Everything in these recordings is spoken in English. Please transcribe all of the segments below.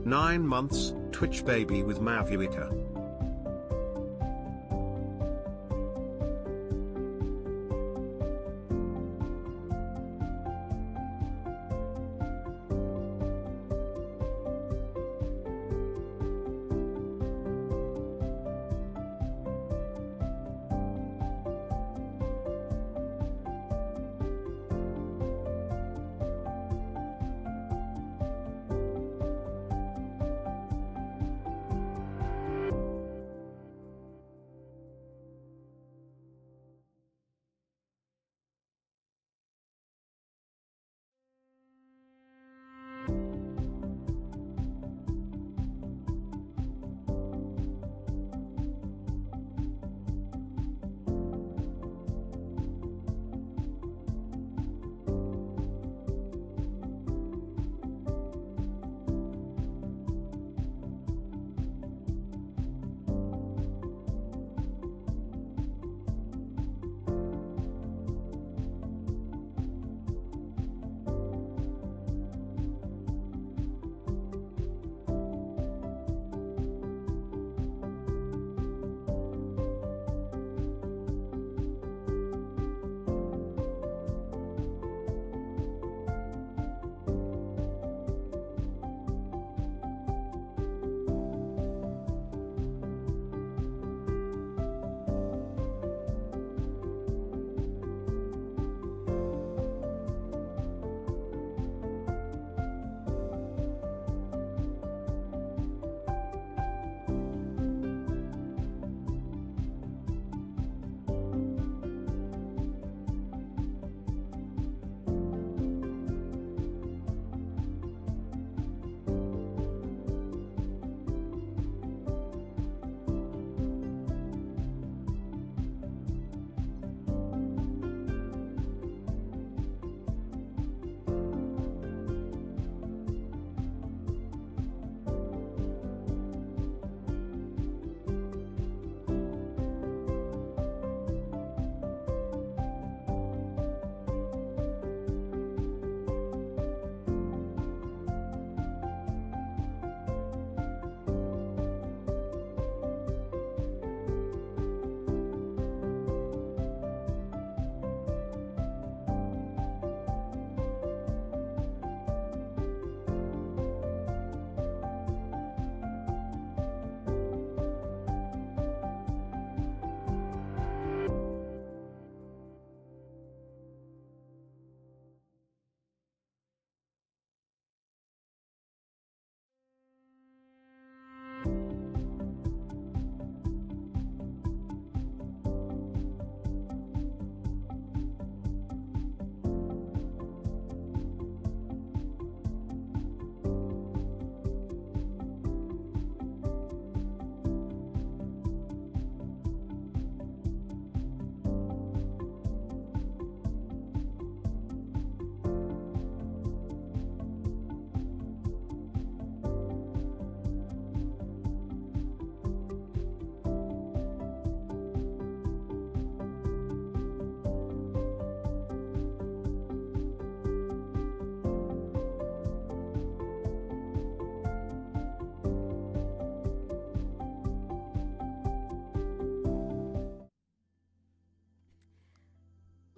9 months, Twitch baby with Mavuika.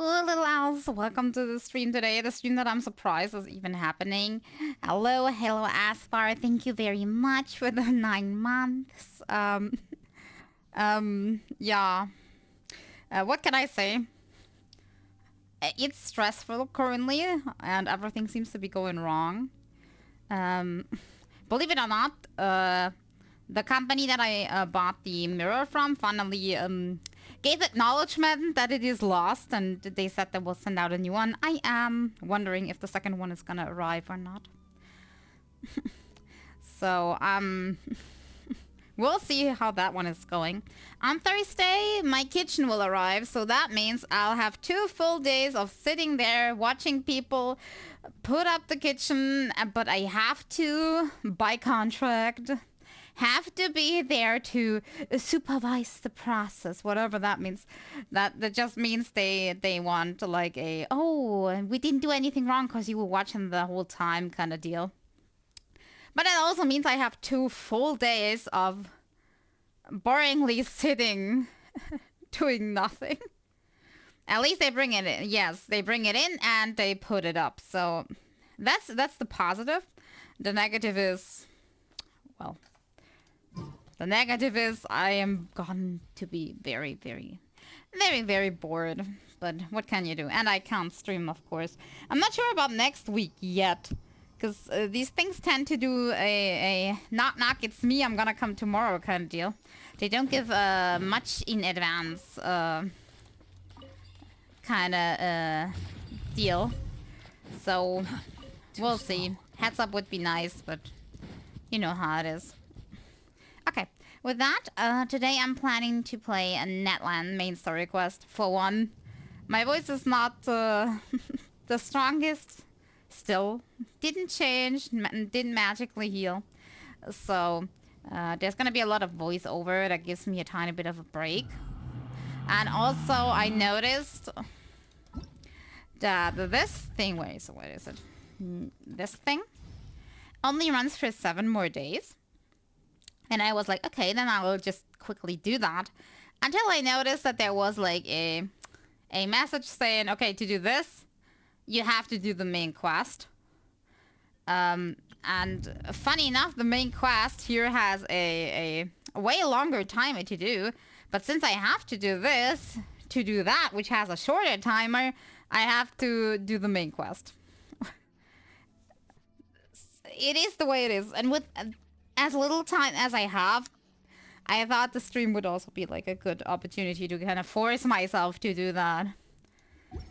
Hello, little owls. Welcome to the stream today. The stream that I'm surprised is even happening. Hello, Aspar. Thank you very much for the 9 months. Yeah. What can I say? It's stressful currently, and everything seems to be going wrong. Believe it or not, the company that I bought the mirror from finally gave acknowledgement that it is lost, and they said they will send out a new one. I am wondering if the second one is gonna arrive or not. So, we'll see how that one is going. On Thursday, my kitchen will arrive, so that means I'll have 2 full days of sitting there watching people put up the kitchen, but I have to, by contract, have to be there to supervise the process, whatever that means. That just means they want like a, oh, we didn't do anything wrong because you were watching the whole time kind of deal. But it also means I have 2 full days of boringly sitting, doing nothing. At least they bring it in. Yes, they bring it in and they put it up. So that's the positive. The negative is, well, the negative is I am going to be very, very, very, very bored. But what can you do? And I can't stream, of course. I'm not sure about next week yet. Because these things tend to do a knock knock, it's me, I'm gonna come tomorrow kind of deal. They don't give much in advance kind of deal. So we'll see. Heads up would be nice, but you know how it is. Okay, with that, today I'm planning to play a Natlan main story quest for one. My voice is not the strongest. Still, didn't change, didn't magically heal. So, there's gonna be a lot of voiceover that gives me a tiny bit of a break. And also, I noticed that this thing, what is it? This thing only runs for 7 more days. And I was like, okay, then I will just quickly do that. Until I noticed that there was like a message saying, okay, to do this, you have to do the main quest. And funny enough, the main quest here has a way longer timer to do. But since I have to do this to do that, which has a shorter timer, I have to do the main quest. It is the way it is. And with as little time as I have, I thought the stream would also be like a good opportunity to kind of force myself to do that.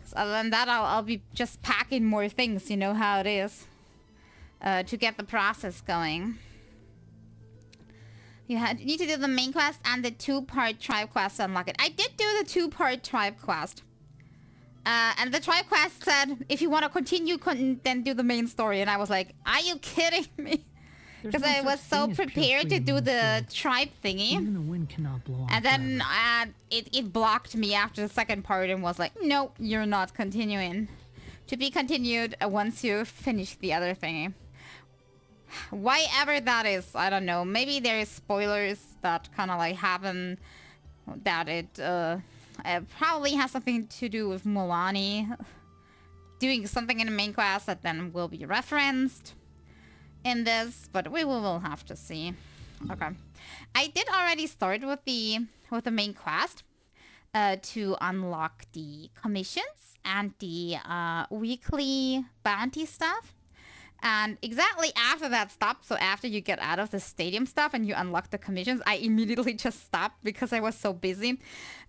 So other than that, I'll be just packing more things, you know how it is, to get the process going. You need to do the main quest and the 2-part tribe quest to unlock it. I did do the 2-part tribe quest. And the tribe quest said, if you want to continue, then do the main story. And I was like, are you kidding me? Because I was so prepared to do the tribe thingy. Even the wind cannot blow and then it blocked me after the 2nd part and was like, no, you're not continuing. To be continued once you finish the other thingy. Why ever that is, I don't know. Maybe there is spoilers that kind of like happen. That it probably has something to do with Milani doing something in the main quest that then will be referenced in this, but we will have to see. Okay, I did already start with the main quest to unlock the commissions and the weekly bounty stuff. And exactly after that stopped, so after you get out of the stadium stuff and you unlock the commissions, I immediately just stopped because I was so busy.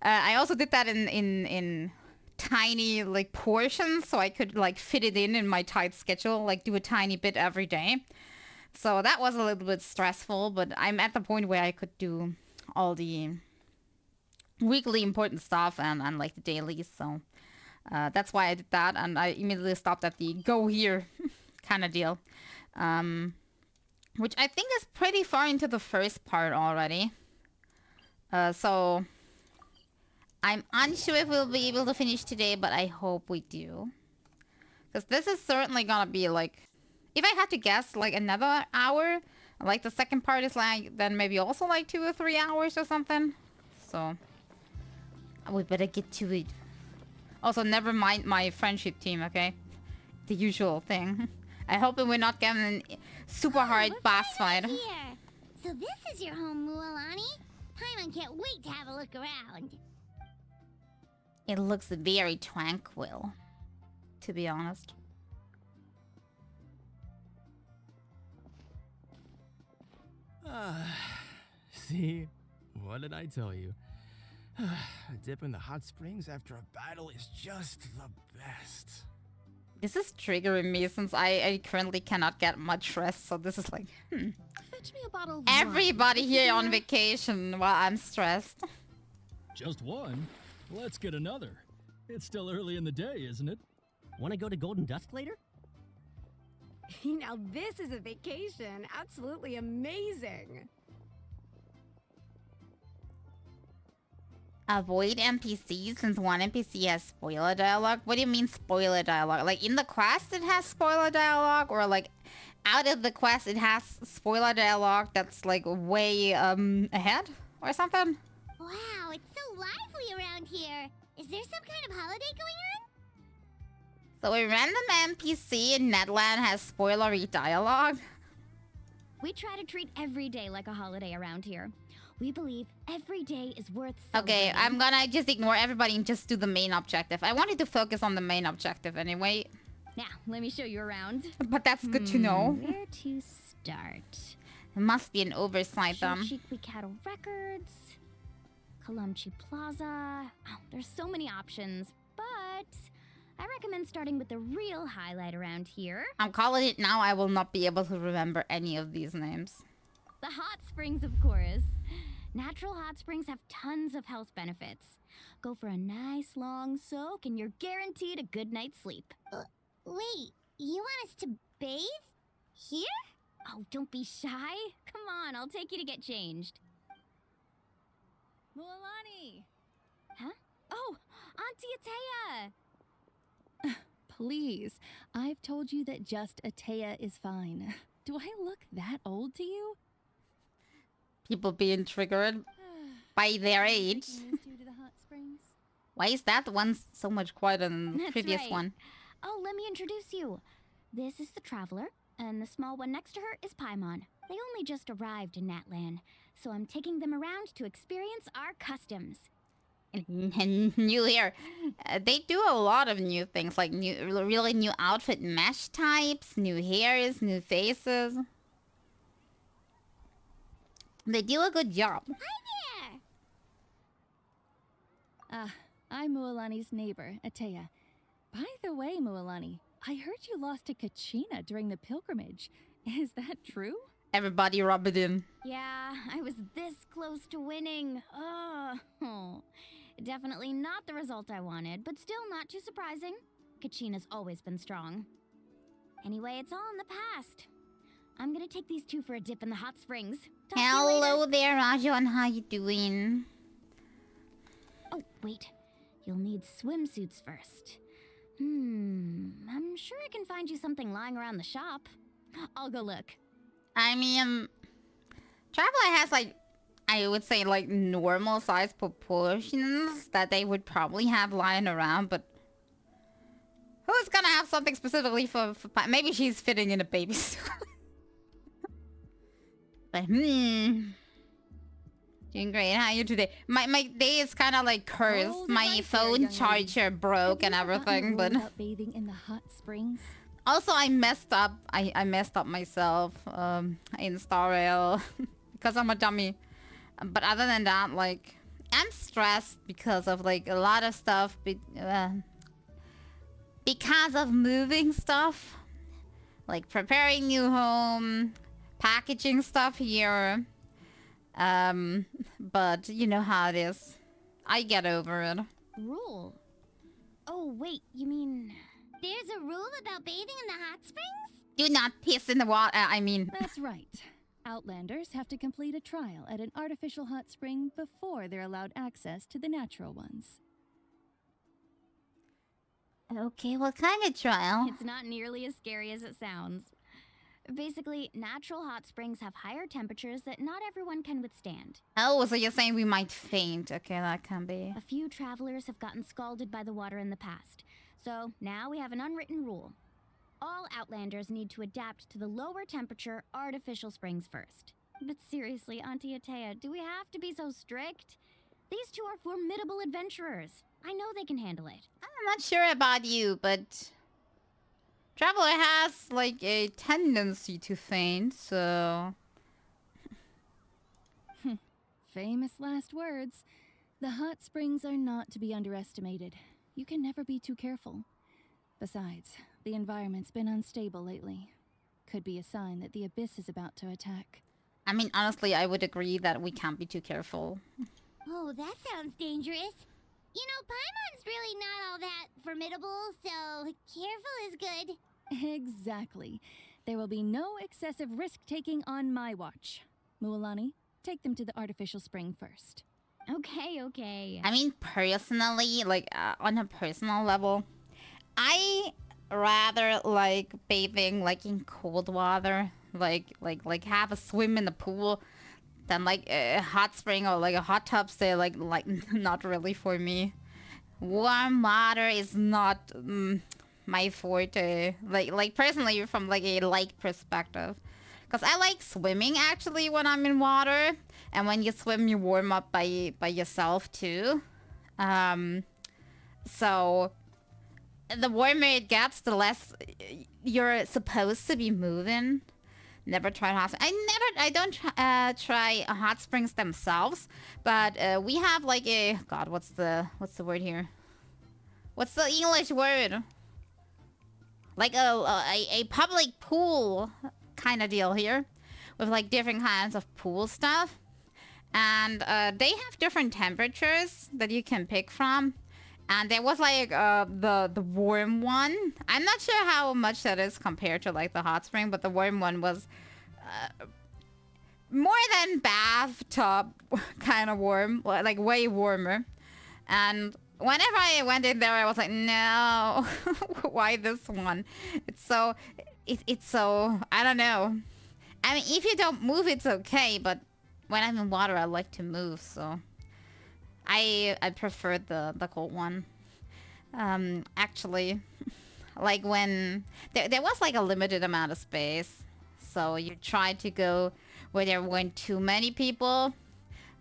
I also did that in tiny like portions, so I could like fit it in my tight schedule, like do a tiny bit every day. So that was a little bit stressful, but I'm at the point where I could do all the weekly important stuff and like the dailies. So that's why I did that, and I immediately stopped at the go here kind of deal, which I think is pretty far into the first part already. So I'm unsure if we'll be able to finish today, but I hope we do. Because this is certainly gonna be like, if I had to guess, like another hour. Like the 2nd part is like, then maybe also like 2 or 3 hours or something. So we better get to it. Also, never mind my friendship team, okay? The usual thing. I hope we're not getting a super hard boss fight. Here. So this is your home, Mualani? Paimon can't wait to have a look around. It looks very tranquil, to be honest. See? What did I tell you? A dip in the hot springs after a battle is just the best. This is triggering me since I currently cannot get much rest, so this is like, Fetch me a bottle of everybody here on vacation while I'm stressed. Just one? Let's get another. It's still early in the day, isn't it? Want to go to Golden Dusk later? Now this is a vacation. Absolutely amazing. Avoid NPCs since one NPC has spoiler dialogue. What do you mean spoiler dialogue? Like in the quest it has spoiler dialogue, or like out of the quest, it has spoiler dialogue that's like way ahead or something. Wow, it's so lively around here. Is there some kind of holiday going on? So a random NPC in Natlan has spoilery dialogue. We try to treat every day like a holiday around here. We believe every day is worth Okay, celebrating. I'm gonna just ignore everybody and just do the main objective. I wanted to focus on the main objective anyway, Now, let me show you around. but that's good to know. Where to start? It must be an oversight then. Shikwi Cattle Records, Kalumchi Plaza. Oh, there's so many options, but I recommend starting with the real highlight around here. I'm calling it now. I will not be able to remember any of these names. The hot springs, of course. Natural hot springs have tons of health benefits. Go for a nice long soak and you're guaranteed a good night's sleep. Wait, you want us to bathe? Here? Oh, don't be shy. Come on, I'll take you to get changed. Mualani! Huh? Oh, Auntie Atea! Please, I've told you that just Atea is fine. Do I look that old to you? People being triggered by their age. Due to the hot springs? Why is that one so much quieter than the That's previous right. one? Oh, let me introduce you. This is the Traveler, and the small one next to her is Paimon. They only just arrived in Natlan, so I'm taking them around to experience our customs. And new hair. They do a lot of new things, like really new outfit mesh types, new hairs, new faces. They do a good job. Hi there! I'm Mualani's neighbor, Atea. By the way, Mualani, I heard you lost to Kachina during the pilgrimage. Is that true? Everybody rub it in. Yeah, I was this close to winning. Oh, definitely not the result I wanted, but still not too surprising. Kachina's always been strong. Anyway, it's all in the past. I'm gonna take these two for a dip in the hot springs. Talk to you later. Hello there, Archon. How you doing? Oh, wait. You'll need swimsuits first. I'm sure I can find you something lying around the shop. I'll go look. I mean, Traveler has like, I would say like normal size proportions that they would probably have lying around, but who's gonna have something specifically for maybe she's fitting in a baby suit. But doing great. How are you today? My day is kind of like cursed. Hold it My right there, phone young charger broke and Have you forgotten everything, the rule but about bathing in the hot springs? also I messed up. I messed up myself in Star Rail because I'm a dummy. But other than that, like I'm stressed because of like a lot of stuff because of moving stuff, like preparing new home, packaging stuff here. But you know how it is. I get over it. Rule? Oh, wait, you mean... There's a rule about bathing in the hot springs? Do not piss in the water. I mean, That's right. Outlanders have to complete a trial at an artificial hot spring before they're allowed access to the natural ones. okay, what kind of trial? It's not nearly as scary as it sounds. Basically, natural hot springs have higher temperatures that not everyone can withstand. Oh, so you're saying we might faint? Okay, that can be. A few travelers have gotten scalded by the water in the past, so now we have an unwritten rule. All Outlanders need to adapt to the lower temperature artificial springs first. But seriously, Auntie Atea, do we have to be so strict? These two are formidable adventurers. I know they can handle it. I'm not sure about you, but Traveler has like a tendency to faint, so Famous last words. The hot springs are not to be underestimated. You can never be too careful. Besides, the environment's been unstable lately. Could be a sign that the abyss is about to attack. I mean, honestly, I would agree that we can't be too careful. Oh, that sounds dangerous. You know, Paimon's really not all that formidable, so careful is good. Exactly. There will be no excessive risk-taking on my watch. Mualani, take them to the artificial spring first. Okay. I mean, personally, like on a personal level, I rather like bathing like in cold water, like have a swim in the pool, than like a hot spring or like a hot tub. Say like not really for me. Warm water is not my forte. Like personally, from like a like perspective, because I like swimming actually when I'm in water, and when you swim, you warm up by yourself too. So the warmer it gets, the less you're supposed to be moving. Never tried hot. I don't try hot springs themselves, but we have like a God. What's the word here? What's the English word? Like a public pool kind of deal here, with like different kinds of pool stuff, and they have different temperatures that you can pick from. And there was like the warm one. I'm not sure how much that is compared to like the hot spring, but the warm one was more than bathtub kind of warm, like way warmer. And whenever I went in there, I was like, no, why this one? It's so I don't know. I mean, if you don't move, it's okay, but when I'm in water, I like to move, so I prefer the cold one. Actually, like when there was like a limited amount of space, so you tried to go where there weren't too many people.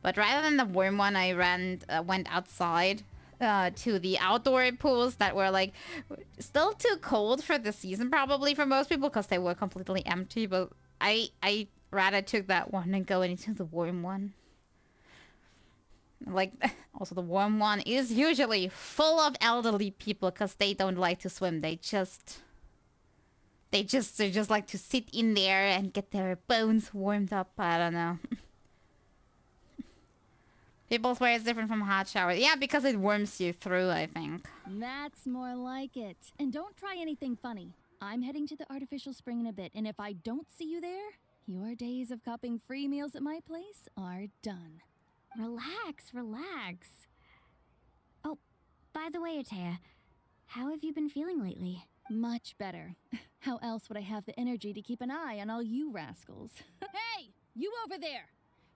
But rather than the warm one, I went outside to the outdoor pools that were like still too cold for the season, probably for most people, because they were completely empty. But I rather took that one and go into the warm one. Like, also the warm one is usually full of elderly people because they don't like to swim. They just like to sit in there and get their bones warmed up. I don't know. People swear it's different from hot showers. Yeah, because it warms you through, I think. That's more like it. And don't try anything funny. I'm heading to the artificial spring in a bit, and if I don't see you there, your days of cupping free meals at my place are done. Relax, relax. Oh, by the way, Atea, how have you been feeling lately? Much better. How else would I have the energy to keep an eye on all you rascals? Hey, you over there!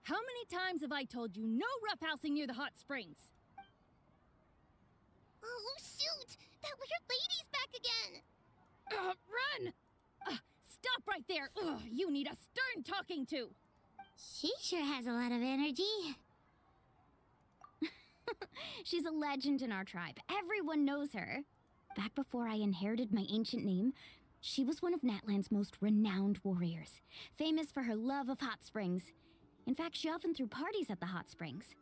How many times have I told you no roughhousing near the hot springs? Oh, shoot! That weird lady's back again! Run! Stop right there! Ugh, you need a stern talking to! She sure has a lot of energy. She's a legend in our tribe. Everyone knows her. Back before I inherited my ancient name, she was one of Natlan's most renowned warriors, famous for her love of hot springs. In fact, she often threw parties at the hot springs.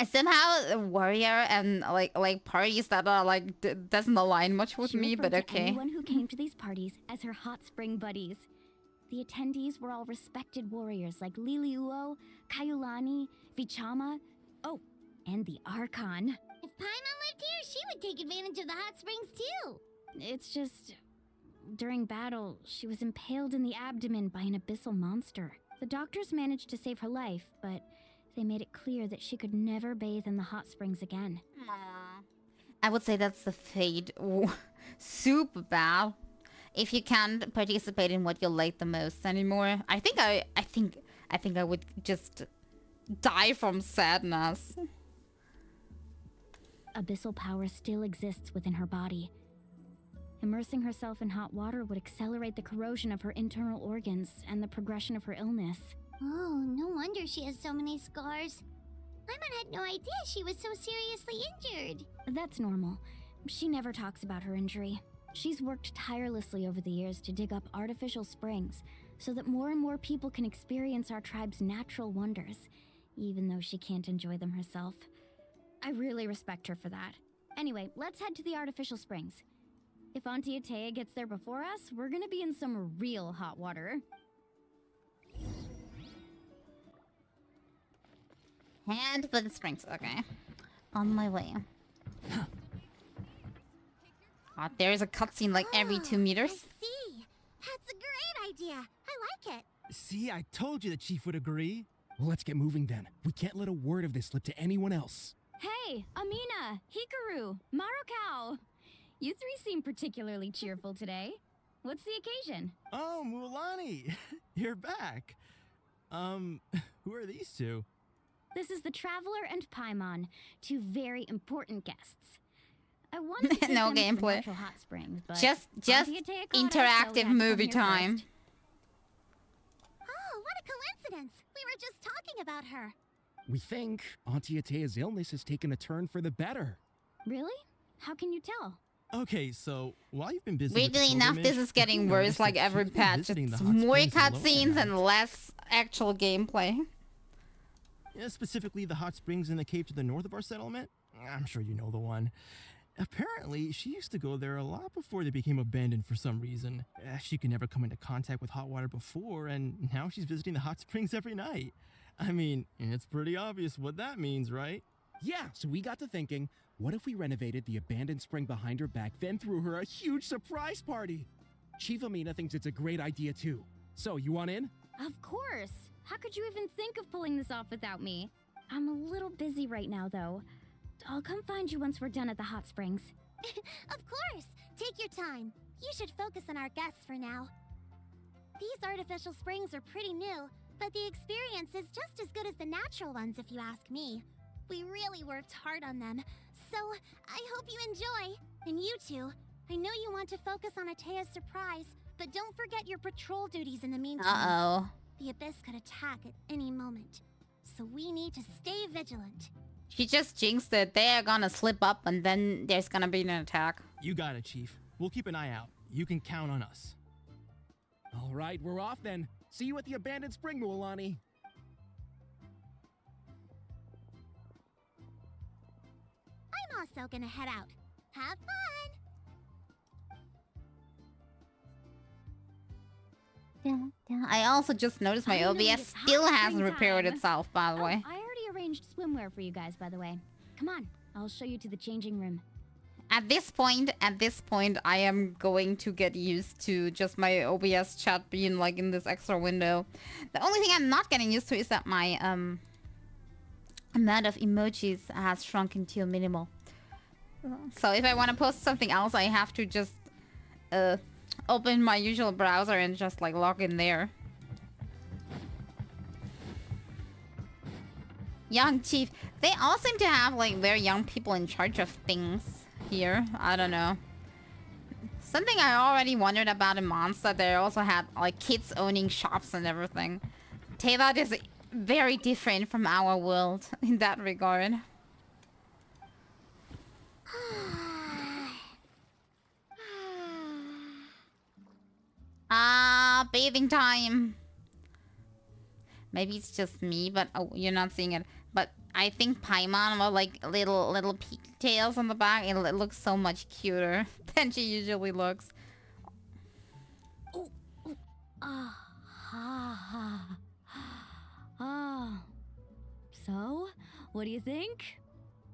Somehow a warrior and like parties that are like doesn't align much with She me, but referred to okay. anyone who came to these parties as her hot spring buddies. The attendees were all respected warriors like Liliuo, Kaiulani, Vichama, oh, and the Archon. If Paimon lived here, she would take advantage of the hot springs too. It's just, during battle, she was impaled in the abdomen by an abyssal monster. The doctors managed to save her life, but they made it clear that she could never bathe in the hot springs again. Aww. I would say that's the fate. Super bad. If you can't participate in what you like the most anymore, I think I would just die from sadness. Abyssal power still exists within her body. Immersing herself in hot water would accelerate the corrosion of her internal organs and the progression of her illness. Oh, no wonder she has so many scars. Paimon had no idea she was so seriously injured. That's normal. She never talks about her injury. She's worked tirelessly over the years to dig up artificial springs so that more and more people can experience our tribe's natural wonders, even though she can't enjoy them herself. I really respect her for that. Anyway, let's head to the artificial springs. If Auntie Atea gets there before us, we're gonna be in some real hot water. Head for the springs. Okay. On my way. There's a cutscene like every 2 meters. I see. That's a great idea. I like it. See, I told you the chief would agree. Well, let's get moving then. We can't let a word of this slip to anyone else. Hey, Hey, Amina, Hikaru, Marukao. You three seem particularly cheerful today. What's the occasion? Oh, Mulani, you're back. Who are these two? This is the Traveler and Paimon, two very important guests. I wanted to take No them to the gameplay. natural hot springs, but Just Auntie Atea called us, so we interactive had to come movie here time. first. Oh, what a coincidence! We were just talking about her. We think Auntie Atea's illness has taken a turn for the better. Really? How can you tell? Okay, so while you've been busy with the Weirdly enough, this pilgrimage, is getting you worse noticed like that every she's been patch. visiting the It's hot more springs alone at cutscenes and night. less actual gameplay. Yeah, specifically the hot springs in the cave to the north of our settlement. I'm sure you know the one. Apparently, she used to go there a lot before they became abandoned for some reason. She could never come into contact with hot water before, and now she's visiting the hot springs every night. I mean, it's pretty obvious what that means, right? Yeah, so we got to thinking, what if we renovated the abandoned spring behind her back, then threw her a huge surprise party? Chief Amina thinks it's a great idea too. So, you want in? Of course. How could you even think of pulling this off without me? I'm a little busy right now, though. I'll come find you once we're done at the hot springs. Of course! Take your time. You should focus on our guests for now. These artificial springs are pretty new, but the experience is just as good as the natural ones if you ask me. We really worked hard on them, so I hope you enjoy. And you two, I know you want to focus on Atea's surprise, but don't forget your patrol duties in the meantime. Uh-oh. The Abyss could attack at any moment, so we need to stay vigilant. She just jinxed it. They're gonna slip up and then there's gonna be an attack. You got it, Chief. We'll keep an eye out. You can count on us. All right, we're off then. See you at the abandoned spring, Mulani. I'm also gonna head out. Have fun! I also just noticed my I made OBS it still hot hasn't spring repaired time. itself, by the Oh, way. I already arranged swimwear for you guys, by the way. Come on, I'll show you to the changing room. At this point, I am going to get used to just my OBS chat being like in this extra window. The only thing I'm not getting used to is that my amount of emojis has shrunken to a minimal. So if I want to post something else, I have to just open my usual browser and just like log in there. Young Chief. They all seem to have like very young people in charge of things here. I don't know. Something I already wondered about in Monster, they also had like kids owning shops and everything. Taylor is very different from our world in that regard. Bathing time. Maybe it's just me, but oh, you're not seeing it. But I think Paimon with like little pigtails on the back, it looks so much cuter than she usually looks. Oh. So, what do you think?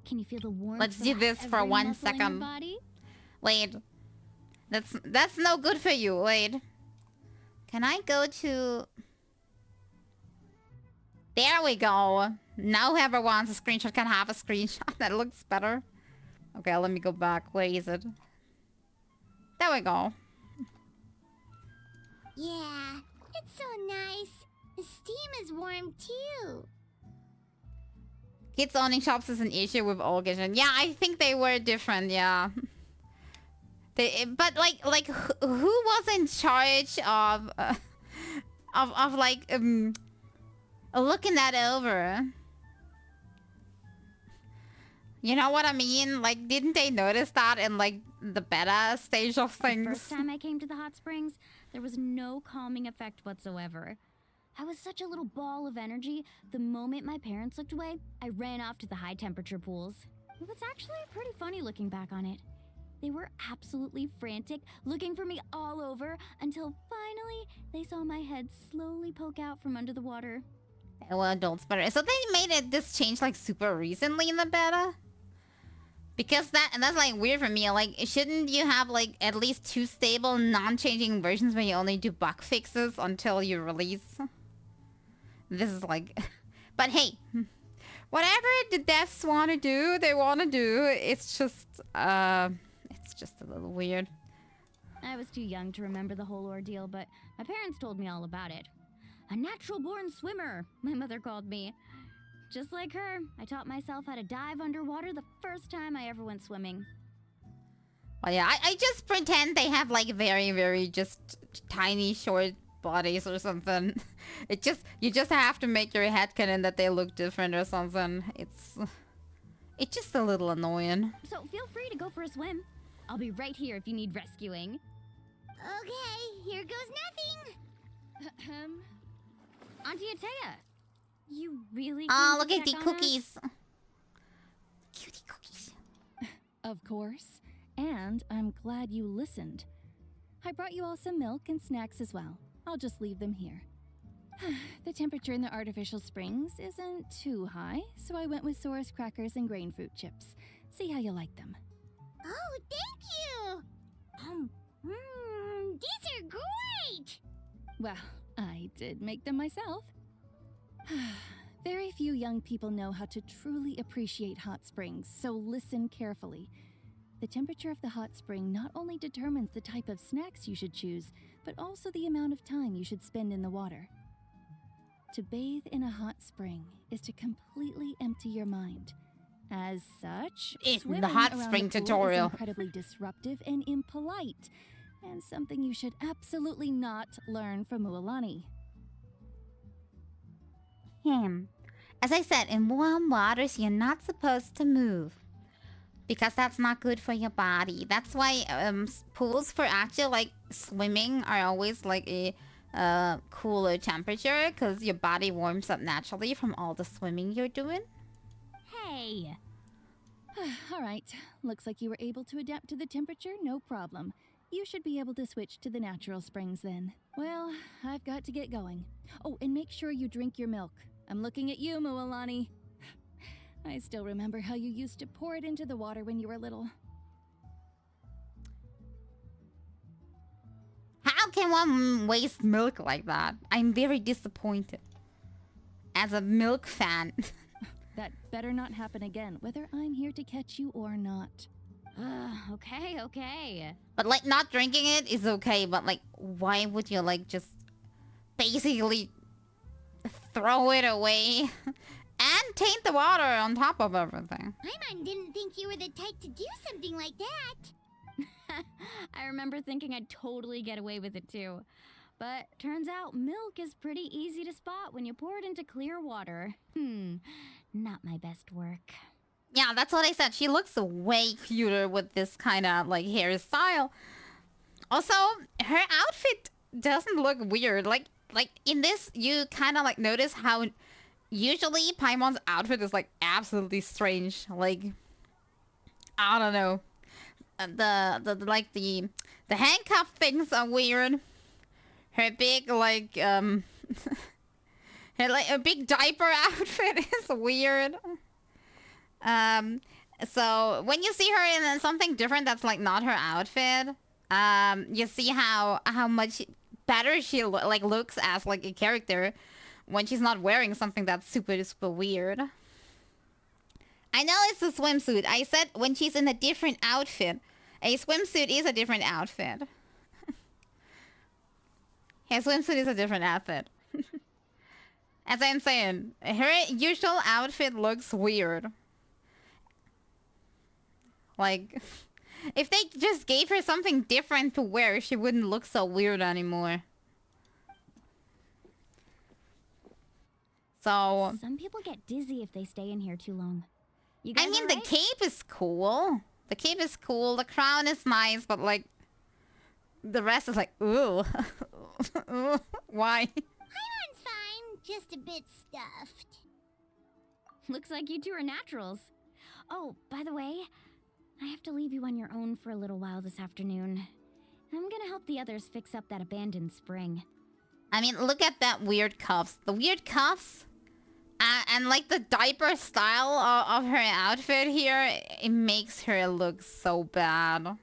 Can you feel the warmth? Let's of do this for every 1 muscle in your second. body? Wait. That's no good for you. Wait. Can I go to... There we go. Now whoever wants a screenshot can have a screenshot. That looks better. Okay, let me go back. Where is it? There we go. Yeah, it's so nice. The steam is warm too. Kids owning shops is an issue with Olgish. Yeah, I think they were different, yeah. But like who was in charge of like looking that over? You know what I mean? Like, didn't they notice that in like the beta stage of The things? first time I came to the hot springs, there was no calming effect whatsoever. I was such a little ball of energy. The moment my parents looked away, I ran off to the high temperature pools. It was actually pretty funny looking back on it. They were absolutely frantic, looking for me all over, until finally they saw my head slowly poke out from under the water. Well, adults better. So they made this change like super recently in the beta? Because that's like weird for me. Like, shouldn't you have like at least 2 stable, non-changing versions where you only do bug fixes until you release? This is like... But hey, Whatever the devs want to do, they want to do. It's just a little weird. I was too young to remember the whole ordeal, but my parents told me all about it. A natural-born swimmer, my mother called me. Just like her, I taught myself how to dive underwater the first time I ever went swimming. Well, yeah, I just pretend they have like very, very just tiny, short bodies or something. You just have to make your headcanon that they look different or something. It's just a little annoying. So feel free to go for a swim. I'll be right here if you need rescuing. Okay, here goes nothing. Auntie Atea, you really Oh, came to look at the check on us? cookies. Cutie cookies. Of course. And I'm glad you listened. I brought you all some milk and snacks as well. I'll just leave them here. The temperature in the artificial springs isn't too high, so I went with Saurus crackers and grain fruit chips. See how you like them. Oh, thank you! These are great! Well, I did make them myself. Very few young people know how to truly appreciate hot springs, so listen carefully. The temperature of the hot spring not only determines the type of snacks you should choose, but also the amount of time you should spend in the water. To bathe in a hot spring is to completely empty your mind. As such, In the swimming hot around spring the pool tutorial. is incredibly disruptive and impolite, and something you should absolutely not learn from Mualani. As I said, in warm waters, you're not supposed to move. Because that's not good for your body. That's why pools for actual like swimming are always like a cooler temperature, because your body warms up naturally from all the swimming you're doing. Hey! All right. Looks like you were able to adapt to the temperature, no problem. You should be able to switch to the natural springs then. Well, I've got to get going. Oh, and make sure you drink your milk. I'm looking at you, Mualani. I still remember how you used to pour it into the water when you were little. How can one waste milk like that? I'm very disappointed. As a milk fan. That better not happen again, whether I'm here to catch you or not. Okay. But like not drinking it is okay, but like why would you like just basically throw it away? And taint the water on top of everything. Paimon didn't think you were the type to do something like that. I remember thinking I'd totally get away with it too. But turns out milk is pretty easy to spot when you pour it into clear water. Not my best work. Yeah, that's what I said. She looks way cuter with this kind of like hairstyle. Also, her outfit doesn't look weird. Like in this, you kind of like notice how usually Paimon's outfit is like absolutely strange. Like I don't know. The handcuff things are weird. Her big like her like a big diaper outfit is weird. So when you see her in something different that's like not her outfit, you see how much better she looks as like a character when she's not wearing something that's super weird. I know it's a swimsuit. I said when she's in a different outfit. A swimsuit is a different outfit. A swimsuit is a different outfit. As I'm saying, her usual outfit looks weird. Like, if they just gave her something different to wear, she wouldn't look so weird anymore. So some people get dizzy if they stay in here too long. You I guys mean, all the right? cape is cool. The cape is cool. The crown is nice, but like, the rest is like, ooh, why? Paimon's fine, just a bit stuffed. Looks like you two are naturals. Oh, by the way, I have to leave you on your own for a little while this afternoon. I'm gonna help the others fix up that abandoned spring. I mean, look at that weird cuffs. The weird cuffs, and like the diaper style of her outfit here, it makes her look so bad.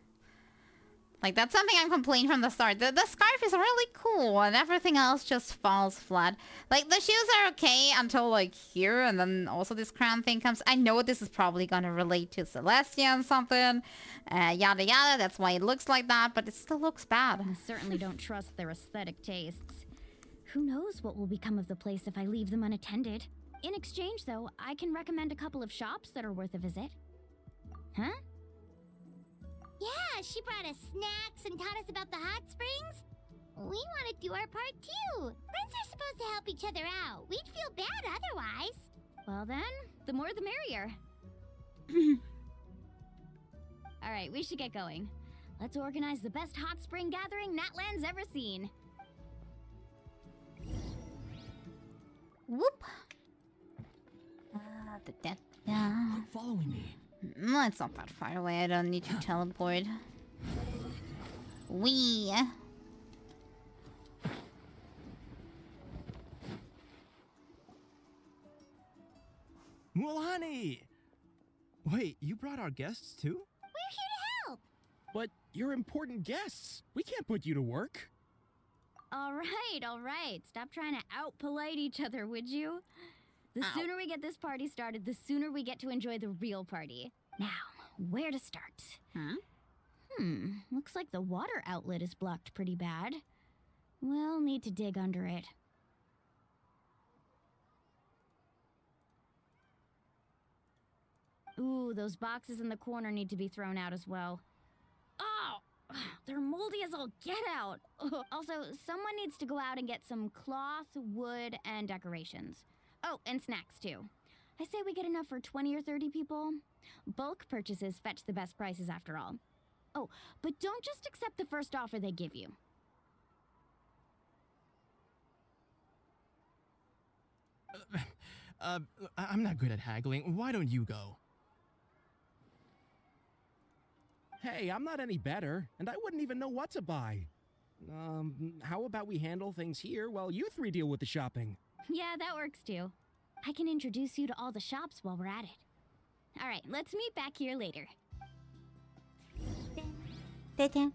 Like, that's something I'm complaining from the start. The scarf is really cool, and everything else just falls flat. Like, the shoes are okay until, like, here, and then also this crown thing comes. I know this is probably gonna relate to Celestia and something. Yada yada, that's why it looks like that, but it still looks bad. I certainly don't trust their aesthetic tastes. Who knows what will become of the place if I leave them unattended. In exchange, though, I can recommend a couple of shops that are worth a visit. Huh? Yeah, she brought us snacks and taught us about the hot springs. We want to do our part too. Friends are supposed to help each other out. We'd feel bad otherwise. Well then, the more the merrier. Alright, we should get going. Let's organize the best hot spring gathering Natlan's ever seen. Whoop. Quit following me. It's not that far away. I don't need to teleport. Wee. Mulani! Wait, you brought our guests too? We're here to help. But you're important guests. We can't put you to work. Alright. Stop trying to out-polite each other, would you? The sooner we get this party started, the sooner we get to enjoy the real party. Now, where to start? Looks like the water outlet is blocked pretty bad. We'll need to dig under it. Ooh, those boxes in the corner need to be thrown out as well. Oh, they're moldy as all get out. Also, someone needs to go out and get some cloth, wood, and decorations. Oh, and snacks too. I say we get enough for 20 or 30 people. Bulk purchases fetch the best prices after all. Oh, but don't just accept the first offer they give you. I'm not good at haggling. Why don't you go? Hey, I'm not any better, and I wouldn't even know what to buy. How about we handle things here while you three deal with the shopping? Yeah, that works too. I can introduce you to all the shops while we're at it. All right, let's meet back here later. Okay.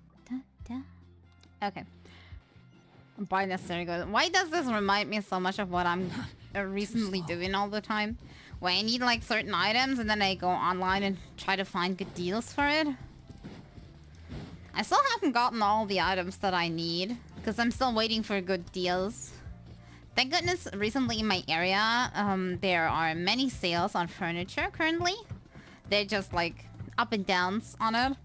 Buy necessary goods. Why does this remind me so much of what I'm recently doing all the time? Where I need like certain items and then I go online and try to find good deals for it. I still haven't gotten all the items that I need because I'm still waiting for good deals. Thank goodness recently in my area, there are many sales on furniture currently. They're just like up and downs on it.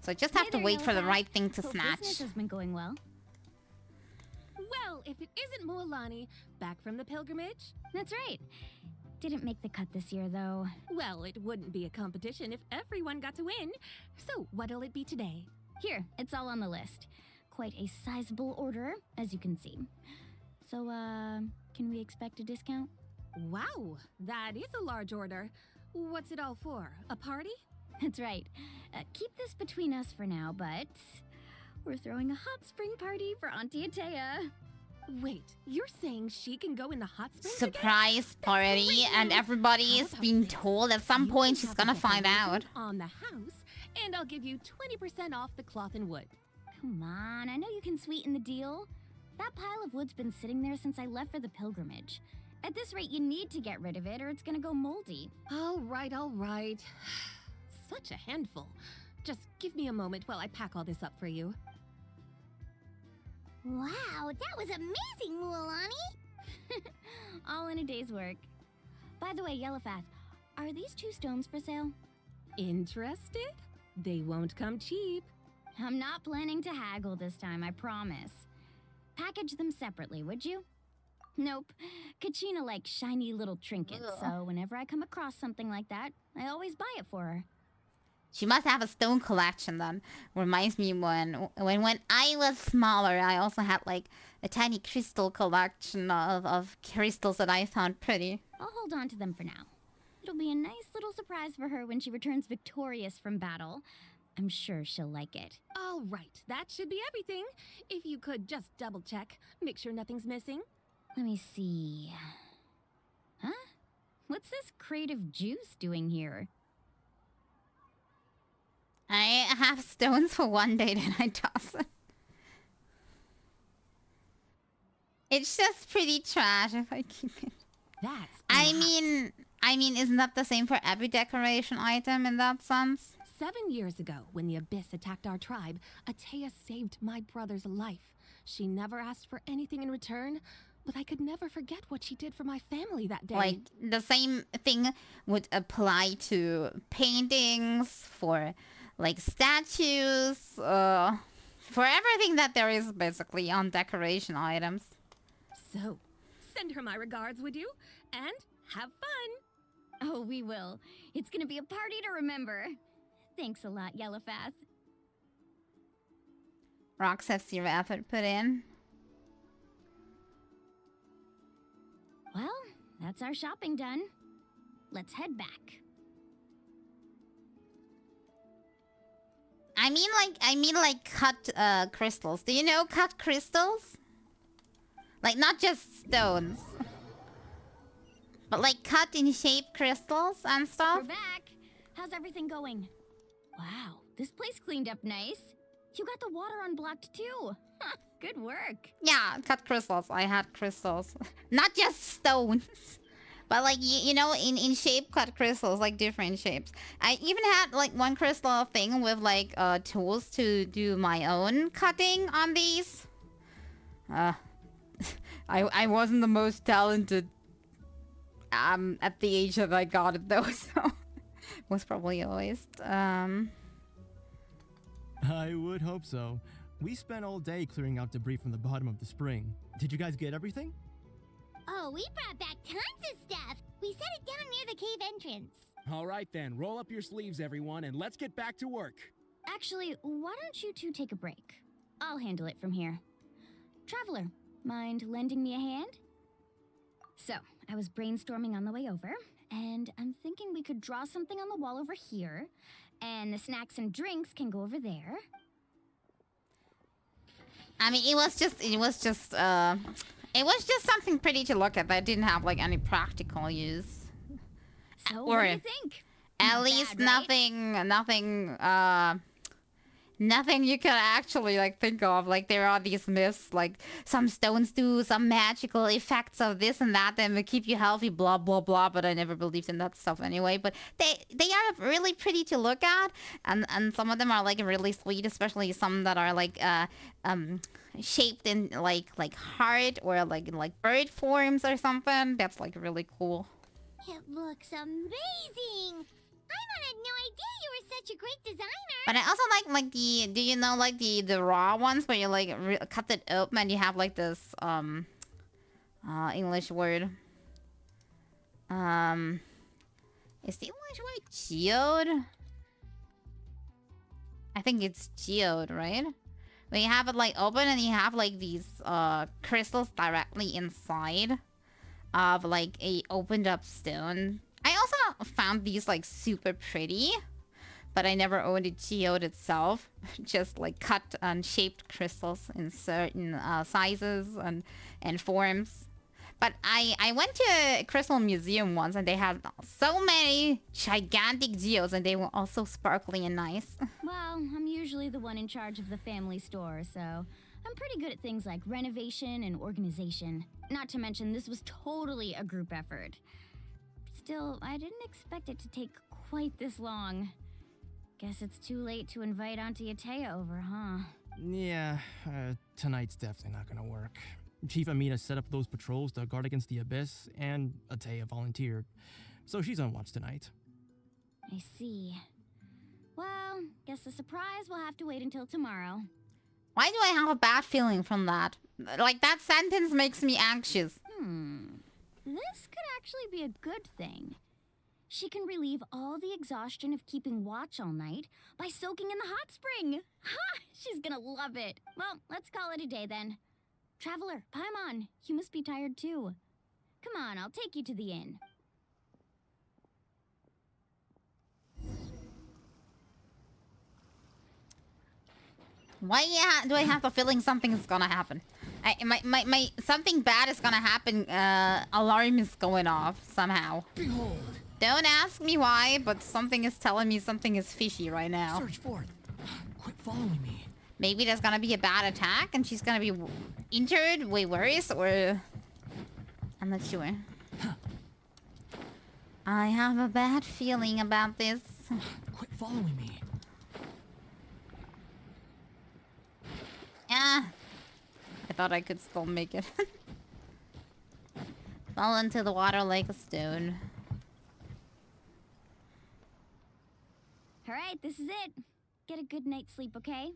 So I just have to wait for the right thing to snatch. Business has been going well. Well, if it isn't Mualani, back from the pilgrimage? That's right. Didn't make the cut this year, though. Well, it wouldn't be a competition if everyone got to win. So, what'll it be today? Here, it's all on the list. Quite a sizable order, as you can see. So, can we expect a discount? Wow, that is a large order. What's it all for? A party? That's right. Keep this between us for now, but we're throwing a hot spring party for Auntie Atea. Wait, you're saying she can go in the hot springs Surprise party, and everybody is being told at some point she's gonna find out. On the house, and I'll give you 20% off the cloth and wood. Come on, I know you can sweeten the deal. That pile of wood's been sitting there since I left for the pilgrimage. At this rate, you need to get rid of it or it's gonna go moldy. All right. Such a handful. Just give me a moment while I pack all this up for you. Wow, that was amazing, Mualani! All in a day's work. By the way, Yellowfath, are these 2 stones for sale? Interested? They won't come cheap. I'm not planning to haggle this time, I promise. Package them separately, would you? Nope. Kachina likes shiny little trinkets, so whenever I come across something like that, I always buy it for her. She must have a stone collection then. Reminds me when I was smaller, I also had like a tiny crystal collection of crystals that I found pretty. I'll hold on to them for now. It'll be a nice little surprise for her when she returns victorious from battle. I'm sure she'll like it. All right, that should be everything. If you could just double check, make sure nothing's missing. Let me see. Huh? What's this crate of juice doing here? I have stones for one day, then I toss it. It's just pretty trash if I keep it. That's I mean, isn't that the same for every decoration item in that sense? 7 years ago, when the Abyss attacked our tribe, Atea saved my brother's life. She never asked for anything in return, but I could never forget what she did for my family that day. Like, the same thing would apply to paintings, for, like, statues, for everything that there is, basically, on decoration items. So, send her my regards, would you? And have fun! Oh, we will. It's gonna be a party to remember. Thanks a lot, Yellowfath. Rocks have zero effort put in. Well, that's our shopping done. Let's head back. I mean like cut crystals. Do you know cut crystals? Like not just stones. But like cut in shape crystals and stuff. We're back. How's everything going? Wow, this place cleaned up nice. You got the water unblocked too. Good work. Yeah, cut crystals. I had crystals. Not just stones. But like, you know, in shape cut crystals, like different shapes. I even had like one crystal thing with like tools to do my own cutting on these. I wasn't the most talented at the age that I got it though, so it was probably a waste. I would hope so. We spent all day clearing out debris from the bottom of the spring. Did you guys get everything? Oh, we brought back tons of stuff. We set it down near the cave entrance. All right then, roll up your sleeves, everyone, and let's get back to work. Actually, why don't you two take a break? I'll handle it from here. Traveler, mind lending me a hand? So, I was brainstorming on the way over, and I'm thinking we could draw something on the wall over here, and the snacks and drinks can go over there. I mean, it was just something pretty to look at that didn't have like any practical use. So, Or what do you think? At Not least bad, right? nothing you can actually like think of. Like there are these myths, like some stones do some magical effects of this and that, and will keep you healthy, blah blah blah. But I never believed in that stuff anyway. But they are really pretty to look at, and some of them are like really sweet, especially some that are like shaped in like heart or like bird forms or something. That's like really cool. It looks amazing. I had no idea you were such a great designer. But I also like the, do you know like the raw ones where you like cut it open and you have like this English word. Is the English word geode? I think it's geode, right? When you have it like open and you have like these crystals directly inside of like a opened up stone. I also found these like super pretty, but I never owned a geode itself. Just like cut and shaped crystals in certain sizes and forms. But I went to a crystal museum once and they had so many gigantic geodes and they were also sparkly and nice. Well, I'm usually the one in charge of the family store, so I'm pretty good at things like renovation and organization. Not to mention, this was totally a group effort. Still, I didn't expect it to take quite this long. Guess it's too late to invite Auntie Atea over, huh? Yeah, tonight's definitely not gonna work. Chief Amina set up those patrols to guard against the Abyss, and Atea volunteered. So she's on watch tonight. I see. Well, guess the surprise will have to wait until tomorrow. Why do I have a bad feeling from that? Like, that sentence makes me anxious. This could actually be a good thing. She can relieve all the exhaustion of keeping watch all night by soaking in the hot spring. Ha! She's gonna love it. Well, let's call it a day then. Traveler, Paimon, you must be tired too. Come on, I'll take you to the inn. Why do I have the feeling something is gonna happen? My something bad is gonna happen. Alarm is going off somehow. Behold, Don't ask me why, but something is telling me something is fishy right now. Search for it. Quit following me. Maybe there's gonna be a bad attack and she's gonna be injured, way worse, or... I'm not sure. I have a bad feeling about this. Quit following me. Ah! I thought I could still make it. Fall into the water like a stone. Alright, this is it. Get a good night's sleep, okay?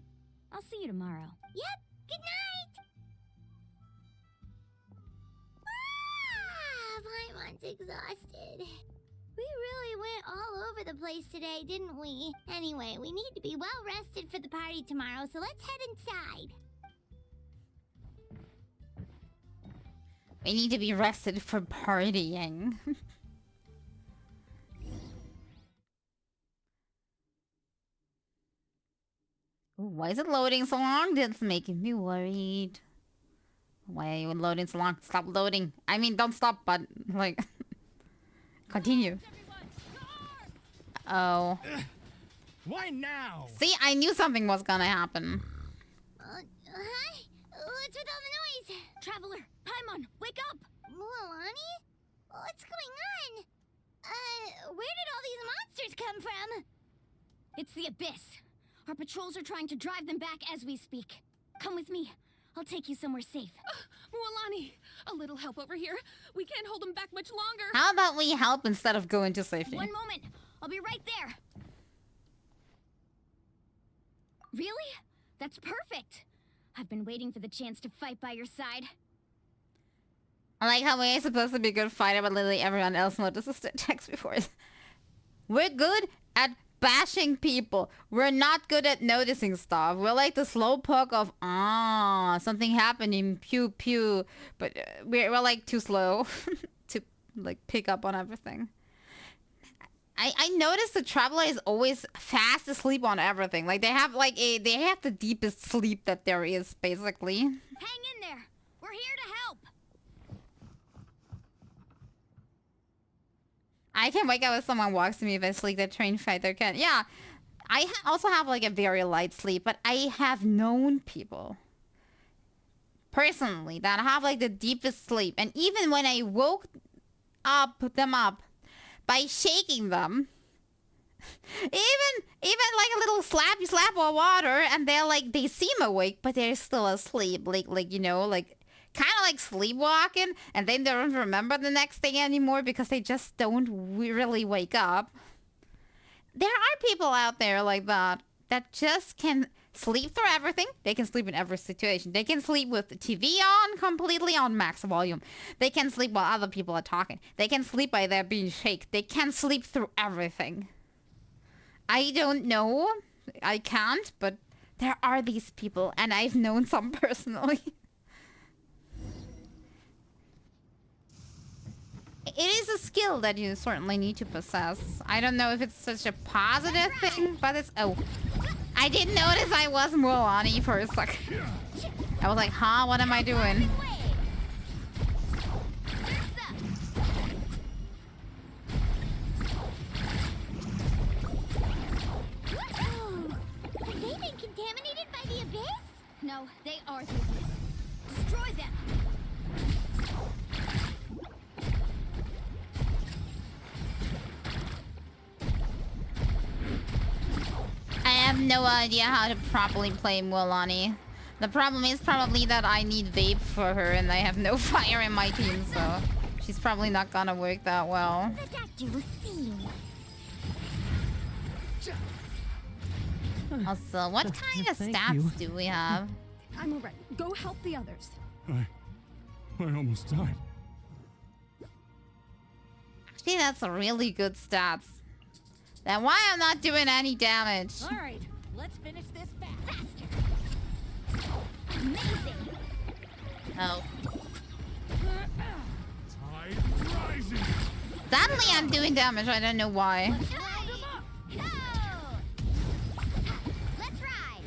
I'll see you tomorrow. Yep, good night! Ah, Paimon's exhausted. We really went all over the place today, didn't we? Anyway, we need to be well rested for the party tomorrow, so let's head inside. We need to be rested for partying. Ooh, why is it loading so long? That's making me worried. Why are you loading so long? Stop loading. I mean, don't stop, but like... Continue. Oh. Why now? See, I knew something was gonna happen. Hi? What's with all the noise? Traveler, Paimon, wake up! Mualani? What's going on? Where did all these monsters come from? It's the Abyss. Our patrols are trying to drive them back as we speak. Come with me. I'll take you somewhere safe. Mualani, a little help over here. We can't hold them back much longer. How about we help instead of going to safety? One moment. I'll be right there. Really? That's perfect. I've been waiting for the chance to fight by your side. I like how we're supposed to be a good fighter, but literally everyone else notices the attacks before. We're good at bashing people. We're not good at noticing stuff. We're like the slowpoke of, something happening, pew pew. But we're like too slow to like pick up on everything. I noticed the Traveler is always fast asleep on everything. Like they have the deepest sleep that there is, basically. Hang in there. We're here to help. I can wake up if someone walks to me if I sleep. The trained fighter can. Yeah, I also have like a very light sleep, but I have known people personally that have like the deepest sleep, and even when I woke them up by shaking them, even like a little slap of water, and they seem awake, but they're still asleep, like you know, like kind of like sleepwalking, and then they don't remember the next day anymore because they just don't really wake up. There are people out there like that just can sleep through everything. They can sleep in every situation. They can sleep with the TV on, completely on max volume. They can sleep while other people are talking. They can sleep while they're being shaken. They can sleep through everything. I don't know. I can't, but there are these people, and I've known some personally. It is a skill that you certainly need to possess. I don't know if it's such a positive thing, but it's... Oh. I didn't notice I was Mualani for a second. I was like, huh? What am I doing? Have they been contaminated by the Abyss? No, they are the Abyss. Destroy them! I have no idea how to properly play Mualani. The problem is probably that I need vape for her and I have no fire in my team, so she's probably not gonna work that well. The doctor will see you. Also, what kind of stats do we have? I'm alright. Go help the others. I almost died. Actually, that's a really good stats. Then why I'm not doing any damage? Alright, let's finish this faster. Amazing. Oh. Tide rising. Suddenly I'm doing damage, I don't know why. Go! Let's ride.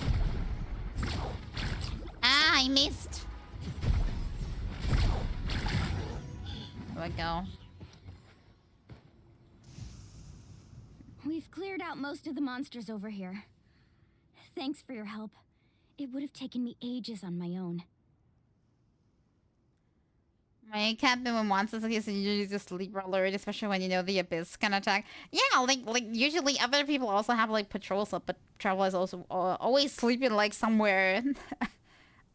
Ah, I missed. There we go. We've cleared out most of the monsters over here. Thanks for your help. It would have taken me ages on my own. My captain when monsters like this, usually just sleep alert, especially when you know the abyss can attack. Yeah, like usually other people also have like patrols up, but Travel is also always sleeping like somewhere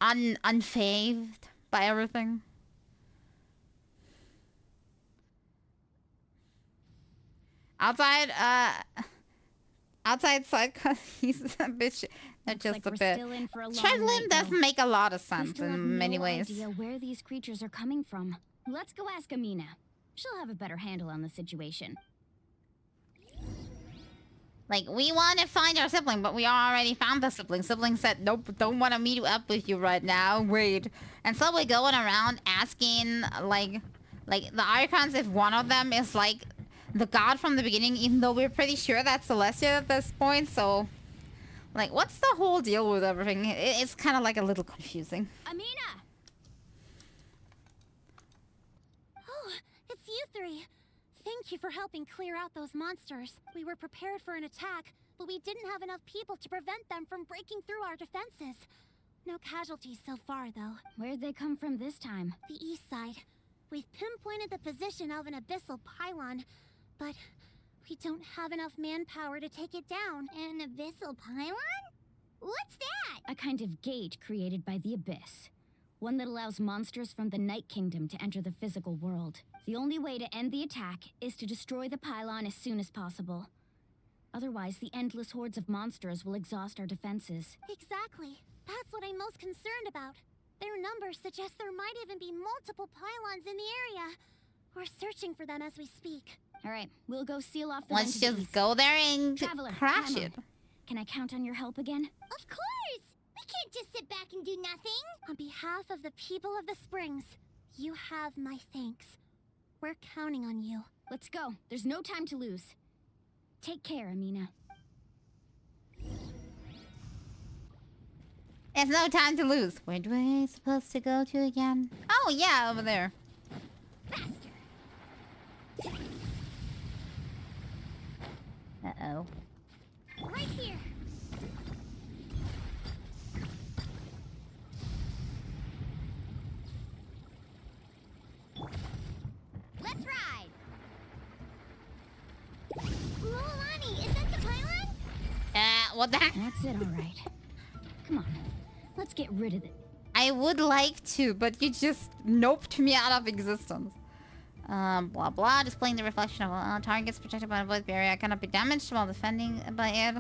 unfazed by everything. Outside side cut, he's a bitch. Not just Looks a like bit. we're still in for a long Traveling night, does though. make a lot of We sense still have in many no ways. idea where these creatures are coming from. Let's go ask Amina. She'll have a better handle on the situation. Like, we want to find our sibling, but we already found the sibling. Sibling said, nope, don't want to meet up with you right now. Wait. And so we're going around asking, like the Archons, if one of them is, like, the god from the beginning, even though we're pretty sure that's Celestia at this point, so... Like, what's the whole deal with everything? It's kind of, like, a little confusing. Amina! Oh, it's you three. Thank you for helping clear out those monsters. We were prepared for an attack, but we didn't have enough people to prevent them from breaking through our defenses. No casualties so far, though. Where'd they come from this time? The east side. We've pinpointed the position of an abyssal pylon, but we don't have enough manpower to take it down. An abyssal pylon? What's that? A kind of gate created by the Abyss. One that allows monsters from the Night Kingdom to enter the physical world. The only way to end the attack is to destroy the pylon as soon as possible. Otherwise, the endless hordes of monsters will exhaust our defenses. Exactly. That's what I'm most concerned about. Their numbers suggest there might even be multiple pylons in the area. We're searching for them as we speak. Alright, we'll go seal off the Let's vent to the just east. go there and Traveler, crash ammo. it. Can I count on your help again? Of course! We can't just sit back and do nothing. On behalf of the people of the Springs, you have my thanks. We're counting on you. Let's go. There's no time to lose. Take care, Amina. There's no time to lose. Where do I supposed to go to again? Oh, yeah, over there. Uh-oh. Right here. Let's ride. Lolani, is that the pylon? What the heck? That's it, all right. Come on. Let's get rid of it. I would like to, but you just noped me out of existence. Blah blah. Displaying the reflection of targets protected by a void barrier cannot be damaged while defending by it.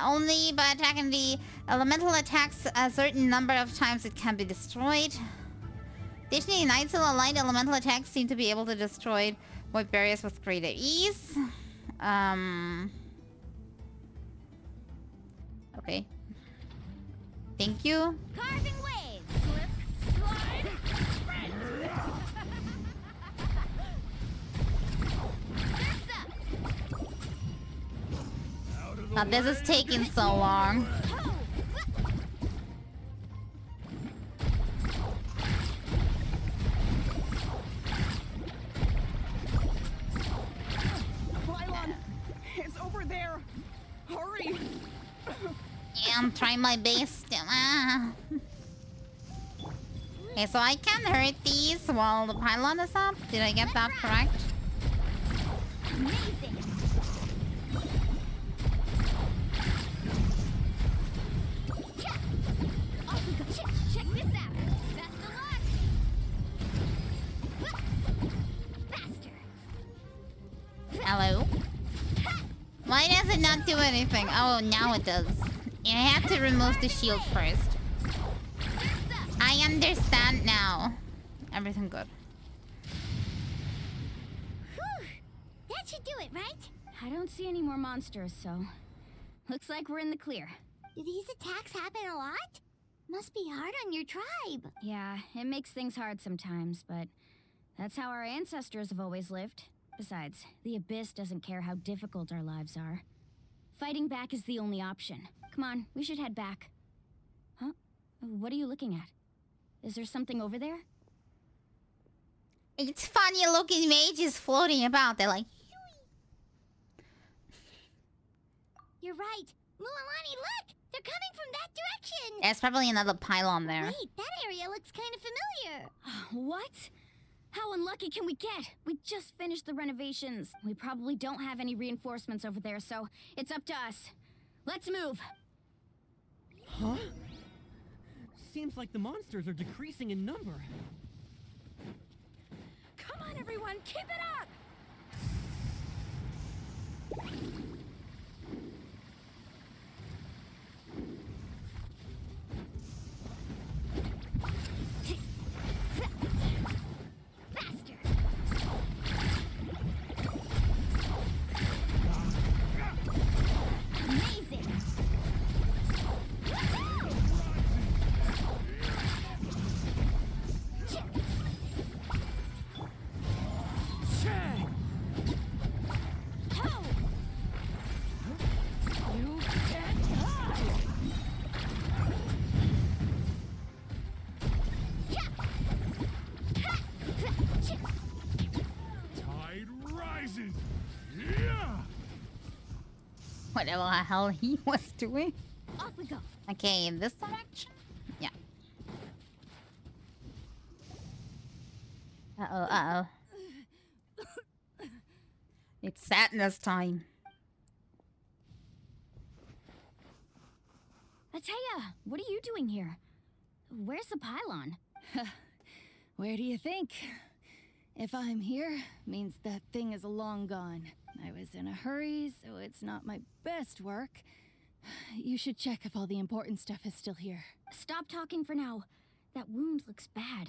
Only by attacking the elemental attacks a certain number of times it can be destroyed. Additionally, Night Soul aligned elemental attacks seem to be able to destroy void barriers with greater ease. Okay. Thank you. Carving waves. Slip, slide, sprint. Now this is taking so long. Pylon! It's over there! Hurry! Yeah, I'm trying my best. Okay, so I can hurt these while the pylon is up. Did I get that correct? Amazing. Check this out. Best of luck. Faster. Hello? Why does it not do anything? Oh, now it does. You have to remove the shield first. I understand now. Everything good. Whew. That should do it, right? I don't see any more monsters, so... Looks like we're in the clear. Do these attacks happen a lot? Must be hard on your tribe. Yeah, it makes things hard sometimes, but... That's how our ancestors have always lived. Besides, the Abyss doesn't care how difficult our lives are. Fighting back is the only option. Come on, we should head back. Huh? What are you looking at? Is there something over there? It's funny looking mages floating about. They're like... You're right. Mualani, look! They're coming from that direction! There's probably another pylon there. Wait, that area looks kind of familiar. What? How unlucky can we get? We just finished the renovations. We probably don't have any reinforcements over there, so it's up to us. Let's move. Huh? Seems like the monsters are decreasing in number. Come on, everyone, keep it up! Faster! Amazing! Ho! You can't hide! Tide rises. Yeah. Whatever the hell he was doing. Off we go. Okay, in this direction? Yeah. Uh-oh. It's sadness time. Ateya, what are you doing here? Where's the pylon? Where do you think? If I'm here, means that thing is long gone. I was in a hurry, so it's not my best work. You should check if all the important stuff is still here. Stop talking for now. That wound looks bad.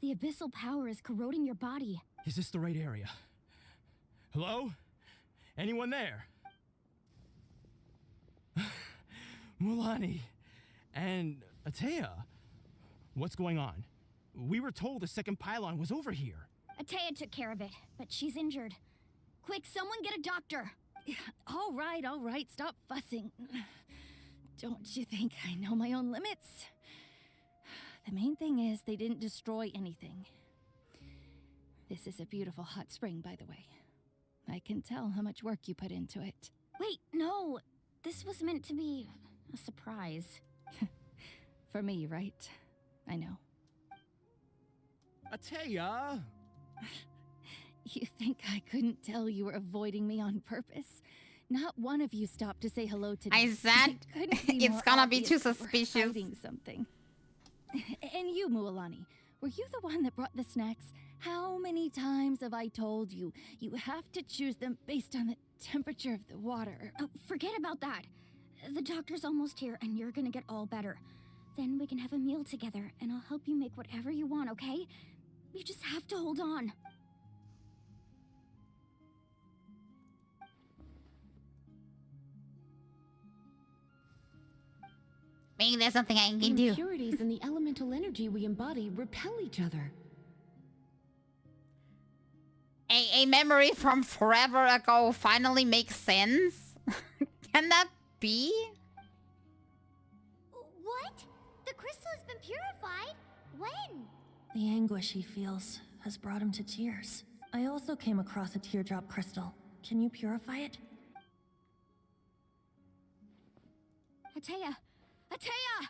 The abyssal power is corroding your body. Is this the right area? Hello? Anyone there? Mulani and Ateya, what's going on? We were told the second pylon was over here. Ateya took care of it, but she's injured. Quick, someone get a doctor. All right, stop fussing. Don't you think I know my own limits? The main thing is they didn't destroy anything. This is a beautiful hot spring, by the way. I can tell how much work you put into it. Wait, no. This was meant to be a surprise. For me, right? I know. Ateya! You think I couldn't tell you were avoiding me on purpose? Not one of you stopped to say hello to me. I said it's gonna be too suspicious. Hiding something. And you, Mualani, were you the one that brought the snacks? How many times have I told you? You have to choose them based on the temperature of the water. Oh, forget about that. The doctor's almost here, and you're gonna get all better. Then we can have a meal together, and I'll help you make whatever you want, okay? You just have to hold on. Maybe there's something I can do. The impurities in the elemental energy we embody repel each other. A memory from forever ago finally makes sense? Can that be? What? The crystal has been purified? When? The anguish he feels has brought him to tears. I also came across a teardrop crystal. Can you purify it? Ateya! Ateya!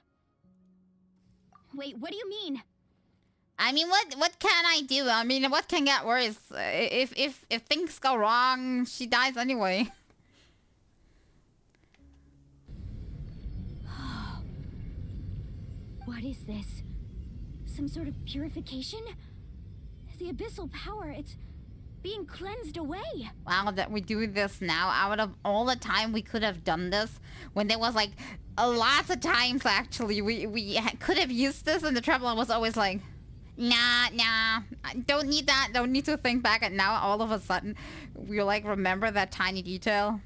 Wait, what do you mean? I mean, what can I do? I mean, what can get worse? If things go wrong, she dies anyway. What is this? Some sort of purification? The abyssal power, it's being cleansed away. Wow, that we do this now. Out of all the time we could have done this, when there was like lots of times actually we could have used this, and the traveler was always like, nah, I don't need that. Don't need to think back. And now all of a sudden we like remember that tiny detail.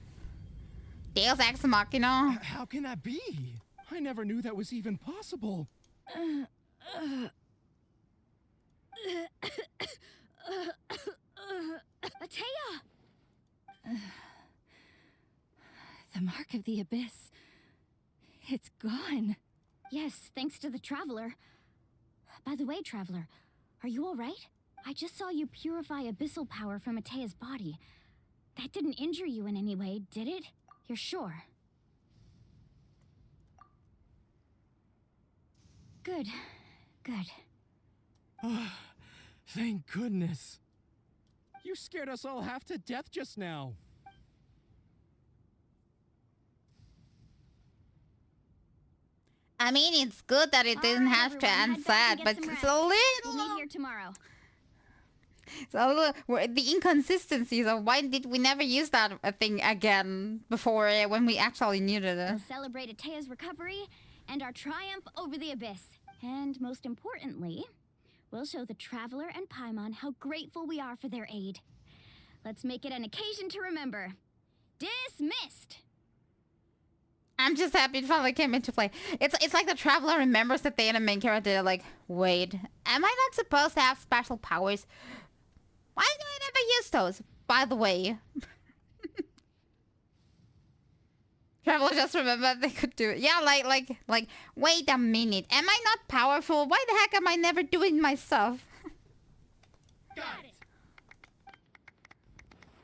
Deus Ex Machina. How can that be? I never knew that was even possible. Ateya! The mark of the abyss. It's gone. Yes, thanks to the Traveler. By the way, Traveler, are you alright? I just saw you purify abyssal power from Ateya's body. That didn't injure you in any way, did it? You're sure? Good. Good. Thank goodness. You scared us all half to death just now. I mean, it's good that it didn't have to end sad, but it's a little... We'll meet here tomorrow. So the inconsistencies of why did we never use that thing again before when we actually needed it. We'll celebrate Atea's recovery and our triumph over the abyss. And most importantly, we'll show the Traveler and Paimon how grateful we are for their aid. Let's make it an occasion to remember. Dismissed! I'm just happy it finally came into play. It's like the Traveler remembers that they and the main character are like, wait, am I not supposed to have special powers? Why do I never use those, by the way? Traveler just remembered they could do it. Yeah, like, wait a minute. Am I not powerful? Why the heck am I never doing my stuff? Got it.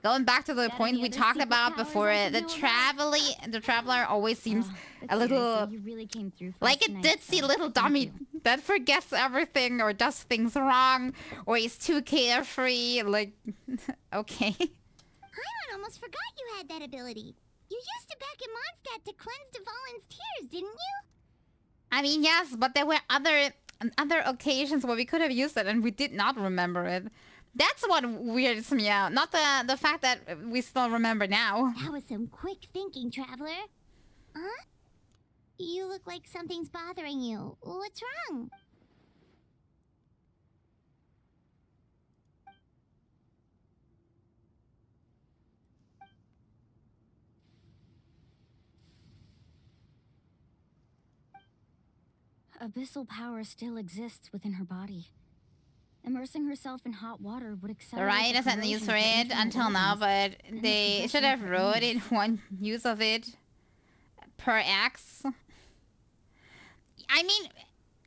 Going back to the point we talked about before, the Traveler always seems a little... You really came through like a ditzy little dummy that forgets everything or does things wrong or is too carefree, like... okay. Paimon almost forgot you had that ability. You used it back in Mondstadt to cleanse Dvalin's tears, didn't you? I mean, yes, but there were other occasions where we could have used it and we did not remember it. That's what weirds me out, not the fact that we still remember now. That was some quick thinking, Traveler. Huh? You look like something's bothering you. What's wrong? Abyssal power still exists within her body. Immersing herself in hot water would accelerate. Right, hasn't used for it until now, but they should have wrote in one use of it per X. I mean,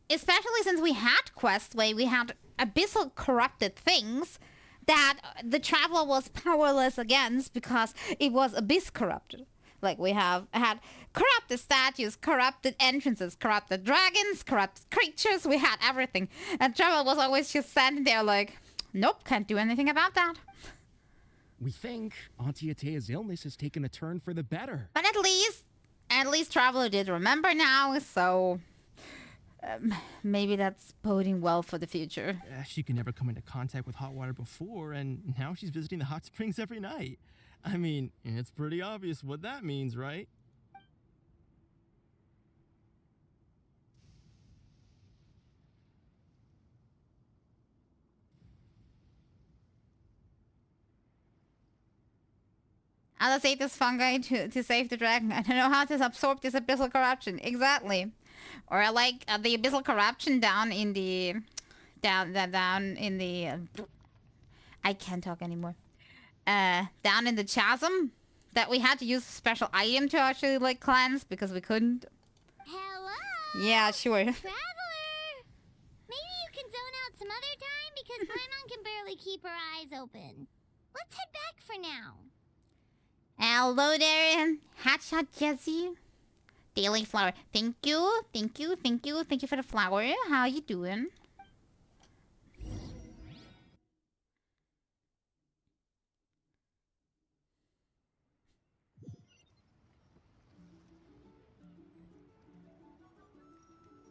especially since we had Questway, we had abyssal corrupted things that the Traveler was powerless against because it was abyss corrupted. Like we have had corrupted statues, corrupted entrances, corrupted dragons, corrupted creatures. We had everything. And Traveler was always just standing there like, nope, can't do anything about that. We think Auntie Atea's illness has taken a turn for the better. But at least Traveler did remember now, so maybe that's boding well for the future. She could never come into contact with hot water before, and now she's visiting the hot springs every night. I mean, it's pretty obvious what that means, right? I'll save this fungi to save the dragon. I don't know how to absorb this abyssal corruption. Exactly. Or I like the abyssal corruption down in the... Down in the... I can't talk anymore. Down in the chasm. That we had to use a special item to actually, like, cleanse because we couldn't. Hello? Yeah, sure. Traveler! Maybe you can zone out some other time because Paimon can barely keep her eyes open. Let's head back for now. Hello there, Hatshot Jesse. Daily flower. Thank you for the flower. How you doing?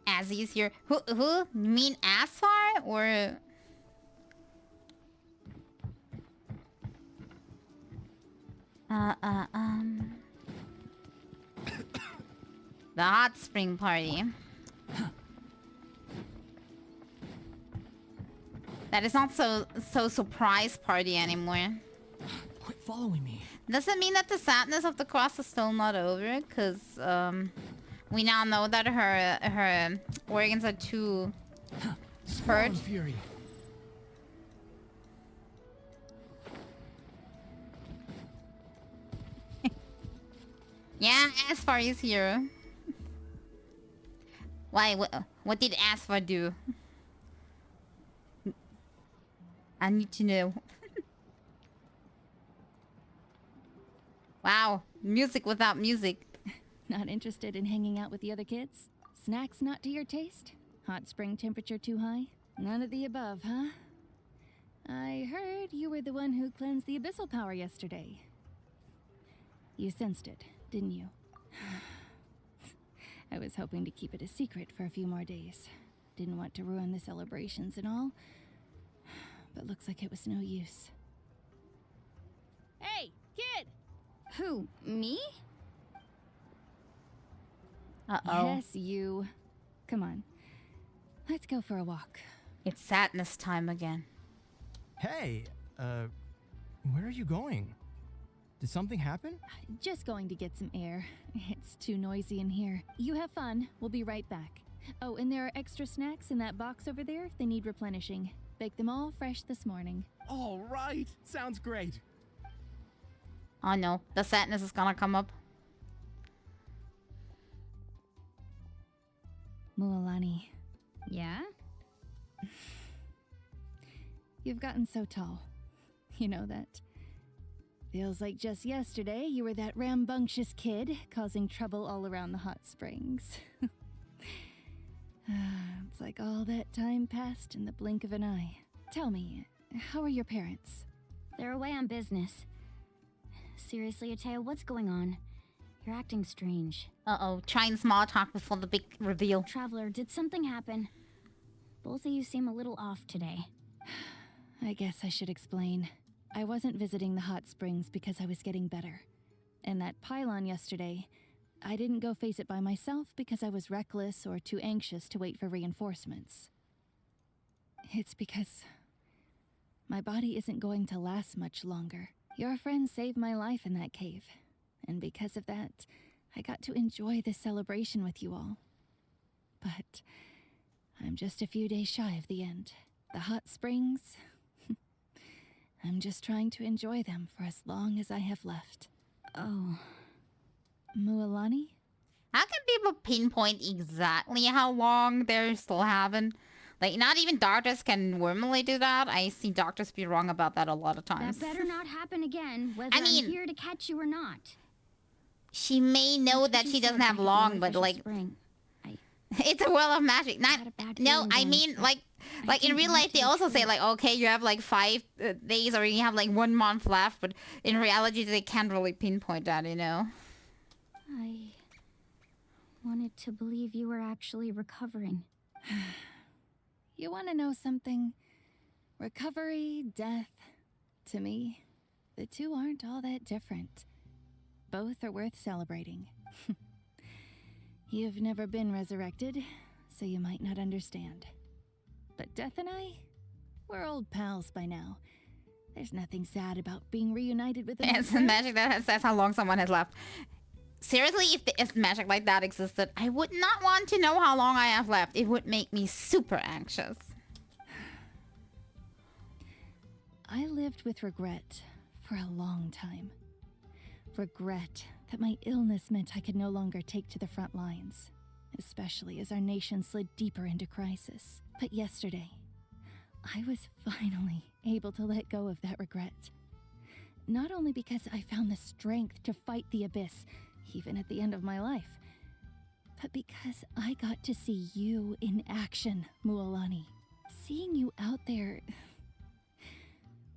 Azzy's here. Who? You mean Asfar or? The hot spring party. That is not so surprise party anymore. Quit following me. Doesn't mean that the sadness of the cross is still not over, because we now know that her organs are too hurt. Fury. Yeah, Asfar is here. Why? What did Asfar do? I need to know. Wow, music without music. Not interested in hanging out with the other kids? Snacks not to your taste? Hot spring temperature too high? None of the above, huh? I heard you were the one who cleansed the abyssal power yesterday. You sensed it, didn't you? I was hoping to keep it a secret for a few more days. Didn't want to ruin the celebrations and all. But looks like it was no use. Hey, kid! Who, me? Uh-oh. Yes, you. Come on. Let's go for a walk. It's sadness time again. Hey, where are you going? Did something happen? Just going to get some air. It's too noisy in here. You have fun. We'll be right back. Oh, and there are extra snacks in that box over there if they need replenishing. Baked them all fresh this morning. All right. Sounds great. Oh no, the sadness is gonna come up. Mualani, Yeah? you've gotten so tall. You know that? Feels like just yesterday you were that rambunctious kid causing trouble all around the hot springs. It's like all that time passed in the blink of an eye. Tell me, how are your parents? They're away on business. Seriously, Atea, what's going on? You're acting strange. Uh-oh, trying small talk before the big reveal. Traveler, did something happen? Both of you seem a little off today. I guess I should explain. I wasn't visiting the hot springs because I was getting better. And that pylon yesterday, I didn't go face it by myself because I was reckless or too anxious to wait for reinforcements. It's because my body isn't going to last much longer. Your friend saved my life in that cave. And because of that, I got to enjoy this celebration with you all. But I'm just a few days shy of the end. The hot springs, I'm just trying to enjoy them for as long as I have left. Oh. Mualani? How can people pinpoint exactly how long they're still having? Like, not even doctors can normally do that. I see doctors be wrong about that a lot of times. That better not happen again, whether I mean, I'm here to catch you or not. She may know that she doesn't have long, but like... It's a world of magic. Not no, I mean like in real life they also say like, okay, you have like 5 days or you have like 1 month left, but in reality they can't really pinpoint that, you know. I wanted to believe you were actually recovering. You want to know something? Recovery, death, to me, the two aren't all that different. Both are worth celebrating. You've never been resurrected, so you might not understand. But Death and I, we're old pals by now. There's nothing sad about being reunited with an It's magic that says how long someone has left. Seriously, if magic like that existed, I would not want to know how long I have left. It would make me super anxious. I lived with regret for a long time. Regret that my illness meant I could no longer take to the front lines, especially as our nation slid deeper into crisis. But yesterday, I was finally able to let go of that regret. Not only because I found the strength to fight the abyss, even at the end of my life, but because I got to see you in action, Mualani. Seeing you out there, it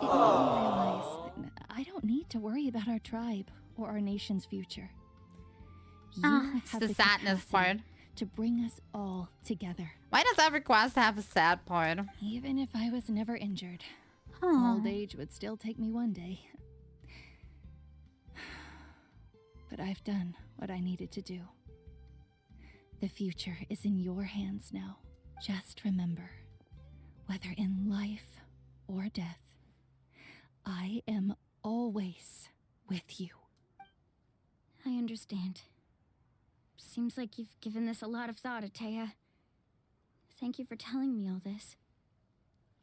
made me realize that I don't need to worry about our tribe or our nation's future. You It's have the sadness part. to bring us all together. Why does every quest have a sad part? Even if I was never injured, Aw. old age would still take me one day. But I've done what I needed to do. The future is in your hands now. Just remember, whether in life or death, I am always with you. I understand. Seems like you've given this a lot of thought, Atea. Thank you for telling me all this.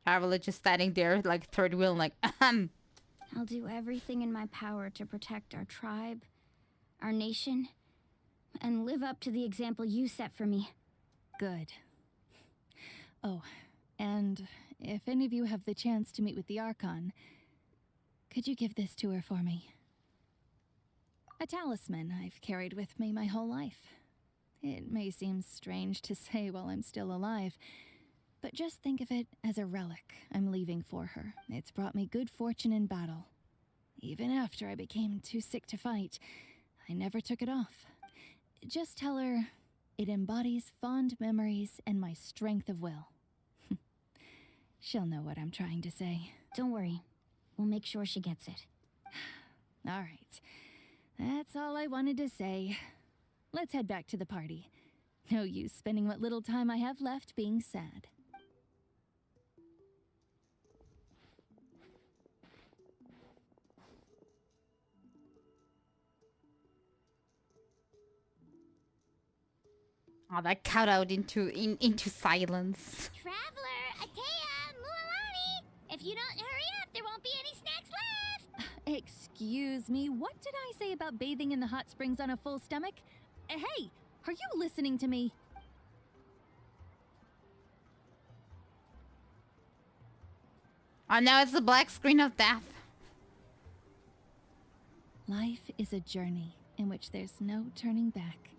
Traveler just standing there like third wheel, like, I'll do everything in my power to protect our tribe, our nation, and live up to the example you set for me. Good. Oh, and if any of you have the chance to meet with the Archon, could you give this to her for me? A talisman I've carried with me my whole life. It may seem strange to say while I'm still alive, but just think of it as a relic I'm leaving for her. It's brought me good fortune in battle. Even after I became too sick to fight, I never took it off. Just tell her it embodies fond memories and my strength of will. She'll know what I'm trying to say. Don't worry. We'll make sure she gets it. All right. That's all I wanted to say. Let's head back to the party. No use spending what little time I have left being sad. Oh, that cut out into silence. Traveler, Atea, Mualani! If you don't hurry up, there won't be any snacks left! Excuse me, what did I say about bathing in the hot springs on a full stomach? Hey, are you listening to me? Oh no, it's the black screen of death. Life is a journey in which there's no turning back.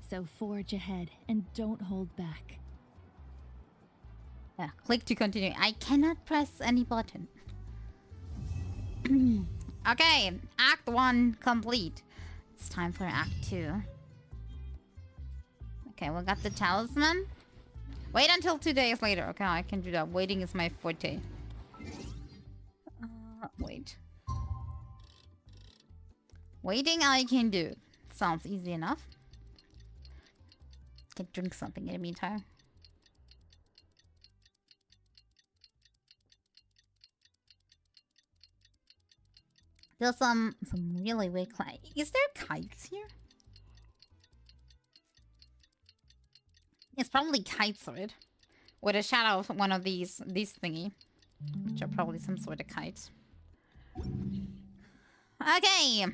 So forge ahead and don't hold back. Yeah, click to continue. I cannot press any button. Okay, Act 1 complete. It's time for Act 2. Okay, we got the talisman. Wait until 2 days later. Okay, I can do that. Waiting is my forte. Wait. Waiting I can do. Sounds easy enough. Can drink something in the meantime. There's some really weird clay. Is there kites here? It's probably kites, right? With a shadow of one of these thingy. Which are probably some sort of kites. Okay.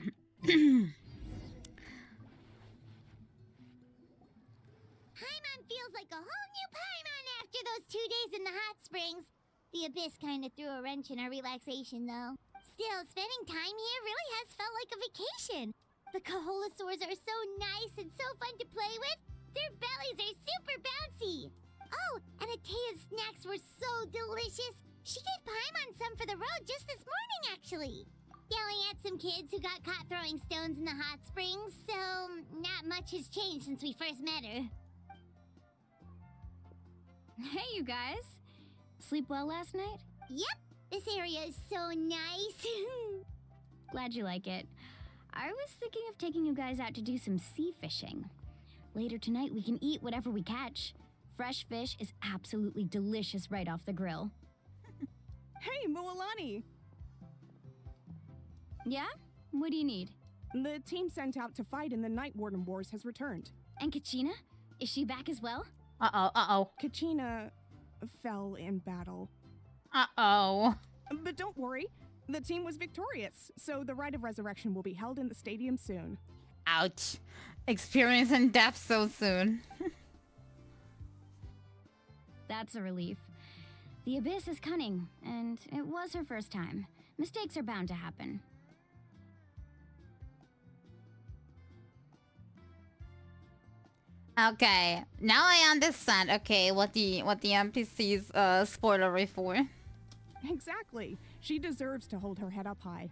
Paimon feels like a whole new Paimon after those 2 days in the hot springs. The Abyss kind of threw a wrench in our relaxation, though. Still, spending time here really has felt like a vacation. The Kaholosaurs are so nice and so fun to play with. Their bellies are super bouncy. Oh, and Atea's snacks were so delicious. She gave Paimon some for the road just this morning, actually. Yelling at some kids who got caught throwing stones in the hot springs, so not much has changed since we first met her. Hey, you guys. Sleep well last night? Yep, this area is so nice. Glad you like it. I was thinking of taking you guys out to do some sea fishing. Later tonight, we can eat whatever we catch. Fresh fish is absolutely delicious right off the grill. Hey, Mualani! Yeah? What do you need? The team sent out to fight in the Night Warden Wars has returned. And Kachina? Is she back as well? Uh-oh. Kachina fell in battle. Uh-oh. But don't worry, the team was victorious, so the Rite of Resurrection will be held in the stadium soon. Ouch. Experiencing death so soon. That's a relief. The Abyss is cunning, and it was her first time. Mistakes are bound to happen. Okay, now I understand. Okay, what the NPC's spoilery for. Exactly. She deserves to hold her head up high.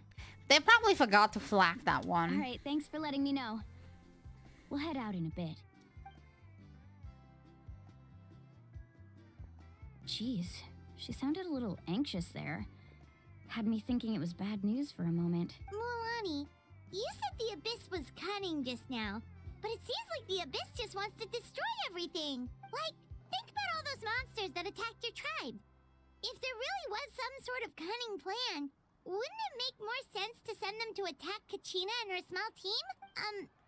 They probably forgot to flag that one. All right, thanks for letting me know. We'll head out in a bit. Jeez, she sounded a little anxious there. Had me thinking it was bad news for a moment. Mualani, you said the Abyss was cunning just now, but it seems like the Abyss just wants to destroy everything. Like, think about all those monsters that attacked your tribe. If there really was some sort of cunning plan, wouldn't it make more sense to send them to attack Kachina and her small team?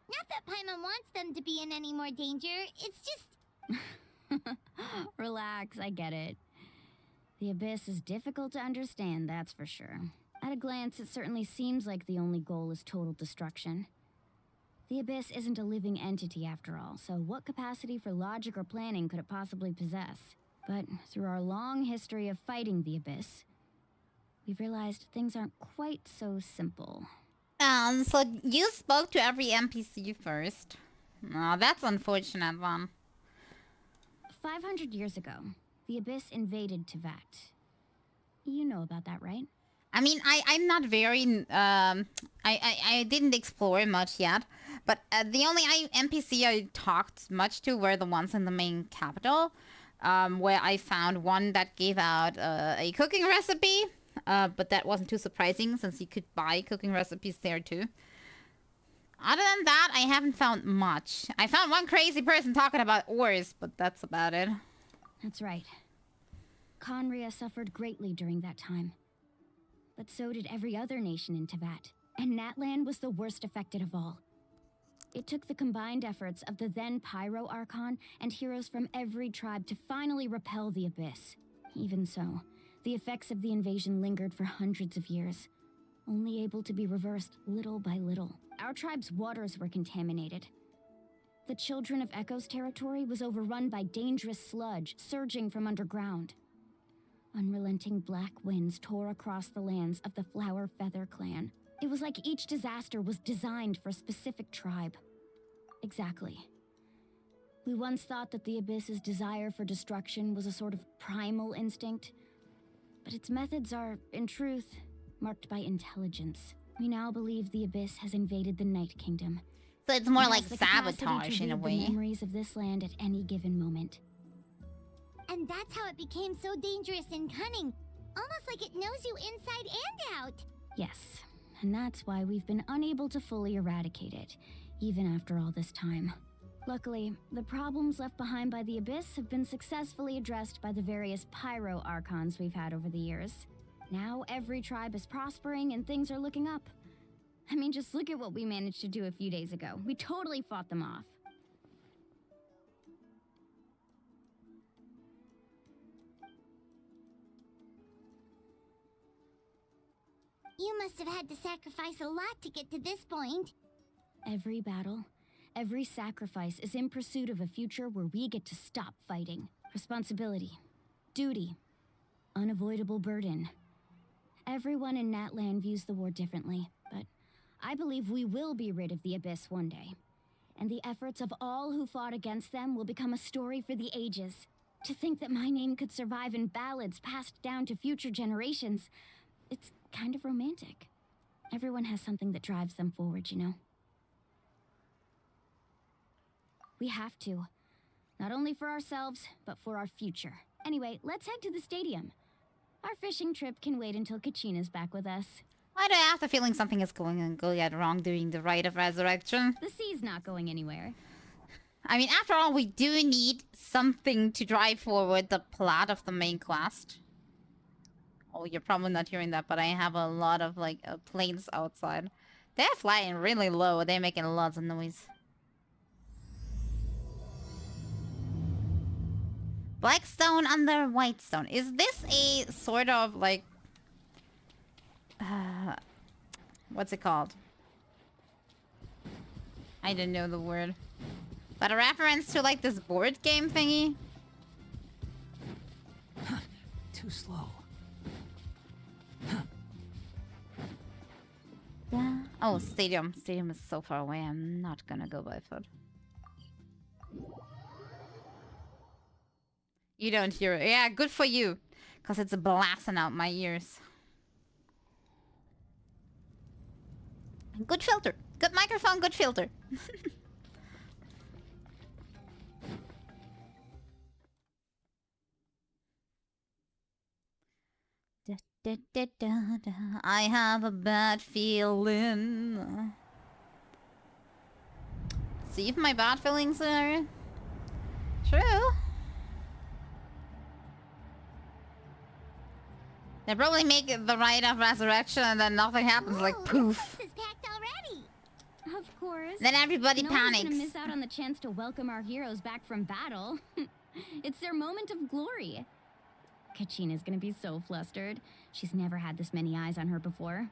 Not that Paimon wants them to be in any more danger, it's just... Relax, I get it. The Abyss is difficult to understand, that's for sure. At a glance, it certainly seems like the only goal is total destruction. The Abyss isn't a living entity after all, so what capacity for logic or planning could it possibly possess? But through our long history of fighting the Abyss, we've realized things aren't quite so simple. So you spoke to every NPC first. Oh, that's unfortunate, one. 500 years ago, the Abyss invaded Teyvat. You know about that, right? I mean, I'm not very, I didn't explore much yet, but the only NPC I talked much to were the ones in the main capital, where I found one that gave out a cooking recipe, but that wasn't too surprising since you could buy cooking recipes there too. Other than that, I haven't found much. I found one crazy person talking about ores, but that's about it. That's right. Conria suffered greatly during that time. But so did every other nation in Teyvat, and Natlan was the worst affected of all. It took the combined efforts of the then Pyro Archon and heroes from every tribe to finally repel the Abyss. Even so, the effects of the invasion lingered for hundreds of years, only able to be reversed little by little. Our tribe's waters were contaminated. The Children of Echo's territory was overrun by dangerous sludge surging from underground. Unrelenting black winds tore across the lands of the Flower Feather clan. It was like each disaster was designed for a specific tribe. Exactly. We once thought that the Abyss's desire for destruction was a sort of primal instinct, but its methods are, in truth, marked by intelligence. We now believe the Abyss has invaded the Night Kingdom. So it's more It like has the capacity sabotage to in a read way. the memories of this land at any given moment. And that's how it became so dangerous and cunning. Almost like it knows you inside and out. Yes, and that's why we've been unable to fully eradicate it, even after all this time. Luckily, the problems left behind by the Abyss have been successfully addressed by the various Pyro Archons we've had over the years. Now every tribe is prospering and things are looking up. I mean, just look at what we managed to do a few days ago. We totally fought them off. You must have had to sacrifice a lot to get to this point. Every battle, every sacrifice is in pursuit of a future where we get to stop fighting. Responsibility, duty, unavoidable burden. Everyone in Natlan views the war differently, but I believe we will be rid of the Abyss one day. And the efforts of all who fought against them will become a story for the ages. To think that my name could survive in ballads passed down to future generations, it's kind of romantic. Everyone has something that drives them forward, you know? We have to. Not only for ourselves, but for our future. Anyway, let's head to the stadium. Our fishing trip can wait until Kachina's back with us. Why do I have the feeling something is going wrong during the Rite of Resurrection? The sea's not going anywhere. I mean, after all, we do need something to drive forward the plot of the main quest. Oh, you're probably not hearing that, but I have a lot of, like, planes outside. They're flying really low. They're making lots of noise. Black stone under white stone. Is this a sort of, like... what's it called? I don't know the word. But a reference to, like, this board game thingy? Too slow. Yeah. Oh, stadium. Stadium is so far away. I'm not gonna go by foot. You don't hear it. Yeah, good for you. Because it's blasting out my ears. Good filter. Good microphone, good filter. I have a bad feeling. See if my bad feelings are true. They probably make it the Rite of Resurrection and then nothing happens, like poof. This is packed already. Of course. Then everybody no one's panics. gonna miss out on the chance to welcome our heroes back from battle. It's their moment of glory. Kachina's gonna be so flustered. She's never had this many eyes on her before.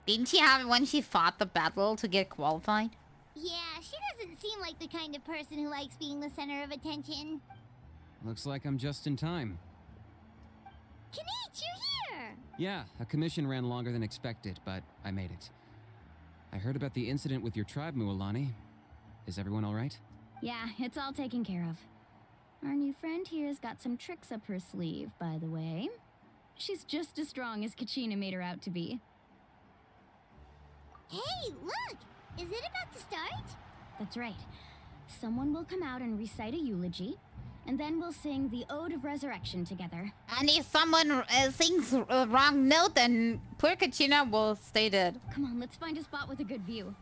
Didn't she have it when she fought the battle to get qualified? Yeah, she doesn't seem like the kind of person who likes being the center of attention. Looks like I'm just in time. Kanich, you're here! Yeah, a commission ran longer than expected, but I made it. I heard about the incident with your tribe, Mualani. Is everyone alright? Yeah, it's all taken care of. Our new friend here's got some tricks up her sleeve, by the way. She's just as strong as Kachina made her out to be. Hey, look! Is it about to start? That's right. Someone will come out and recite a eulogy, and then we'll sing the Ode of Resurrection together. And if someone sings a wrong note, then poor Kachina will stay dead. Come on, let's find a spot with a good view.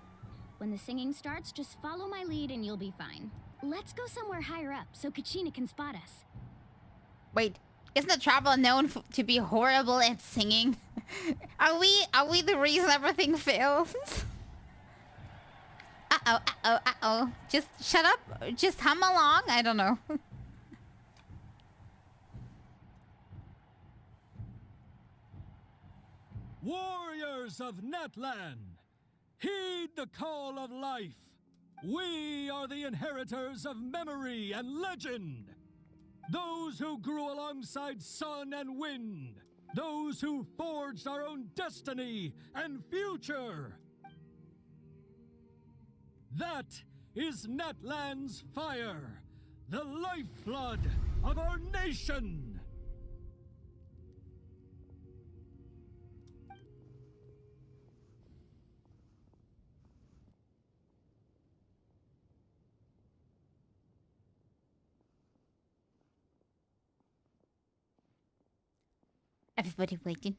When the singing starts, just follow my lead and you'll be fine. Let's go somewhere higher up so Kachina can spot us. Wait, isn't the traveler known to be horrible at singing? Are we the reason everything fails? Uh-oh. Just shut up. Just hum along. I don't know. Warriors of Natlan, heed the call of life. We are the inheritors of memory and legend. Those who grew alongside sun and wind. Those who forged our own destiny and future. That is Natlan's fire, the lifeblood of our nation. Everybody waiting.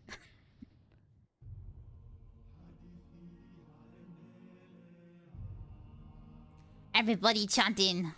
Everybody chanting.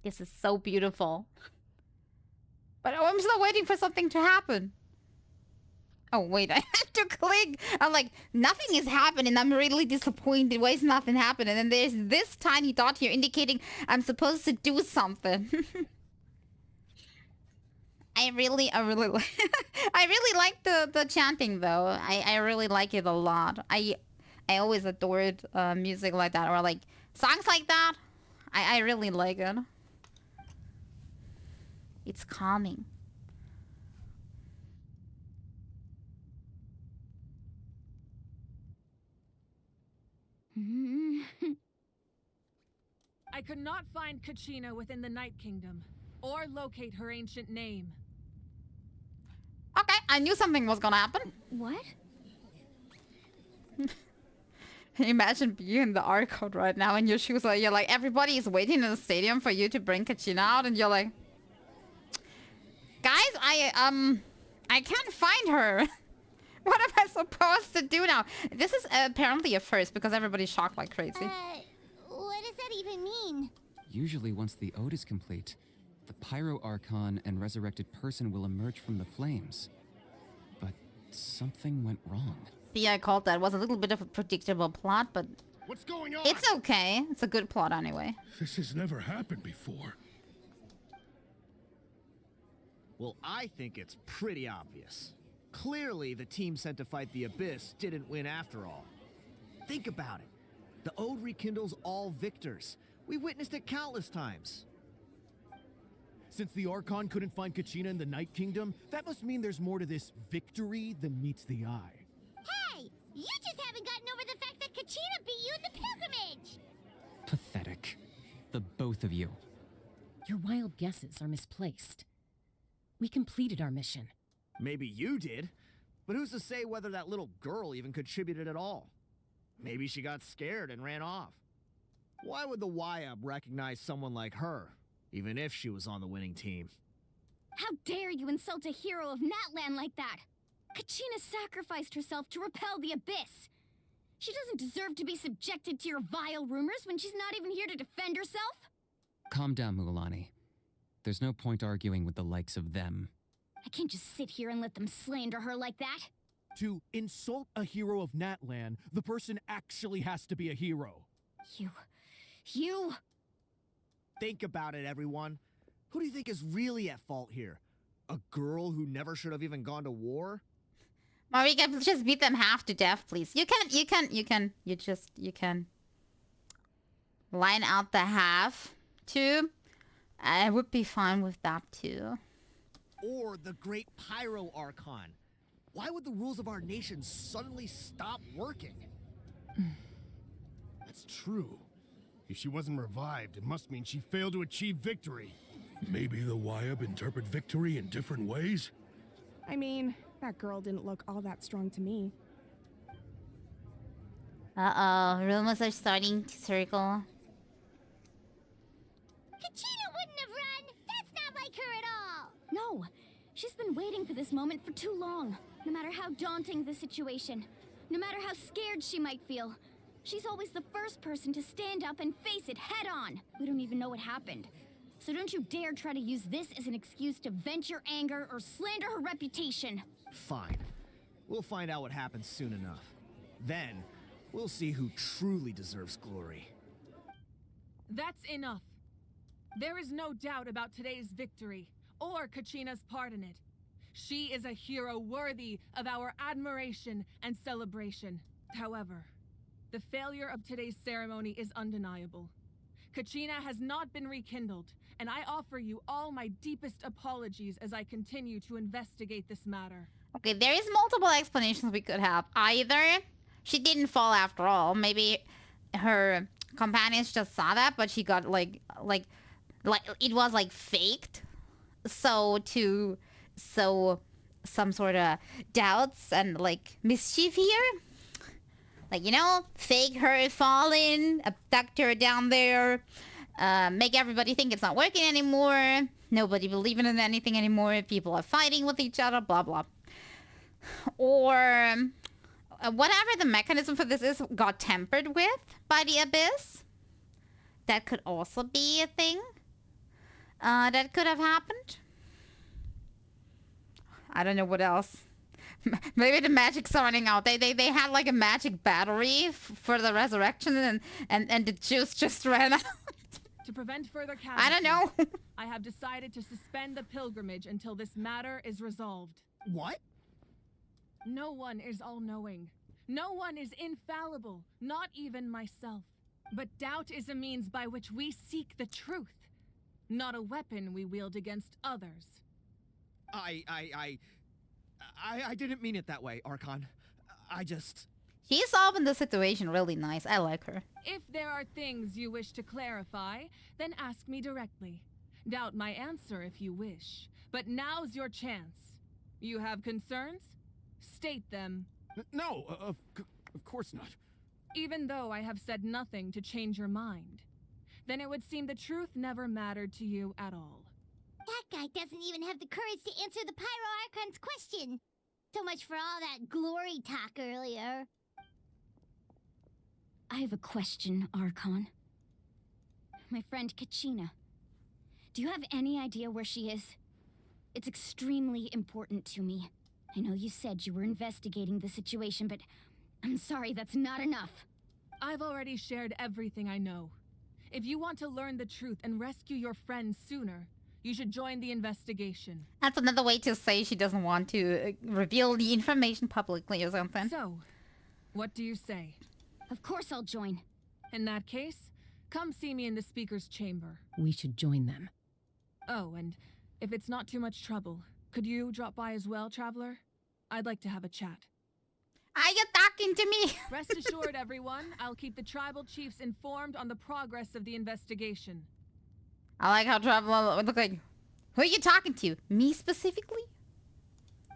This is so beautiful. But I'm still waiting for something to happen. Oh, wait, I have to click. I'm like, nothing is happening. I'm really disappointed. Why is nothing happening? And there's this tiny dot here indicating I'm supposed to do something. I really like I really like the chanting though. I really like it a lot. I always adored music like that, or like songs like that. I really like it. It's calming. I could not find Kachina within the Night Kingdom, or locate her ancient name. Okay, I knew something was gonna happen. What? Imagine being in the Archon right now in your shoes. You're like, everybody is waiting in the stadium for you to bring Kachina out, and you're like, guys, I can't find her. What am I supposed to do now? This is apparently a first because everybody's shocked like crazy. What does that even mean? Usually once the ode is complete, the Pyro Archon and resurrected person will emerge from the flames. But something went wrong. See, I called that. It was a little bit of a predictable plot, but what's going on? It's okay. It's a good plot anyway. This has never happened before. Well, I think it's pretty obvious. Clearly, the team sent to fight the Abyss didn't win after all. Think about it. The Ode rekindles all victors. We witnessed it countless times. Since the Archon couldn't find Kachina in the Night Kingdom, that must mean there's more to this victory than meets the eye. Hey! You just haven't gotten over the fact that Kachina beat you in the pilgrimage! Pathetic. The both of you. Your wild guesses are misplaced. We completed our mission. Maybe you did, but who's to say whether that little girl even contributed at all? Maybe she got scared and ran off. Why would the YUB recognize someone like her, even if she was on the winning team? How dare you insult a hero of Natlan like that? Kachina sacrificed herself to repel the Abyss. She doesn't deserve to be subjected to your vile rumors when she's not even here to defend herself. Calm down, Mualani. There's no point arguing with the likes of them. I can't just sit here and let them slander her like that. To insult a hero of Natlan, the person actually has to be a hero. You... Think about it, everyone. Who do you think is really at fault here? A girl who never should have even gone to war? Marika, just beat them half to death, please. You can line out the half too. I would be fine with that too. Or the great Pyro Archon. Why would the rules of our nation suddenly stop working? That's true. If she wasn't revived, it must mean she failed to achieve victory. Maybe the Wyab interpret victory in different ways? I mean, that girl didn't look all that strong to me. Uh-oh, rumors are starting to circle. Kachina wouldn't have run! That's not like her at all! No, she's been waiting for this moment for too long. No matter how daunting the situation, no matter how scared she might feel, she's always the first person to stand up and face it head on. We don't even know what happened. So don't you dare try to use this as an excuse to vent your anger or slander her reputation. Fine. We'll find out what happens soon enough. Then, we'll see who truly deserves glory. That's enough. There is no doubt about today's victory, or Kachina's part in it. She is a hero worthy of our admiration and celebration. However, the failure of today's ceremony is undeniable. Kachina has not been rekindled, and I offer you all my deepest apologies as I continue to investigate this matter. Okay, there is multiple explanations we could have. Either she didn't fall after all. Maybe her companions just saw that, but she got like it was like faked. So some sort of doubts and like mischief here. Like, you know, fake her falling, abduct her down there, make everybody think it's not working anymore, nobody believing in anything anymore, people are fighting with each other, blah, blah. Or whatever the mechanism for this is got tempered with by the Abyss. That could also be a thing that could have happened. I don't know what else. Maybe the magic's running out. They had like a magic battery for the resurrection and the juice just ran out. To prevent further casualties, I don't know. I have decided to suspend the pilgrimage until this matter is resolved. What? No one is all-knowing. No one is infallible, not even myself. But doubt is a means by which we seek the truth, not a weapon we wield against others. I didn't mean it that way, Archon. I just... She's solving the situation really nice. I like her. If there are things you wish to clarify, then ask me directly. Doubt my answer if you wish. But now's your chance. You have concerns? State them. No, of course not. Even though I have said nothing to change your mind, then it would seem the truth never mattered to you at all. That guy doesn't even have the courage to answer the Pyro Archon's question. So much for all that glory talk earlier. I have a question, Archon. My friend Kachina. Do you have any idea where she is? It's extremely important to me. I know you said you were investigating the situation, but I'm sorry, that's not enough. I've already shared everything I know. If you want to learn the truth and rescue your friend sooner, you should join the investigation. That's another way to say she doesn't want to reveal the information publicly or something. So, what do you say? Of course I'll join. In that case, come see me in the speaker's chamber. We should join them. Oh, and if it's not too much trouble, could you drop by as well, Traveler? I'd like to have a chat. Are you talking to me? Rest assured, everyone, I'll keep the tribal chiefs informed on the progress of the investigation. I like how Traveler would look like... Who are you talking to? Me specifically?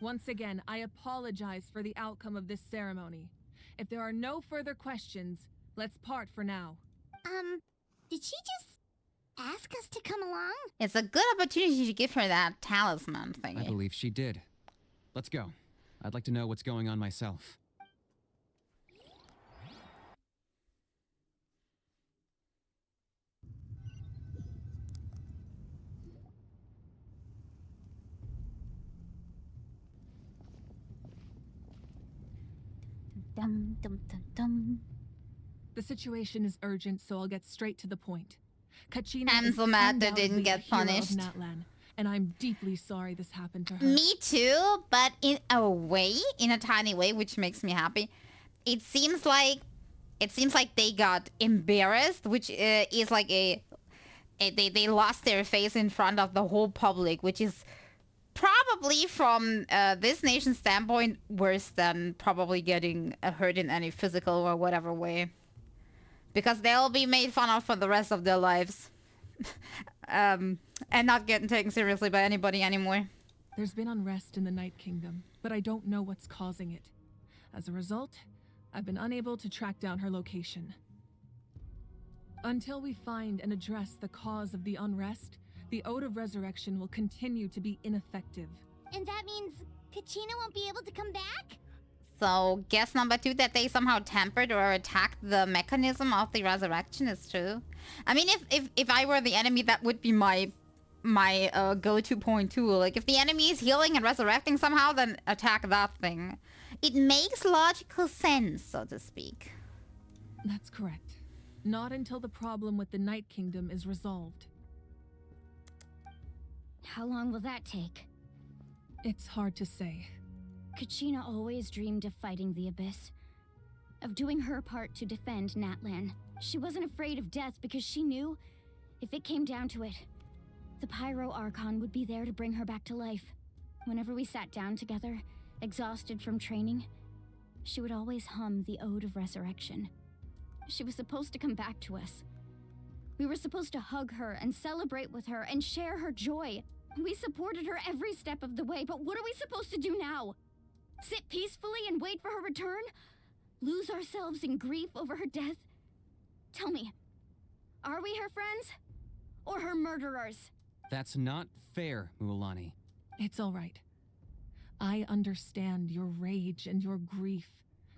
Once again, I apologize for the outcome of this ceremony. If there are no further questions, let's part for now. Did she just ask us to come along? It's a good opportunity to give her that talisman thingy. I believe she did. Let's go. I'd like to know what's going on myself. Dum, dum, dum, dum. The situation is urgent, so I'll get straight to the point. Kachina I'm is so mad that undoubtedly didn't get a hero punished. of Natlan, and I'm deeply sorry this happened to her. Me too, but in a way, in a tiny way, which makes me happy. It seems like they got embarrassed, which is like they lost their face in front of the whole public, which is probably from this nation's standpoint worse than probably getting hurt in any physical or whatever way, because they'll be made fun of for the rest of their lives. And not getting taken seriously by anybody anymore. There's been unrest in the Night Kingdom, but I don't know what's causing it. As a result, I've been unable to track down her location. Until we find and address the cause of the unrest, the Ode of Resurrection will continue to be ineffective. And that means Kachina won't be able to come back? So, guess number 2, that they somehow tampered or attacked the mechanism of the resurrection is true. I mean, if I were the enemy, that would be my go-to point too. Like, if the enemy is healing and resurrecting somehow, then attack that thing. It makes logical sense, so to speak. That's correct. Not until the problem with the Night Kingdom is resolved. How long will that take? It's hard to say. Kachina always dreamed of fighting the Abyss, of doing her part to defend Natlan. She wasn't afraid of death because she knew, if it came down to it, the Pyro Archon would be there to bring her back to life. Whenever we sat down together, exhausted from training, she would always hum the Ode of Resurrection. She was supposed to come back to us. We were supposed to hug her and celebrate with her and share her joy. We supported her every step of the way, but what are we supposed to do now? Sit peacefully and wait for her return? Lose ourselves in grief over her death? Tell me, are we her friends? Or her murderers? That's not fair, Mualani. It's all right. I understand your rage and your grief.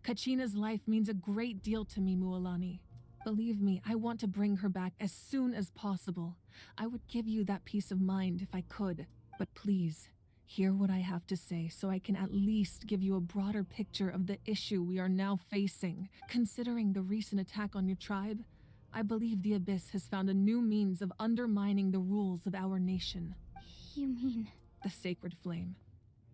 Kachina's life means a great deal to me, Mualani. Believe me, I want to bring her back as soon as possible. I would give you that peace of mind if I could. But please, hear what I have to say so I can at least give you a broader picture of the issue we are now facing. Considering the recent attack on your tribe, I believe the Abyss has found a new means of undermining the rules of our nation. You mean? The Sacred Flame.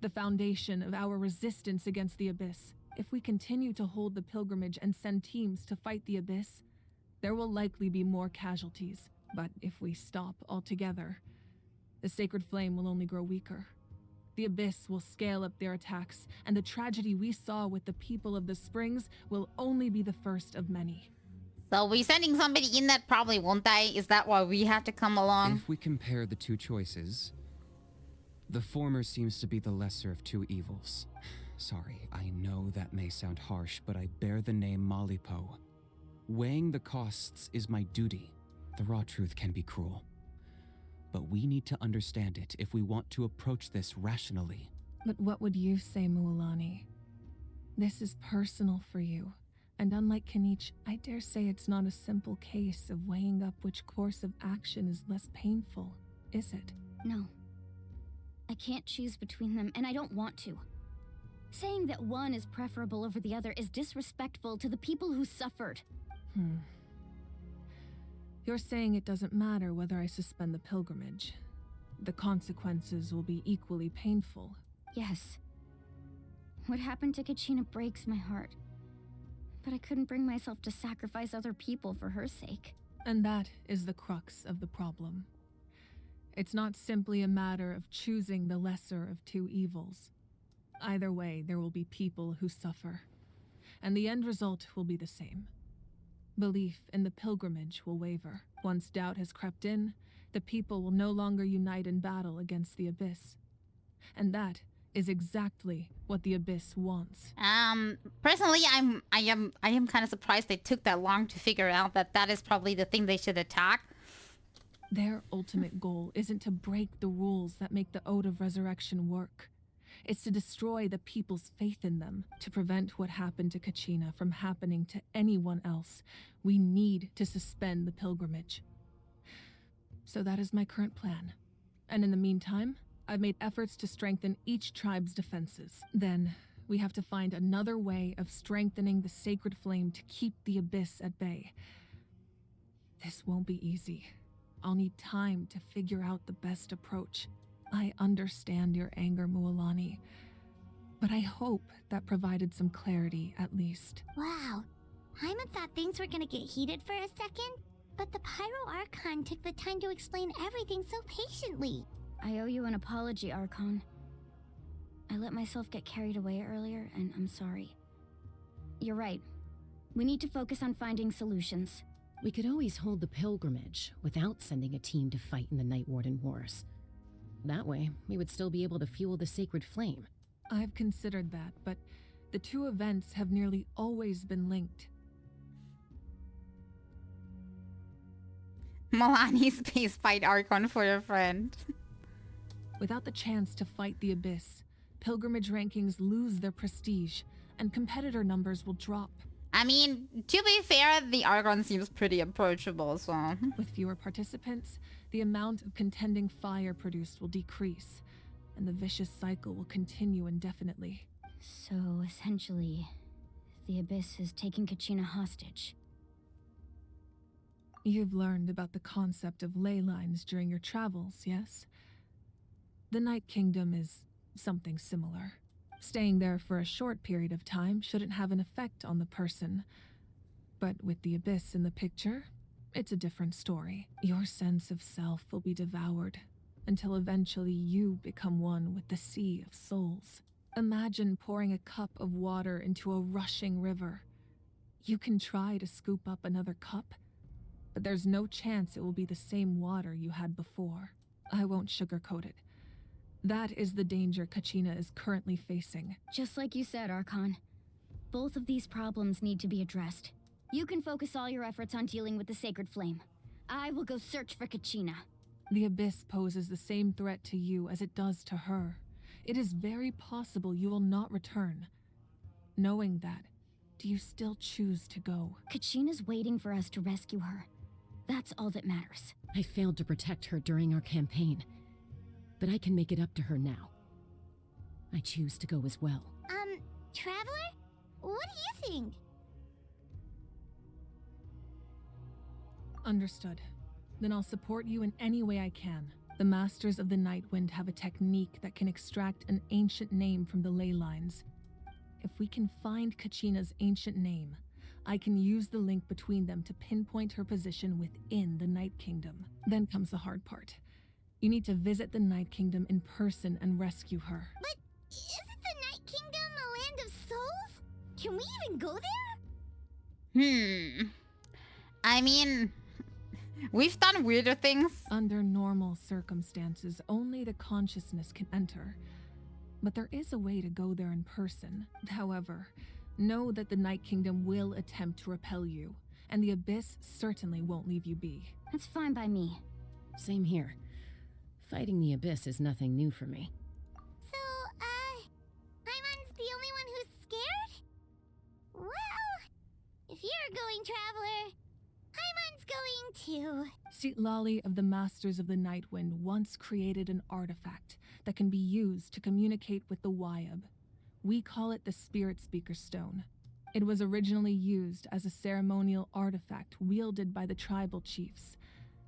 The foundation of our resistance against the Abyss. If we continue to hold the pilgrimage and send teams to fight the Abyss, there will likely be more casualties. But if we stop altogether, the Sacred Flame will only grow weaker. The Abyss will scale up their attacks, and the tragedy we saw with the people of the Springs will only be the first of many. So we're sending somebody in that probably won't die? Is that why we have to come along? If we compare the two choices, the former seems to be the lesser of two evils. Sorry, I know that may sound harsh, but I bear the name Malipo. Weighing the costs is my duty. The raw truth can be cruel. But we need to understand it if we want to approach this rationally. But what would you say, Mualani? This is personal for you. And unlike Kanich, I dare say it's not a simple case of weighing up which course of action is less painful, is it? No. I can't choose between them, and I don't want to. Saying that one is preferable over the other is disrespectful to the people who suffered. You're saying it doesn't matter whether I suspend the pilgrimage. The consequences will be equally painful. Yes. What happened to Kachina breaks my heart. But I couldn't bring myself to sacrifice other people for her sake. And that is the crux of the problem. It's not simply a matter of choosing the lesser of two evils. Either way, there will be people who suffer. And the end result will be the same. Belief in the pilgrimage will waver. Once doubt has crept in, the people will no longer unite in battle against the Abyss. And that is exactly what the Abyss wants. Personally, I am kind of surprised they took that long to figure out that is probably the thing they should attack. Their ultimate goal isn't to break the rules that make the Ode of Resurrection work. It's to destroy the people's faith in them, to prevent what happened to Kachina from happening to anyone else. We need to suspend the pilgrimage. So that is my current plan. And in the meantime, I've made efforts to strengthen each tribe's defenses. Then, We have to find another way of strengthening the sacred flame to keep the abyss at bay. This won't be easy. I'll need time to figure out the best approach. I understand your anger, Mualani, but I hope that provided some clarity at least. Wow. Hyman thought things were gonna get heated for a second, but the Pyro Archon took the time to explain everything so patiently. I owe you an apology, Archon. I let myself get carried away earlier, and I'm sorry. You're right. We need to focus on finding solutions. We could always hold the pilgrimage without sending a team to fight in the Night Warden Wars. That way, we would still be able to fuel the sacred flame. I've considered that, but the two events have nearly always been linked. Milani's space fight Archon for your friend. Without the chance to fight the abyss, pilgrimage rankings lose their prestige, and competitor numbers will drop. I mean, to be fair, the Archon seems pretty approachable, so... With fewer participants, the amount of contending fire produced will decrease, and the vicious cycle will continue indefinitely. So, essentially, the Abyss is taking Kachina hostage. You've learned about the concept of ley lines during your travels, yes? The Night Kingdom is something similar. Staying there for a short period of time shouldn't have an effect on the person. But with the Abyss in the picture, it's a different story. Your sense of self will be devoured, until eventually you become one with the sea of souls. Imagine pouring a cup of water into a rushing river. You can try to scoop up another cup, but there's no chance it will be the same water you had before. I won't sugarcoat it. That is the danger Kachina is currently facing. Just like you said, Archon. Both of these problems need to be addressed. You can focus all your efforts on dealing with the sacred flame. I will go search for Kachina. The Abyss poses the same threat to you as it does to her. It is very possible you will not return. Knowing that, do you still choose to go? Kachina's waiting for us to rescue her. That's all that matters. I failed to protect her during our campaign, but I can make it up to her now. I choose to go as well. Traveler? What do you think? Understood. Then I'll support you in any way I can. The Masters of the Nightwind have a technique that can extract an ancient name from the ley lines. If we can find Kachina's ancient name, I can use the link between them to pinpoint her position within the Night Kingdom. Then comes the hard part. You need to visit the Night Kingdom in person and rescue her. But isn't the Night Kingdom a land of souls? Can we even go there? I mean, we've done weirder things. Under normal circumstances, only the consciousness can enter. But there is a way to go there in person. However, know that the Night Kingdom will attempt to repel you, and the Abyss certainly won't leave you be. That's fine by me. Same here. Fighting the Abyss is nothing new for me. So, Hyman's the only one who's scared? Well, if you're going, Traveler, Hyman's going too. Sitlali of the Masters of the Nightwind once created an artifact that can be used to communicate with the Wyab. We call it the Spirit Speaker Stone. It was originally used as a ceremonial artifact wielded by the tribal chiefs,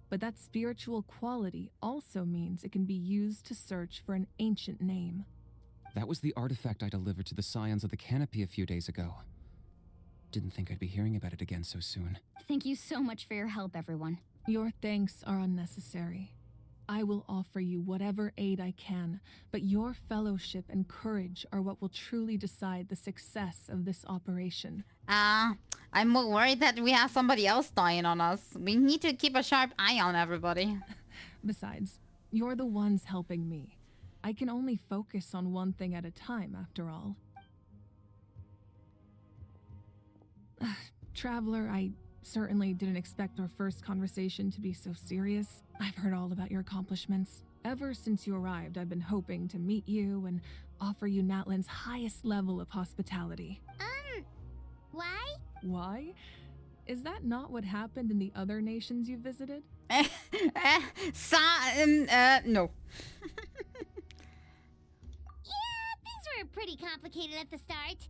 but that spiritual quality also means it can be used to search for an ancient name. That was the artifact I delivered to the Scions of the Canopy a few days ago. Didn't think I'd be hearing about it again so soon. Thank you so much for your help, everyone. Your thanks are unnecessary. I will offer you whatever aid I can, but your fellowship and courage are what will truly decide the success of this operation. I'm more worried that we have somebody else dying on us. We need to keep a sharp eye on everybody. Besides, you're the ones helping me. I can only focus on one thing at a time, after all. Traveler, I certainly didn't expect our first conversation to be so serious. I've heard all about your accomplishments. Ever since you arrived, I've been hoping to meet you and offer you Natlan's highest level of hospitality. Why? Why? Is that not what happened in the other nations you visited? No. Yeah, things were pretty complicated at the start.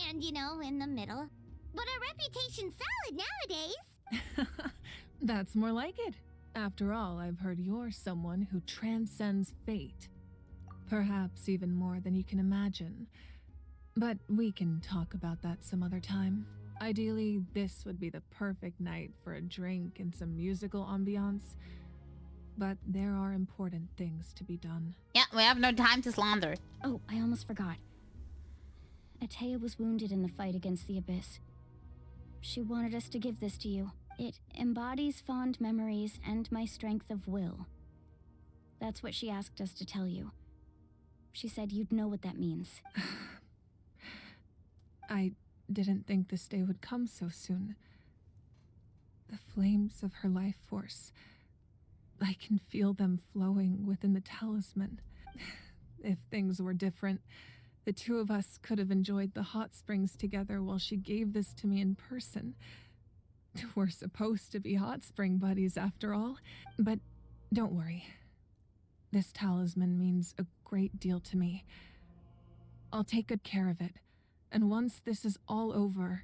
And, you know, in the middle. But our reputation's solid nowadays. That's more like it. After all, I've heard you're someone who transcends fate. Perhaps even more than you can imagine. But we can talk about that some other time. Ideally, this would be the perfect night for a drink and some musical ambiance. But there are important things to be done. Yeah, we have no time to slander. Oh, I almost forgot. Atea was wounded in the fight against the Abyss. She wanted us to give this to you. It embodies fond memories and my strength of will. That's what she asked us to tell you. She said you'd know what that means. I didn't think this day would come so soon. The flames of her life force. I can feel them flowing within the talisman. If things were different, the two of us could have enjoyed the hot springs together while she gave this to me in person. We're supposed to be hot spring buddies after all. But don't worry. This talisman means a great deal to me. I'll take good care of it. And once this is all over,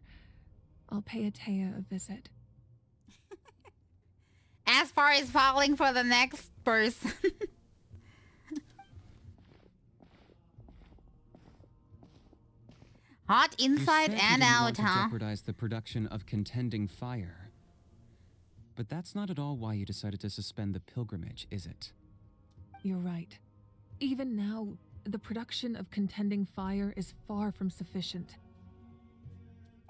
I'll pay Atea a visit. As far as falling for the next person. Hot inside you said and you didn't out, want to huh? jeopardize the production of Contending Fire. But that's not at all why you decided to suspend the pilgrimage, is it? You're right. Even now, the production of Contending Fire is far from sufficient.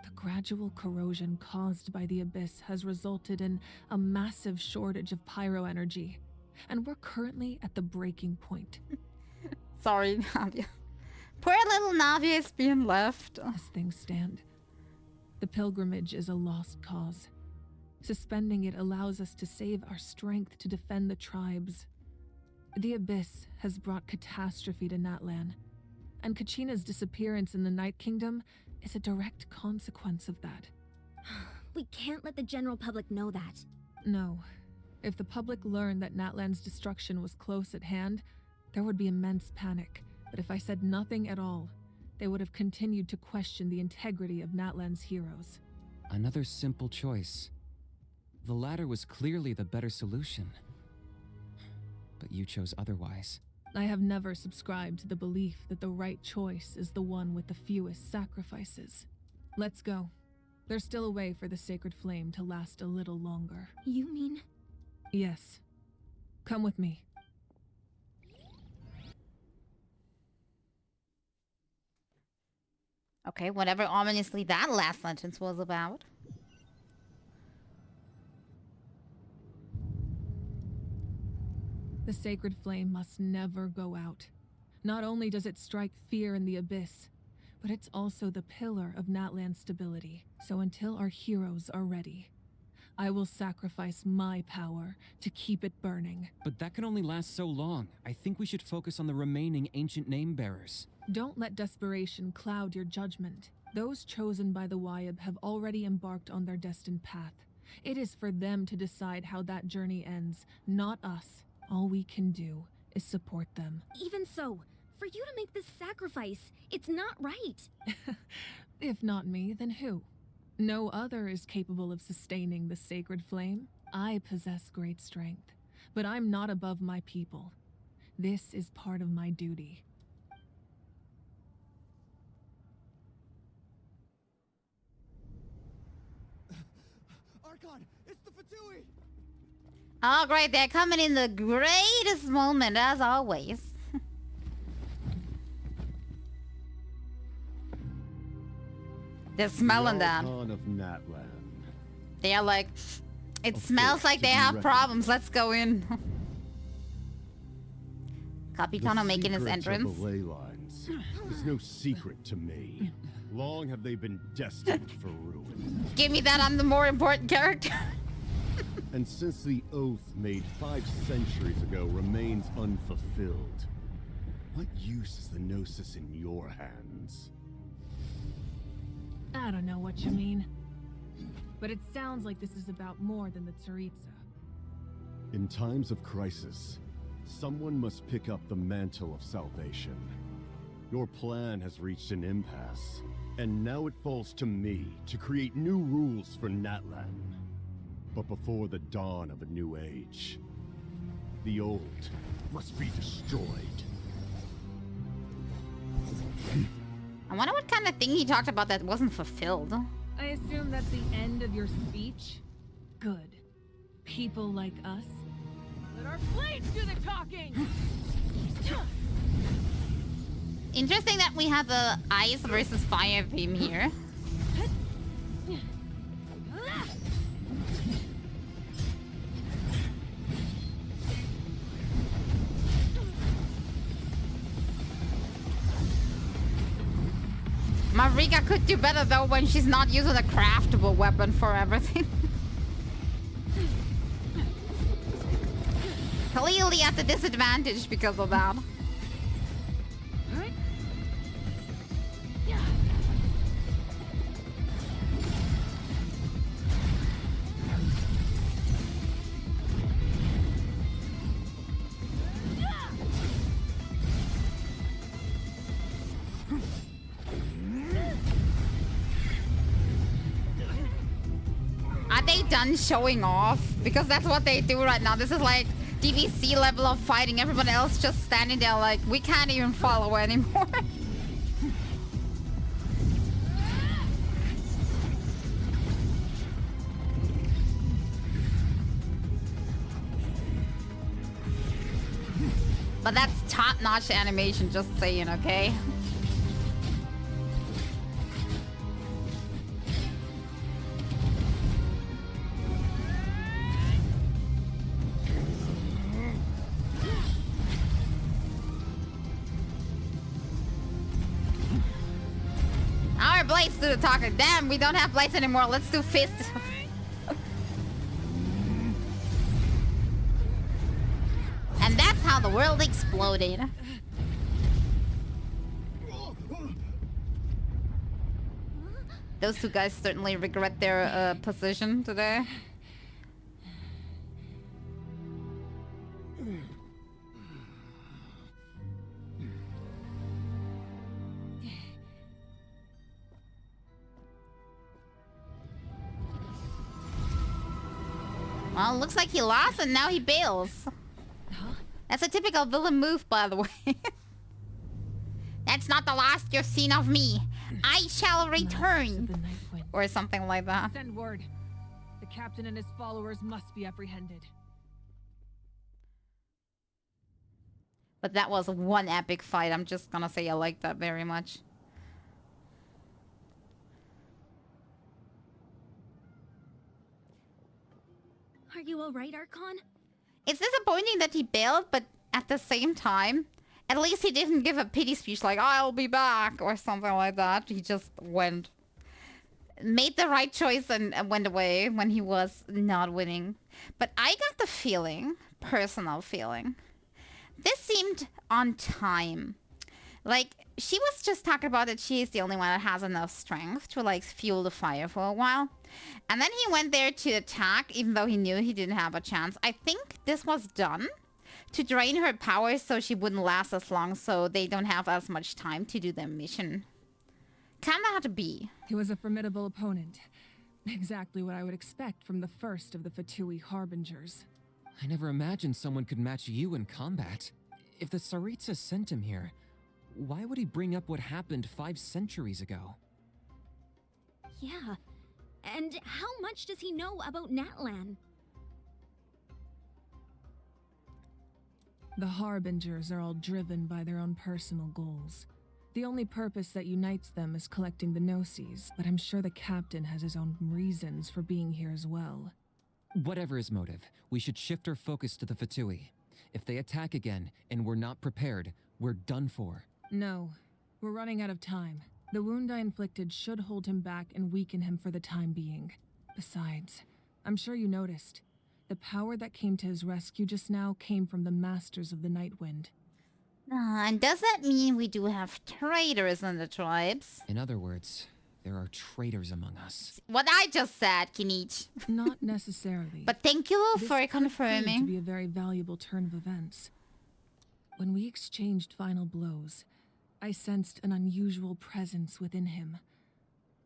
The gradual corrosion caused by the Abyss has resulted in a massive shortage of pyro energy, and we're currently at the breaking point. Sorry, Navia. Poor little Navia is being left. As things stand, the pilgrimage is a lost cause. Suspending it allows us to save our strength to defend the tribes. The Abyss has brought catastrophe to Natlan, and Kachina's disappearance in the Night Kingdom is a direct consequence of that. We can't let the general public know that. No. If the public learned that Natlan's destruction was close at hand, there would be immense panic. But if I said nothing at all, they would have continued to question the integrity of Natlan's heroes. Another simple choice. The latter was clearly the better solution. But you chose otherwise. I have never subscribed to the belief that the right choice is the one with the fewest sacrifices. Let's go. There's still a way for the sacred flame to last a little longer. You mean? Yes. Come with me. Okay, whatever ominously that last sentence was about. The sacred flame must never go out. Not only does it strike fear in the Abyss, but it's also the pillar of Natlan's stability. So until our heroes are ready, I will sacrifice my power to keep it burning. But that can only last so long. I think we should focus on the remaining ancient name bearers. Don't let desperation cloud your judgment. Those chosen by the Wayab have already embarked on their destined path. It is for them to decide how that journey ends, not us. All we can do is support them. Even so, for you to make this sacrifice, it's not right. If not me, then who? No other is capable of sustaining the sacred flame. I possess great strength, but I'm not above my people. This is part of my duty. Archon, it's the Fatui! Oh, great. They're coming in the greatest moment, as always. They're smelling that. Archon of Natlan. They're like, it Of smells course, like to they be have reckoned. problems. Let's go in. Capitano The making his secrets of entrance. the ley lines is no secret to me. Long have they been destined for ruin. Give me that, I'm the more important character. And since the oath made 5 centuries ago remains unfulfilled, what use is the Gnosis in your hands? I don't know what you mean. But it sounds like this is about more than the Tsaritsa. In times of crisis, someone must pick up the mantle of salvation. Your plan has reached an impasse, and now it falls to me to create new rules for Natlan. But before the dawn of a new age, the old must be destroyed. I wonder what kind of thing he talked about that wasn't fulfilled. I assume that's the end of your speech? Good. People like us. Let our blades do the talking! Interesting that we have the ice versus fire theme here. Marika could do better though when she's not using a craftable weapon for everything. Clearly at a disadvantage because of that. Are they done showing off? Because that's what they do right now. This is like DVC level of fighting. Everyone else just standing there like, we can't even follow anymore. But that's top-notch animation, just saying, okay? Our blades do the talking. Damn, we don't have blades anymore. Let's do fists. And that's how the world exploded. Those two guys certainly regret their position today. Well, looks like he lost and now he bails. That's a typical villain move, by the way. That's not the last you've seen of me. I shall return. Or something like that. Send word. The captain and his followers must be apprehended. But that was one epic fight. I'm just gonna say I like that very much. Are you alright, Archon? It's disappointing that he bailed, but at the same time, at least he didn't give a pity speech like, I'll be back, or something like that. He just went. Made the right choice and went away when he was not winning. But I got the feeling, personal feeling, this seemed on time. Like, she was just talking about that she is the only one that has enough strength to, like, fuel the fire for a while. And then he went there to attack, even though he knew he didn't have a chance. I think this was done to drain her powers so she wouldn't last as long, so they don't have as much time to do their mission. Kinda had to be. He was a formidable opponent. Exactly what I would expect from the first of the Fatui Harbingers. I never imagined someone could match you in combat. If the Tsaritsa sent him here, why would he bring up what happened 5 centuries ago? Yeah. And how much does he know about Natlan? The Harbingers are all driven by their own personal goals. The only purpose that unites them is collecting the Gnosis, but I'm sure the captain has his own reasons for being here as well. Whatever his motive, we should shift our focus to the Fatui. If they attack again and we're not prepared, we're done for. No, we're running out of time. The wound I inflicted should hold him back and weaken him for the time being. Besides, I'm sure you noticed, the power that came to his rescue just now came from the Masters of the Nightwind. And does that mean we do have traitors in the tribes? In other words, there are traitors among us. What I just said, Kinich. Not necessarily. But thank you This for could confirming. prove to be a very valuable turn of events. When we exchanged final blows, I sensed an unusual presence within him.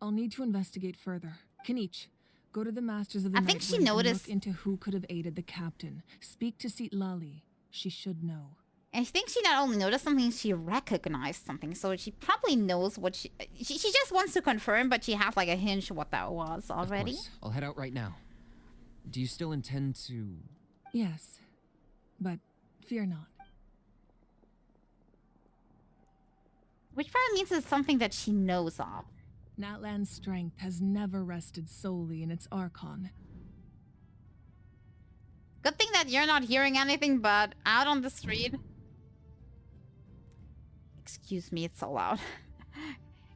I'll need to investigate further. Kinich, go to the Masters of the I think Night she Wind and noticed- look into who could have aided the captain. Speak to Lali. She should know. I think she not only noticed something, she recognized something. So she probably knows what she just wants to confirm, but she has like a hinge what that was already. Of course. I'll head out right now. Do you still intend to... Yes, but fear not. Which probably means it's something that she knows of. Natlan's strength has never rested solely in its Archon. Good thing that you're not hearing anything, but out on the street... Excuse me, it's so loud.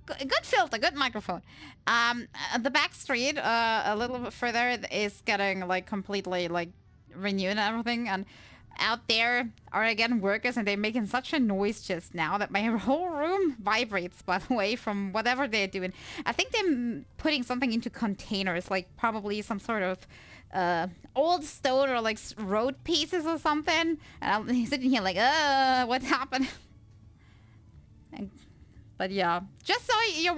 Good filter, good microphone. The back street, a little bit further, is getting like completely like renewed and everything. And out there are again workers, and they're making such a noise just now that my whole room vibrates. By the way, from whatever they're doing, I think they're putting something into containers, like probably some sort of old stone or like road pieces or something. And I'm sitting here like, what happened? But yeah, just so you're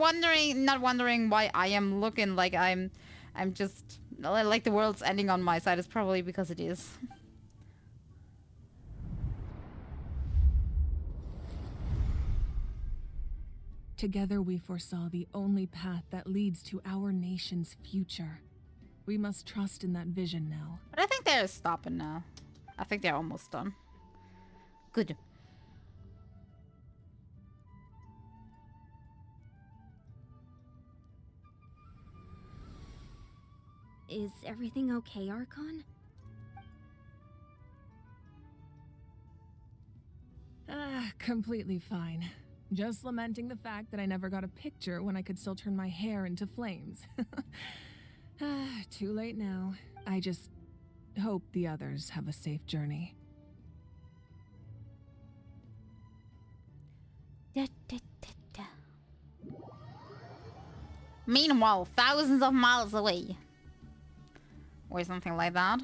not wondering why I am looking like I'm just like the world's ending on my side. It's probably because it is. Together we foresaw the only path that leads to our nation's future. We must trust in that vision now. But I think they're stopping now. I think they're almost done. Good. Is everything okay, Archon? Completely fine. Just lamenting the fact that I never got a picture when I could still turn my hair into flames. Too late now. I just hope the others have a safe journey. Meanwhile, thousands of miles away. Or something like that.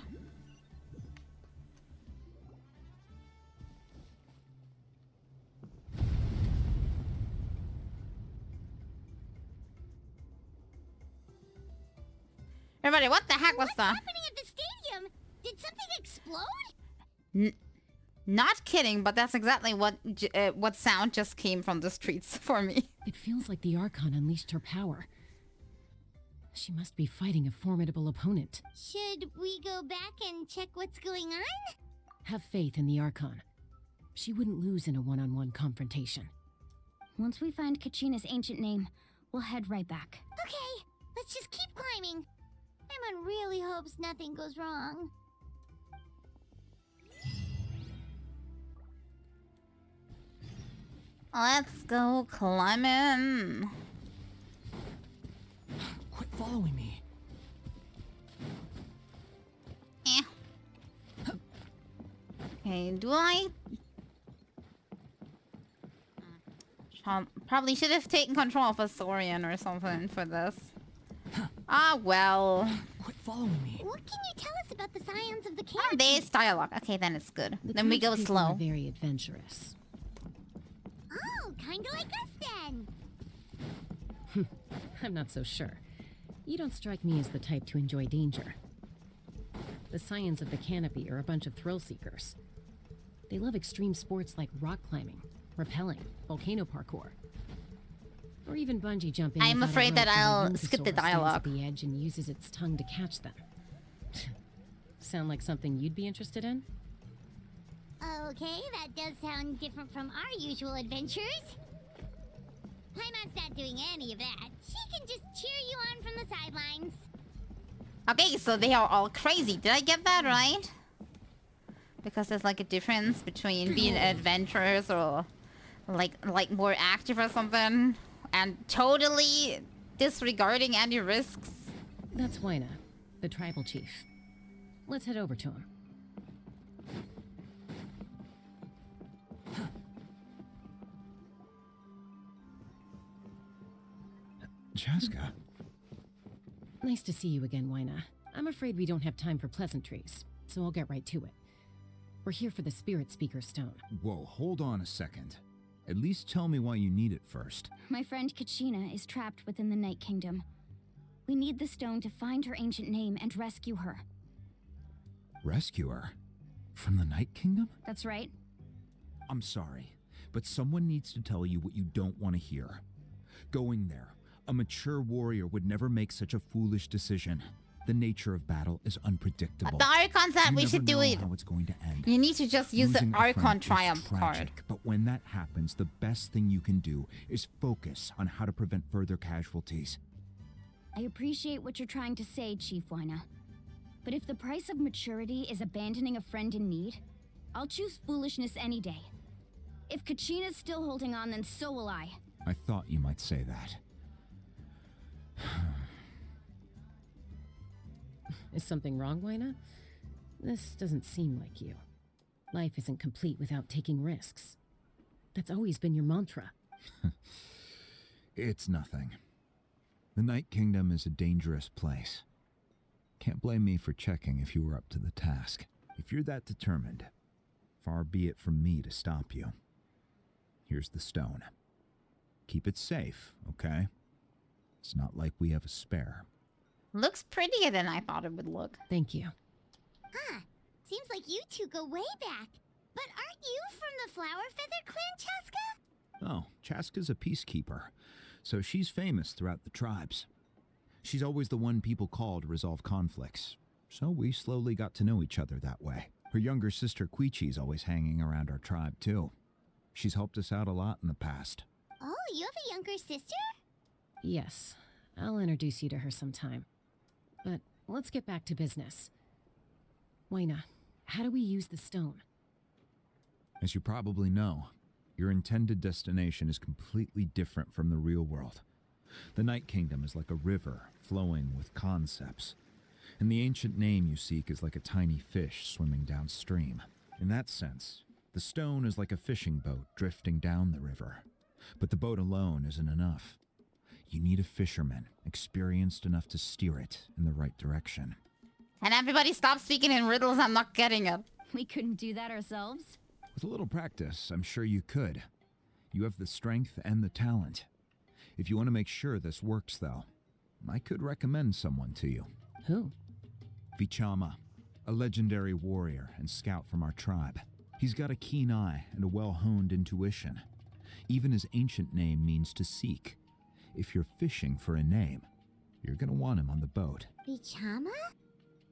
Everybody, what the heck was that? What's happening at the stadium? Did something explode? Not kidding, but that's exactly what sound just came from the streets for me. It feels like the Archon unleashed her power. She must be fighting a formidable opponent. Should we go back and check what's going on? Have faith in the Archon. She wouldn't lose in a one-on-one confrontation. Once we find Kachina's ancient name, we'll head right back. Okay, let's just keep climbing. Emon really hopes nothing goes wrong. Let's go climbing. Quit following me. Okay, do I? Probably should have taken control of a Saurian or something for this. Ah, well. Quit following me. What can you tell us about the scions of the Oh, canopy? there's dialogue. Okay, then it's good. The Then we go townspeople are slow. very adventurous. Oh, kinda like us then. I'm not so sure. You don't strike me as the type to enjoy danger. The scions of the canopy are a bunch of thrill seekers. They love extreme sports like rock climbing, rappelling, volcano parkour, or even bungee jumping. I'm without a afraid that rope while a I'll skip the Venusaur stands dialogue. at the edge and uses its tongue to catch them. Sound like something you'd be interested in? Okay, that does sound different from our usual adventures. Paimon's not doing any of that. She can just cheer you on from the sidelines. Okay, so they are all crazy. Did I get that right? Because there's like a difference between being adventurous or like more active or something, and totally disregarding any risks. That's Wyna, the tribal chief. Let's head over to him. Chaska. Nice to see you again, Wyna. I'm afraid we don't have time for pleasantries, so I'll get right to it. We're here for the Spirit Speaker Stone. Whoa, hold on a second. At least tell me why you need it first. My friend Kachina is trapped within the Night Kingdom. We need the stone to find her ancient name and rescue her. Rescue her? From the Night Kingdom? That's right. I'm sorry, but someone needs to tell you what you don't want to hear. Going there, a mature warrior would never make such a foolish decision. The nature of battle is unpredictable. The Archon said we should do it. How it's going to end. You need to just use Losing the a friend Archon is Triumph card. tragic, but when that happens, the best thing you can do is focus on how to prevent further casualties. I appreciate what you're trying to say, Chief Wyna. But if the price of maturity is abandoning a friend in need, I'll choose foolishness any day. If Kachina's still holding on, then so will I. I thought you might say that. Is something wrong, Wyna? This doesn't seem like you. Life isn't complete without taking risks. That's always been your mantra. It's nothing. The Night Kingdom is a dangerous place. Can't blame me for checking if you were up to the task. If you're that determined, far be it from me to stop you. Here's the stone. Keep it safe, okay? It's not like we have a spare. Looks prettier than I thought it would look. Thank you. Huh. Seems like you two go way back. But aren't you from the Flower Feather Clan, Chaska? Oh, Chaska's a peacekeeper, so she's famous throughout the tribes. She's always the one people call to resolve conflicts, so we slowly got to know each other that way. Her younger sister Quichi's always hanging around our tribe, too. She's helped us out a lot in the past. Oh, you have a younger sister? Yes, I'll introduce you to her sometime. But let's get back to business. Wyna, how do we use the stone? As you probably know, your intended destination is completely different from the real world. The Night Kingdom is like a river flowing with concepts, and the ancient name you seek is like a tiny fish swimming downstream. In that sense, the stone is like a fishing boat drifting down the river, but the boat alone isn't enough. You need a fisherman experienced enough to steer it in the right direction. And everybody stop speaking in riddles, I'm not getting it. We couldn't do that ourselves? With a little practice, I'm sure you could. You have the strength and the talent. If you want to make sure this works, though, I could recommend someone to you. Who? Vichama, a legendary warrior and scout from our tribe. He's got a keen eye and a well-honed intuition. Even his ancient name means to seek. If you're fishing for a name, you're gonna want him on the boat. Bichama?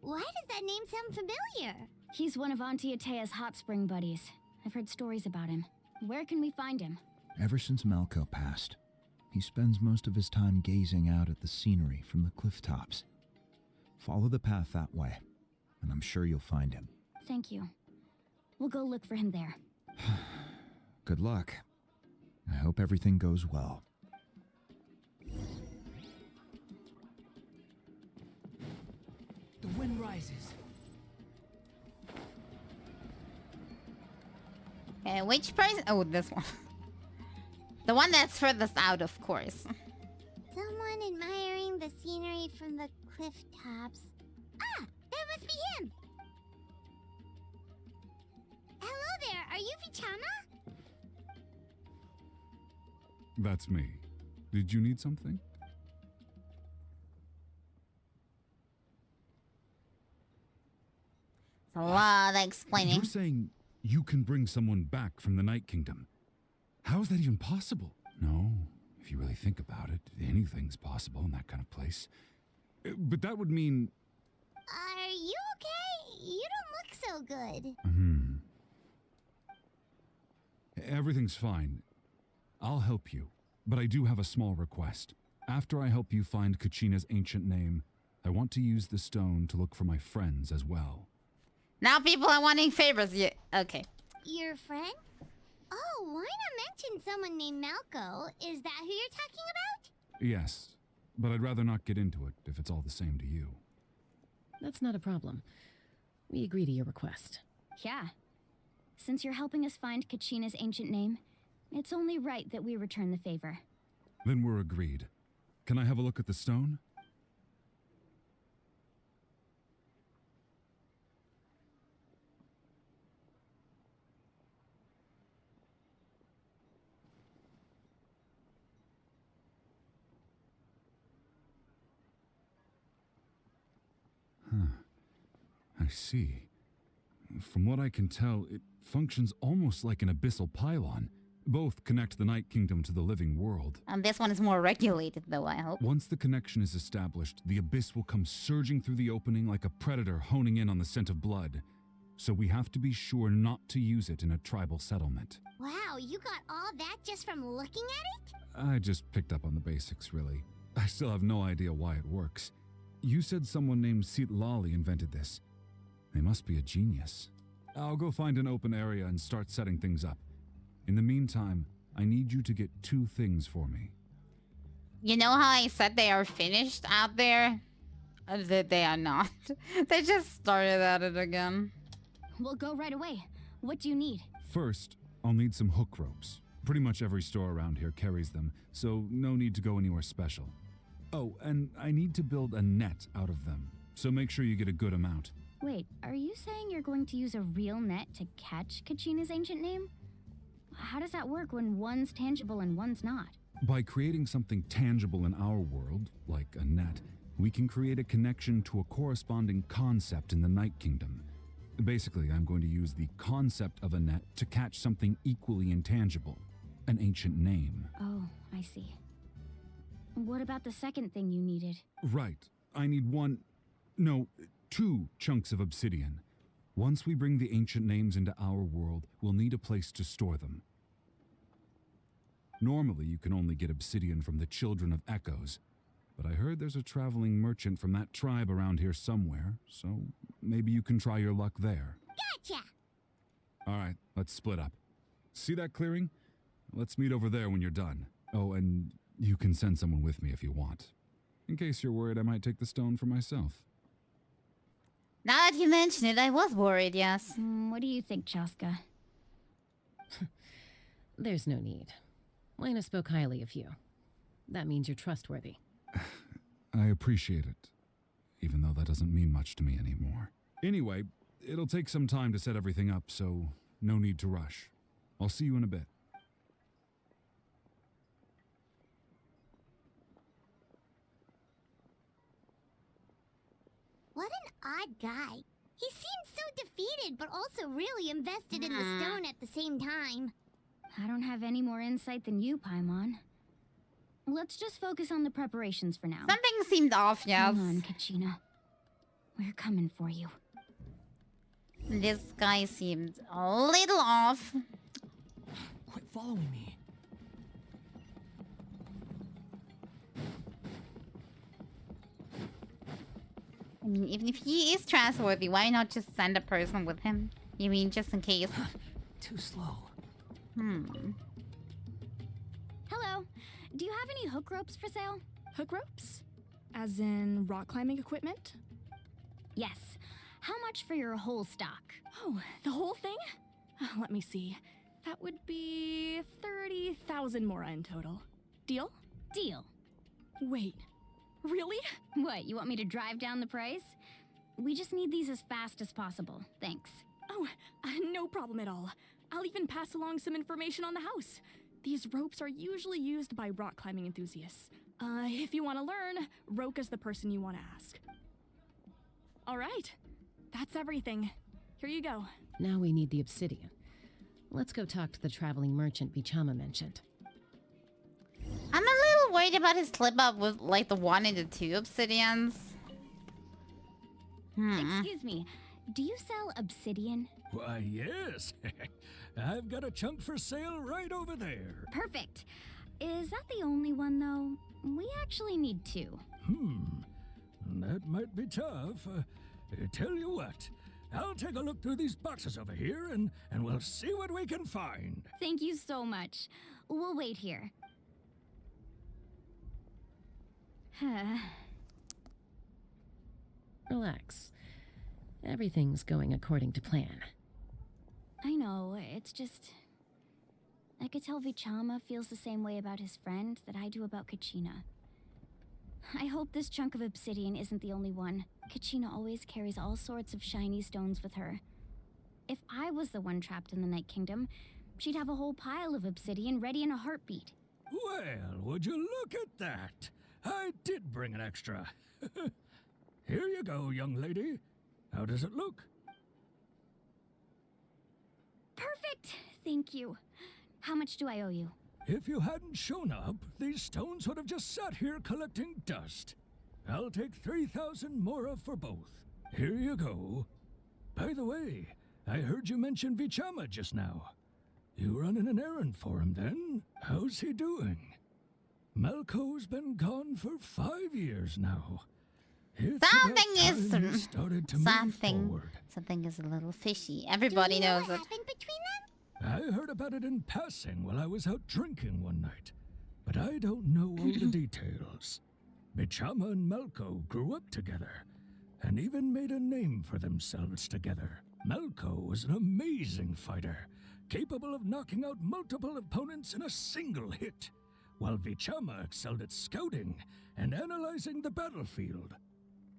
Why does that name sound familiar? He's one of Auntie Atea's hot spring buddies. I've heard stories about him. Where can we find him? Ever since Malco passed, he spends most of his time gazing out at the scenery from the cliff tops. Follow the path that way, and I'm sure you'll find him. Thank you. We'll go look for him there. Good luck. I hope everything goes well. The wind rises. Okay, which person? Oh, this one. The one that's furthest out, of course. Someone admiring the scenery from the cliff tops. Ah, that must be him! Hello there, are you Vichama? That's me. Did you need something? It's a lot of explaining. You're saying you can bring someone back from the Night Kingdom. How is that even possible? No, if you really think about it, anything's possible in that kind of place. But that would mean... Are you okay? You don't look so good. Everything's fine. I'll help you, but I do have a small request. After I help you find Kachina's ancient name, I want to use the stone to look for my friends as well. Now people are wanting favors. Yeah, okay. Your friend? Oh, why not mention someone named Malco? Is that who you're talking about? Yes, but I'd rather not get into it if it's all the same to you. That's not a problem. We agree to your request. Yeah. Since you're helping us find Kachina's ancient name, it's only right that we return the favor. Then we're agreed. Can I have a look at the stone? I see. From what I can tell, it functions almost like an abyssal pylon. Both connect the Night Kingdom to the living world. And this one is more regulated, though, I hope. Once the connection is established, the abyss will come surging through the opening like a predator honing in on the scent of blood. So we have to be sure not to use it in a tribal settlement. Wow, you got all that just from looking at it? I just picked up on the basics, really. I still have no idea why it works. You said someone named Lali invented this. They must be a genius. I'll go find an open area and start setting things up. In the meantime, I need you to get 2 things for me. You know how I said they are finished out there? They are not. They just started at it again. We'll go right away. What do you need? First, I'll need some hook ropes. Pretty much every store around here carries them, so no need to go anywhere special. Oh, and I need to build a net out of them, so make sure you get a good amount. Wait, are you saying you're going to use a real net to catch Kachina's ancient name? How does that work when one's tangible and one's not? By creating something tangible in our world, like a net, we can create a connection to a corresponding concept in the Night Kingdom. Basically, I'm going to use the concept of a net to catch something equally intangible, an ancient name. Oh, I see. What about the second thing you needed? Right. I need 2 chunks of obsidian. Once we bring the ancient names into our world, we'll need a place to store them. Normally, you can only get obsidian from the Children of Echoes, but I heard there's a traveling merchant from that tribe around here somewhere, so maybe you can try your luck there. Gotcha! Alright, let's split up. See that clearing? Let's meet over there when you're done. Oh, and you can send someone with me if you want. In case you're worried I might take the stone for myself. Now that you mention it, I was worried, yes. What do you think, Chaska? There's no need. Lena spoke highly of you. That means you're trustworthy. I appreciate it, even though that doesn't mean much to me anymore. Anyway, it'll take some time to set everything up, so no need to rush. I'll see you in a bit. What an odd guy. He seems so defeated, but also really invested in the stone at the same time. I don't have any more insight than you, Paimon. Let's just focus on the preparations for now. Something seemed off, yes. Come on, Kachina. We're coming for you. This guy seemed a little off. Quit following me. I mean, even if he is trustworthy, why not just send a person with him? You mean just in case? Too slow. Hello. Do you have any hook ropes for sale? Hook ropes? As in rock climbing equipment? Yes. How much for your whole stock? Oh, the whole thing? Let me see. That would be 30,000 mora in total. Deal? Deal. Wait. Really? What, you want me to drive down the price? We just need these as fast as possible. Thanks. Oh, no problem at all. I'll even pass along some information on the house. These ropes are usually used by rock climbing enthusiasts. If you want to learn, Roka's the person you want to ask. All right. That's everything. Here you go. Now we need the obsidian. Let's go talk to the traveling merchant Bichama mentioned. I'm a little worried about his slip-up with, like, the 1 and the 2 obsidians. Excuse me. Do you sell obsidian? Why, yes. I've got a chunk for sale right over there. Perfect. Is that the only one, though? We actually need 2. That might be tough. Tell you what, I'll take a look through these boxes over here and we'll see what we can find. Thank you so much. We'll wait here. Relax. Everything's going according to plan. I know, it's just... I could tell Vichama feels the same way about his friend that I do about Kachina. I hope this chunk of obsidian isn't the only one. Kachina always carries all sorts of shiny stones with her. If I was the one trapped in the Night Kingdom, she'd have a whole pile of obsidian ready in a heartbeat. Well, would you look at that? I did bring an extra. Here you go, young lady. How does it look? Perfect! Thank you. How much do I owe you? If you hadn't shown up, these stones would have just sat here collecting dust. I'll take 3,000 mora for both. Here you go. By the way, I heard you mention Vichama just now. You running an errand for him then? How's he doing? Malco's been gone for 5 years now. Something is a little fishy. Everybody knows it. I heard about it in passing while I was out drinking one night, but I don't know all the details. Vichama and Malco grew up together, and even made a name for themselves together. Malco was an amazing fighter, capable of knocking out multiple opponents in a single hit, while Vichama excelled at scouting and analyzing the battlefield.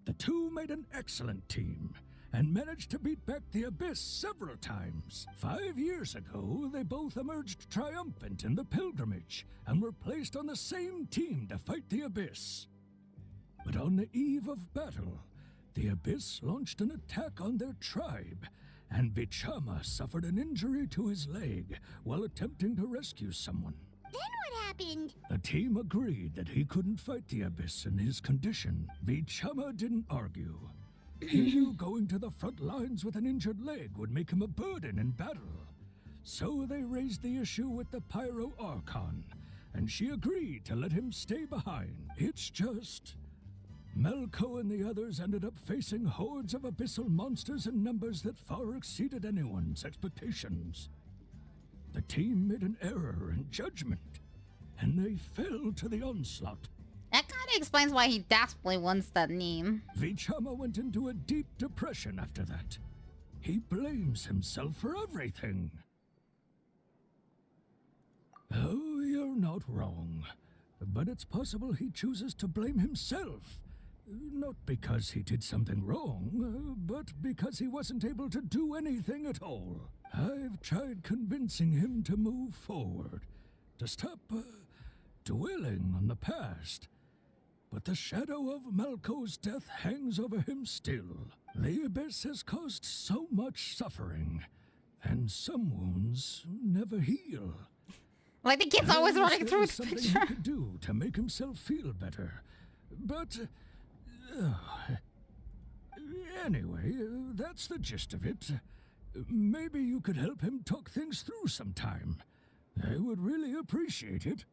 The two made an excellent team, and managed to beat back the Abyss several times. 5 years ago, they both emerged triumphant in the pilgrimage, and were placed on the same team to fight the Abyss. But on the eve of battle, the Abyss launched an attack on their tribe, and Vichama suffered an injury to his leg while attempting to rescue someone. Then what happened? The team agreed that he couldn't fight the Abyss in his condition. Vichama didn't argue. He knew going to the front lines with an injured leg would make him a burden in battle. So they raised the issue with the Pyro Archon, and she agreed to let him stay behind. It's just Malco and the others ended up facing hordes of abyssal monsters in numbers that far exceeded anyone's expectations. The team made an error in judgment, and they fell to the onslaught. That kind of explains why he desperately wants that name. Vichama went into a deep depression after that. He blames himself for everything. Oh, you're not wrong. But it's possible he chooses to blame himself. Not because he did something wrong, but because he wasn't able to do anything at all. I've tried convincing him to move forward, to stop dwelling on the past. But the shadow of Malco's death hangs over him still. The Abyss has caused so much suffering, and some wounds never heal. Like the kid's always running through the something picture. he could do to make himself feel better. But anyway, that's the gist of it. Maybe you could help him talk things through sometime. I would really appreciate it.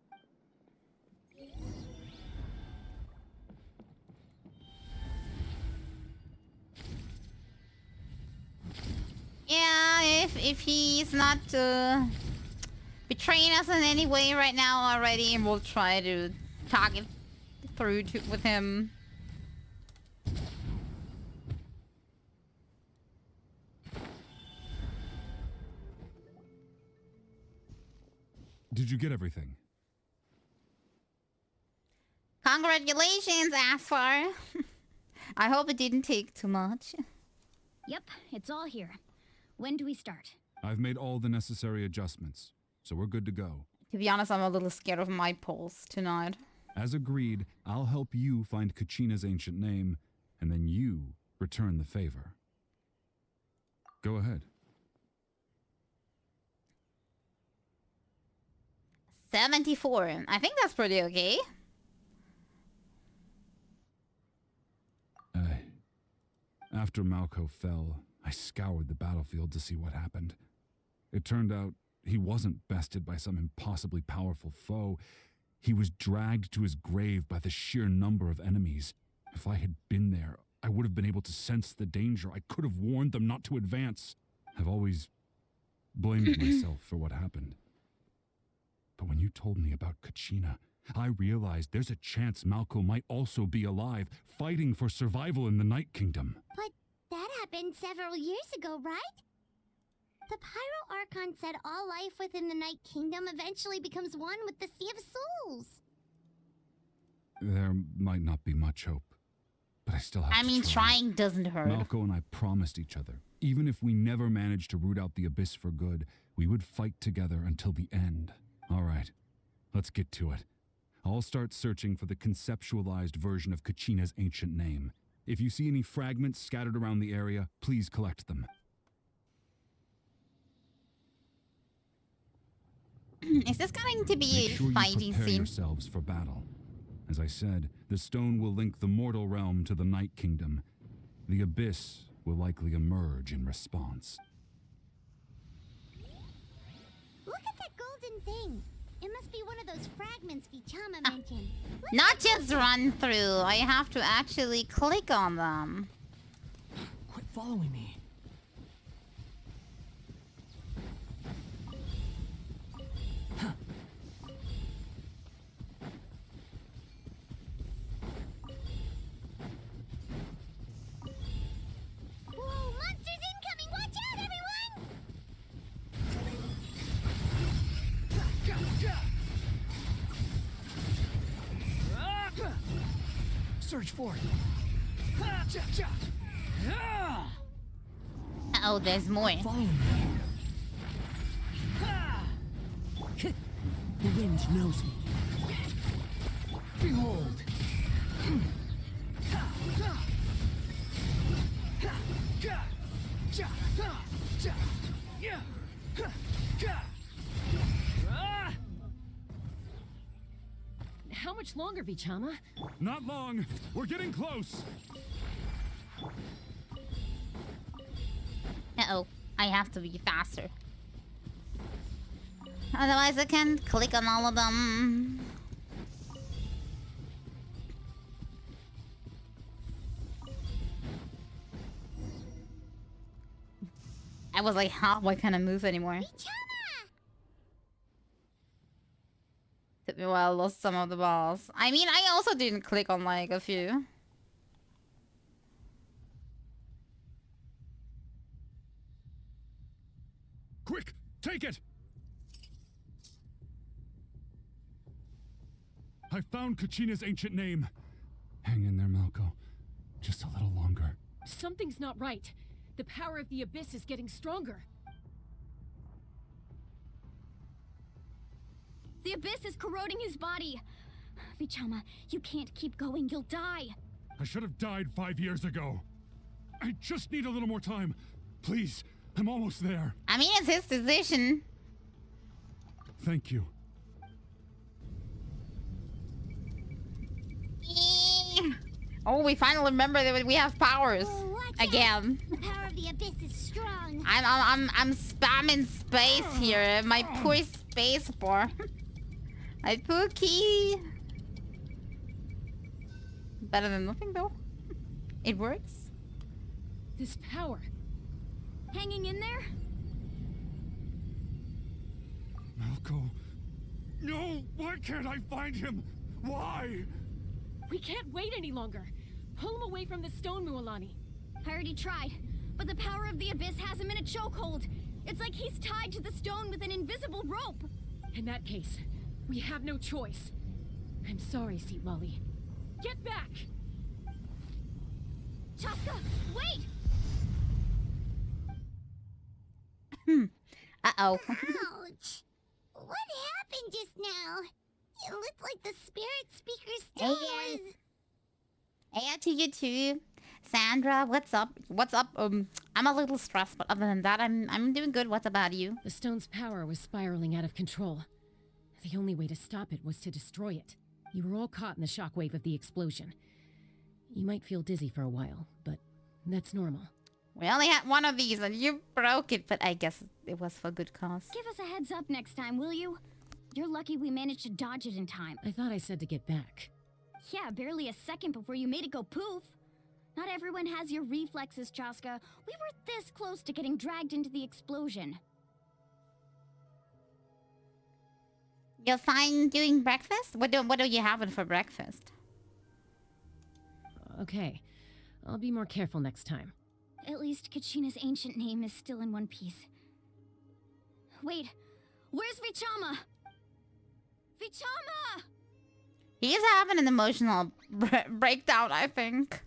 Yeah, if he's not betraying us in any way right now already, we'll try to talk it through with him. Did you get everything? Congratulations, Asfar. I hope it didn't take too much. Yep, it's all here. When do we start? I've made all the necessary adjustments, so we're good to go. To be honest, I'm a little scared of my pulse tonight. As agreed, I'll help you find Kachina's ancient name, and then you return the favor. Go ahead. 74. I think that's pretty okay. After Malco fell, I scoured the battlefield to see what happened. It turned out he wasn't bested by some impossibly powerful foe. He was dragged to his grave by the sheer number of enemies. If I had been there, I would have been able to sense the danger. I could have warned them not to advance. I've always blamed myself for what happened. But when you told me about Kachina, I realized there's a chance Malco might also be alive, fighting for survival in the Night Kingdom. But that happened several years ago, right? The Pyro Archon said all life within the Night Kingdom eventually becomes one with the Sea of Souls. There might not be much hope, but I still have to try. Trying doesn't hurt. Malco and I promised each other, even if we never managed to root out the Abyss for good, we would fight together until the end. All right, let's get to it. I'll start searching for the conceptualized version of Kachina's ancient name. If you see any fragments scattered around the area, please collect them. Is this going to be Make sure a you fighting prepare scene? yourselves for battle. As I said, the stone will link the mortal realm to the Night Kingdom. The Abyss will likely emerge in response. Look at that golden thing. It must be one of those fragments Vichama mentioned. Not just run through. I have to actually click on them. Quit following me. Whoa, monsters incoming! Watch out, everyone! Search for it. Oh, there's more. The wind knows me. Behold. How much longer, Vichama? Not long. We're getting close. Uh-oh. I have to be faster. Otherwise I can't click on all of them. I was like, how? Why can't I move anymore? Took me a while, lost some of the balls. I mean, I also didn't click on like a few. Quick, take it! I found Kachina's ancient name. Hang in there, Malco. Just a little longer. Something's not right. The power of the Abyss is getting stronger. The Abyss is corroding his body. Vichama, you can't keep going. You'll die. I should have died 5 years ago. I just need a little more time. Please, I'm almost there. I mean, it's his decision. Thank you. Oh, we finally remember that we have powers again. The power of the Abyss is strong. I'm spamming space here. My poor space bar. My poor key. Better than nothing though. It works. This power. Hanging in there? Malco. No, why can't I find him? Why? We can't wait any longer. Pull him away from the stone, Mualani. I already tried, but the power of the Abyss has him in a chokehold. It's like he's tied to the stone with an invisible rope. In that case, we have no choice. I'm sorry, Seat Molly. Get back! Chaska, wait! Uh-oh. Ouch! What happened just now? It looked like the spirit speaker's stone was... Hey to you too. Sandra, what's up? What's up? I'm a little stressed, but other than that, I'm doing good. What's about you? The stone's power was spiraling out of control. The only way to stop it was to destroy it. You were all caught in the shockwave of the explosion. You might feel dizzy for a while, but that's normal. We only had one of these and you broke it, but I guess it was for good cause. Give us a heads up next time, will you? You're lucky we managed to dodge it in time. I thought I said to get back. Yeah, barely a second before you made it go poof. Not everyone has your reflexes, Chaska. We were this close to getting dragged into the explosion. You're fine doing breakfast? What do you have for breakfast? Okay, I'll be more careful next time. At least Kachina's ancient name is still in one piece. Wait, where's Vichama? Vichama! He is having an emotional breakdown, I think.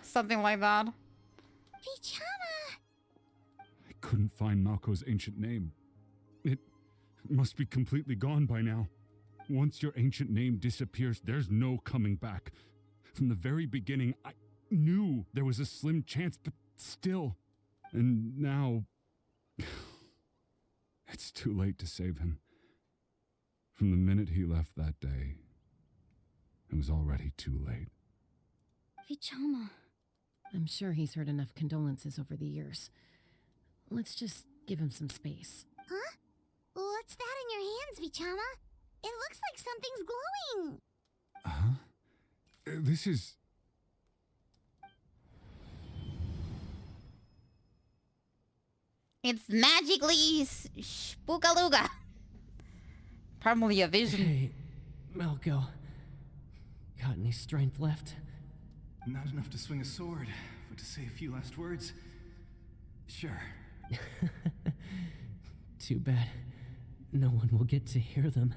Something like that. Vichama! I couldn't find Malco's ancient name. It must be completely gone by now. Once your ancient name disappears, there's no coming back. From the very beginning, I knew there was a slim chance, but still. And now... it's too late to save him. From the minute he left that day, it was already too late. Vichama. I'm sure he's heard enough condolences over the years. Let's just give him some space. Huh? What's that in your hands, Vichama? It looks like something's glowing. Huh? This is... It's magically spookalooga. Probably a vision. Hey, Malco. Got any strength left? Not enough to swing a sword, but to say a few last words? Sure. Too bad. No one will get to hear them.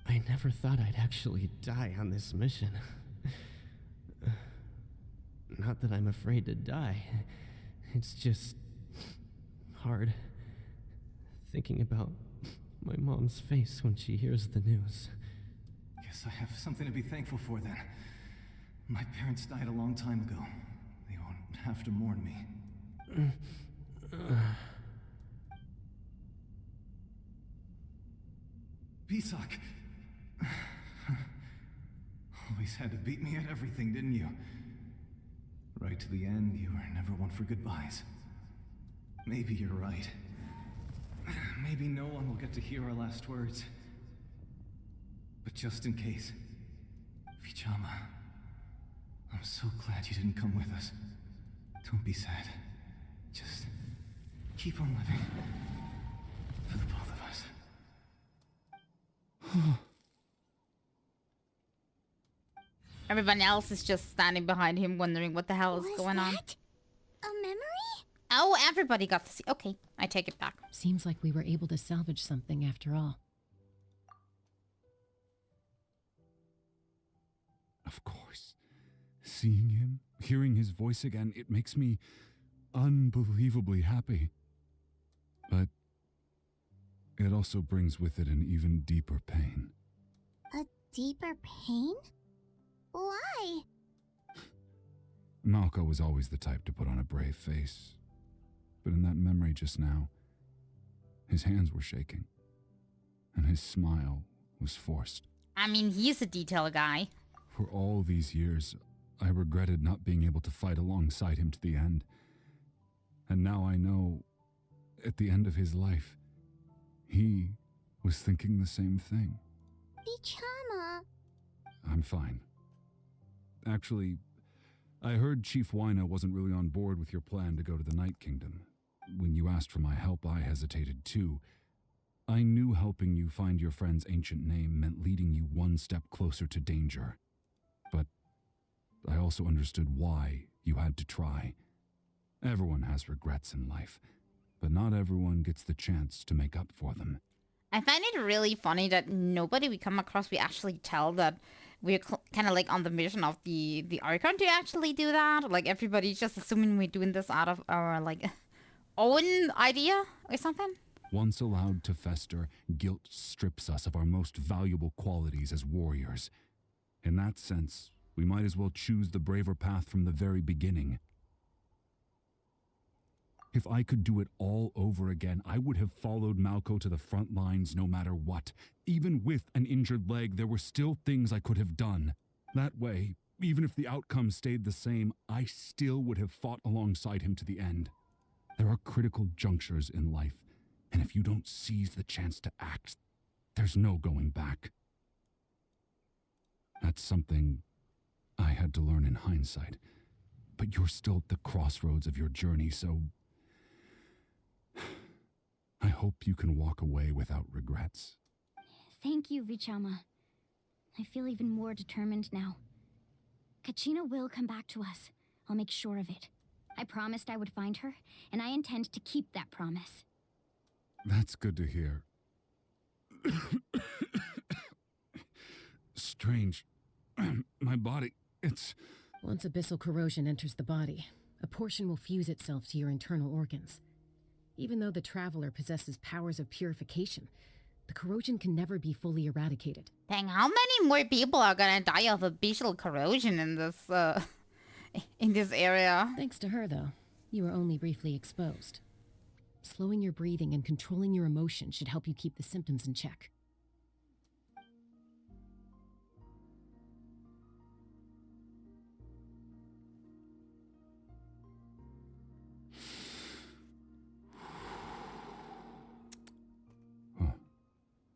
I never thought I'd actually die on this mission. Not that I'm afraid to die. It's just... hard. Thinking about my mom's face when she hears the news. Guess I have something to be thankful for then. My parents died a long time ago. They won't have to mourn me. Pisak! Always had to beat me at everything, didn't you? Right to the end, you were never one for goodbyes. Maybe you're right. Maybe no one will get to hear our last words. But just in case, Vichama, I'm so glad you didn't come with us. Don't be sad. Just keep on living. For the both of us. Everyone else is just standing behind him wondering what the hell is going on. A memory? Oh, everybody got to see. Okay, I take it back. Seems like we were able to salvage something after all. Of course. Seeing him, hearing his voice again, it makes me unbelievably happy. But it also brings with it an even deeper pain. A deeper pain? Why? Malco was always the type to put on a brave face. But in that memory just now, his hands were shaking. And his smile was forced. I mean, he's a detail guy. For all these years, I regretted not being able to fight alongside him to the end. And now I know, at the end of his life, he was thinking the same thing. Vichama. I'm fine. Actually, I heard Chief Wina wasn't really on board with your plan to go to the Night Kingdom. When you asked for my help, I hesitated too. I knew helping you find your friend's ancient name meant leading you one step closer to danger. But I also understood why you had to try. Everyone has regrets in life, but not everyone gets the chance to make up for them. I find it really funny that nobody we come across, we actually tell that we're kind of like on the mission of the Archon to actually do that. Like everybody's just assuming we're doing this out of our like own idea or something. Once allowed to fester, guilt strips us of our most valuable qualities as warriors. In that sense, we might as well choose the braver path from the very beginning. If I could do it all over again, I would have followed Malco to the front lines no matter what. Even with an injured leg, there were still things I could have done. That way, even if the outcome stayed the same, I still would have fought alongside him to the end. There are critical junctures in life, and if you don't seize the chance to act, there's no going back. That's something I had to learn in hindsight, but you're still at the crossroads of your journey, so I hope you can walk away without regrets. Thank you, Vichama. I feel even more determined now. Kachina will come back to us. I'll make sure of it. I promised I would find her, and I intend to keep that promise. That's good to hear. Strange. My body, it's... Once abyssal corrosion enters the body, a portion will fuse itself to your internal organs. Even though the Traveler possesses powers of purification, The corrosion can never be fully eradicated. Dang, how many more people are gonna die of abyssal corrosion in this area? Thanks to her, though, you were only briefly exposed. Slowing your breathing and controlling your emotions should help you keep the symptoms in check.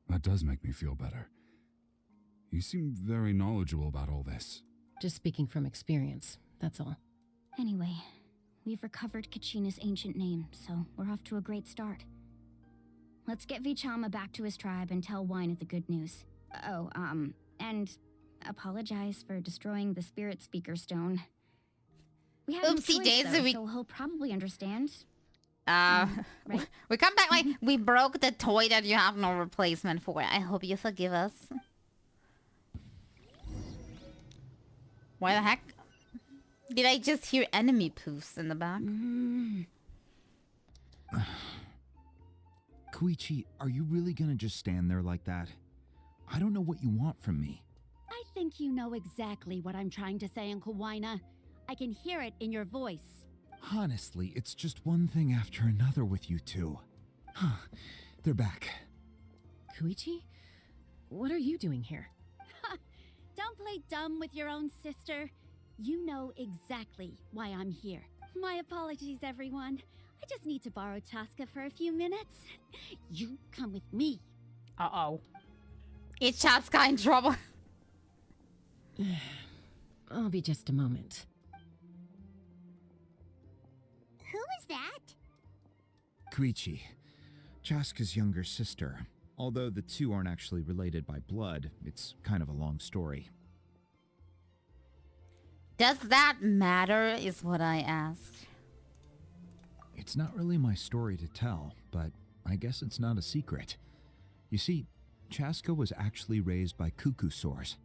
That does make me feel better. You seem very knowledgeable about all this. Just speaking from experience, that's all. Anyway, we've recovered Kachina's ancient name, so we're off to a great start. Let's get Vichama back to his tribe and tell Wyneth the good news. Oh, and apologize for destroying the spirit speaker stone. We have Oopsie no choice, daisy, though, so he'll probably understand. Right? We come back like, Mm-hmm. we broke the toy that you have no replacement for. I hope you forgive us. Why the heck? Did I just hear enemy poofs in the back? Koichi, are you really gonna just stand there like that? I don't know what you want from me. I think you know exactly what I'm trying to say, Uncle Wyna. I can hear it in your voice. Honestly, it's just one thing after another with you two. They're back. Koichi? What are you doing here? Don't play dumb with your own sister. You know exactly why I'm here. My apologies, everyone. I just need to borrow Chaska for a few minutes. You come with me. Uh-oh. Is Chaska in trouble? I'll be just a moment. Who was that? Koichi, Chaska's younger sister. Although the two aren't actually related by blood, it's kind of a long story. Does that matter, is what I asked. It's not really my story to tell, but I guess it's not a secret. You see, Chaska was actually raised by cuckoo sores.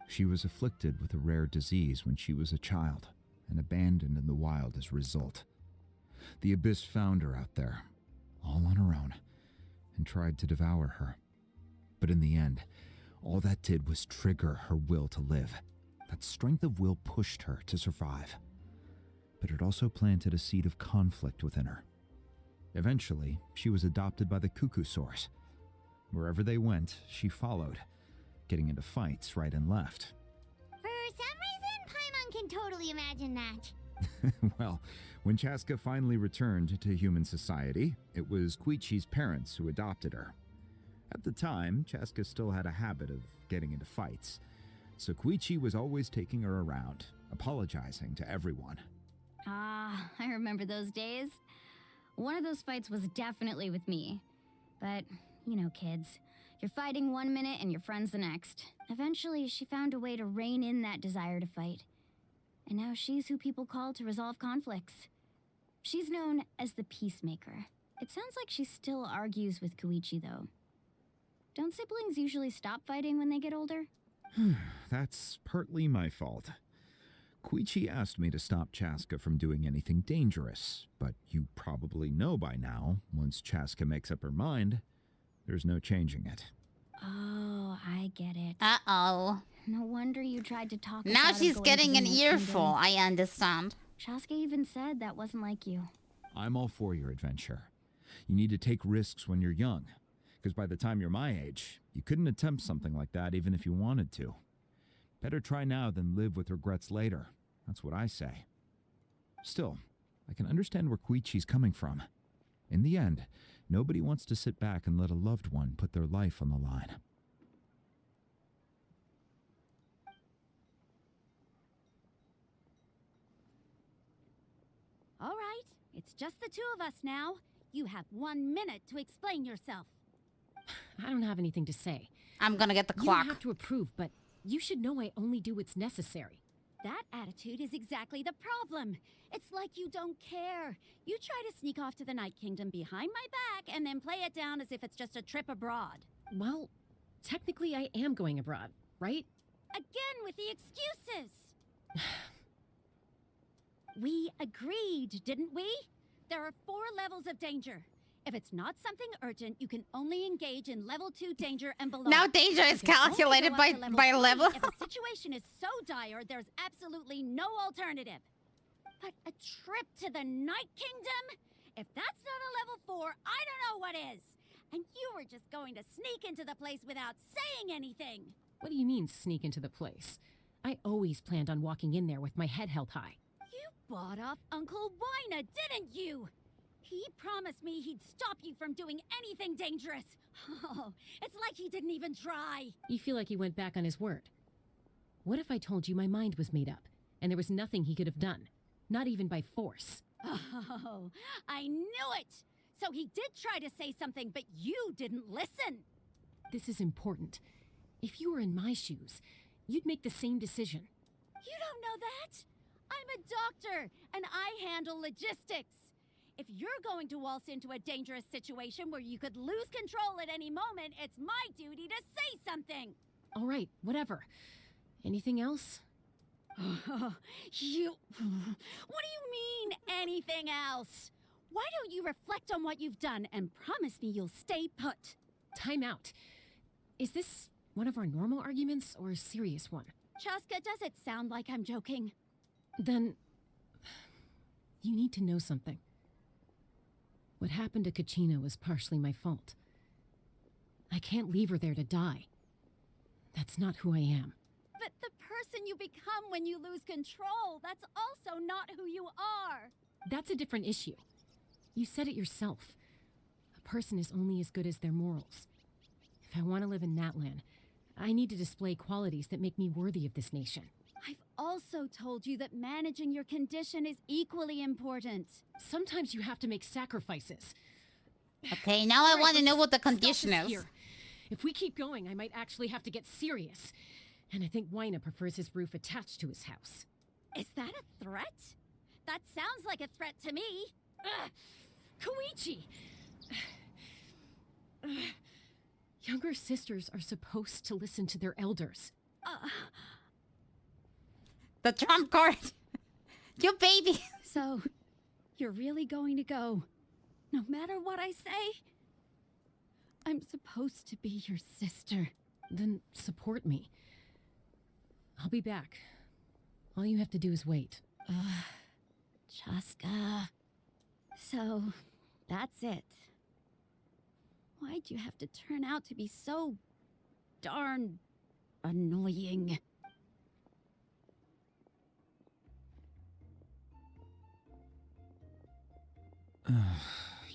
She was afflicted with a rare disease when she was a child, and abandoned in the wild as a result. The Abyss found her out there, all on her own, and tried to devour her. But in the end, all that did was trigger her will to live. That strength of will pushed her to survive. But it also planted a seed of conflict within her. Eventually, she was adopted by the cuckoo source. Wherever they went, she followed, getting into fights right and left. For some reason, Paimon can totally imagine that. Well, when Chaska finally returned to human society, it was Koichi's parents who adopted her. At the time, Chaska still had a habit of getting into fights, so Koichi was always taking her around, apologizing to everyone. Ah, I remember those days. One of those fights was definitely with me. But, you know, kids. You're fighting one minute and your friend's the next. Eventually, she found a way to rein in that desire to fight. And now she's who people call to resolve conflicts. She's known as the Peacemaker. It sounds like she still argues with Koichi, though. Don't siblings usually stop fighting when they get older? That's partly my fault. Koichi asked me to stop Chaska from doing anything dangerous, but you probably know by now, once Chaska makes up her mind, there's no changing it. Oh, I get it. Uh-oh. No wonder you tried to talk us Now out of she's going getting to an the Night earful, Kingdom. I understand. Chaska even said that wasn't like you. I'm all for your adventure. You need to take risks when you're young, because by the time you're my age, you couldn't attempt something like that even if you wanted to. Better try now than live with regrets later. That's what I say. Still, I can understand where Koichi's coming from. In the end, nobody wants to sit back and let a loved one put their life on the line. All right, it's just the two of us now. You have 1 minute to explain yourself. I don't have anything to say. I'm gonna get the You clock. don't have to approve, but you should know I only do what's necessary. That attitude is exactly the problem. It's like you don't care. You try to sneak off to the Night Kingdom behind my back and then play it down as if it's just a trip abroad. Well, technically I am going abroad, right? Again with the excuses! We agreed, didn't we? There are 4 levels of danger. If it's not something urgent, you can only engage in level 2 danger and below. Now danger is You can only calculated go up to by 3 level. If a situation is so dire, there's absolutely no alternative. But a trip to the Night Kingdom? If that's not a level 4, I don't know what is. And you were just going to sneak into the place without saying anything. What do you mean, sneak into the place? I always planned on walking in there with my head held high. You bought off Uncle Wina, didn't you? He promised me he'd stop you from doing anything dangerous. Oh, it's like he didn't even try. You feel like he went back on his word. What if I told you my mind was made up, and there was nothing he could have done? Not even by force. Oh, I knew it! So he did try to say something, but you didn't listen. This is important. If you were in my shoes, you'd make the same decision. You don't know that? I'm a doctor, and I handle logistics. If you're going to waltz into a dangerous situation where you could lose control at any moment, it's my duty to say something. All right, whatever. Anything else? What do you mean, anything else? Why don't you reflect on what you've done and promise me you'll stay put? Time out. Is this one of our normal arguments or a serious one? Chaska, does it sound like I'm joking? Then you need to know something. What happened to Kachina was partially my fault. I can't leave her there to die. That's not who I am. But the person you become when you lose control, that's also not who you are. That's a different issue. You said it yourself. A person is only as good as their morals. If I want to live in Natlan, I need to display qualities that make me worthy of this nation. I've also told you that managing your condition is equally important. Sometimes you have to make sacrifices. Okay, now I want to know what the condition is. Here. If we keep going, I might actually have to get serious. And I think Wina prefers his roof attached to his house. Is that a threat? That sounds like a threat to me. Koichi! Younger sisters are supposed to listen to their elders. The trump card. You baby. So, you're really going to go, no matter what I say? I'm supposed to be your sister. Then support me. I'll be back. All you have to do is wait. Chaska. So, that's it. Why'd you have to turn out to be so darn annoying?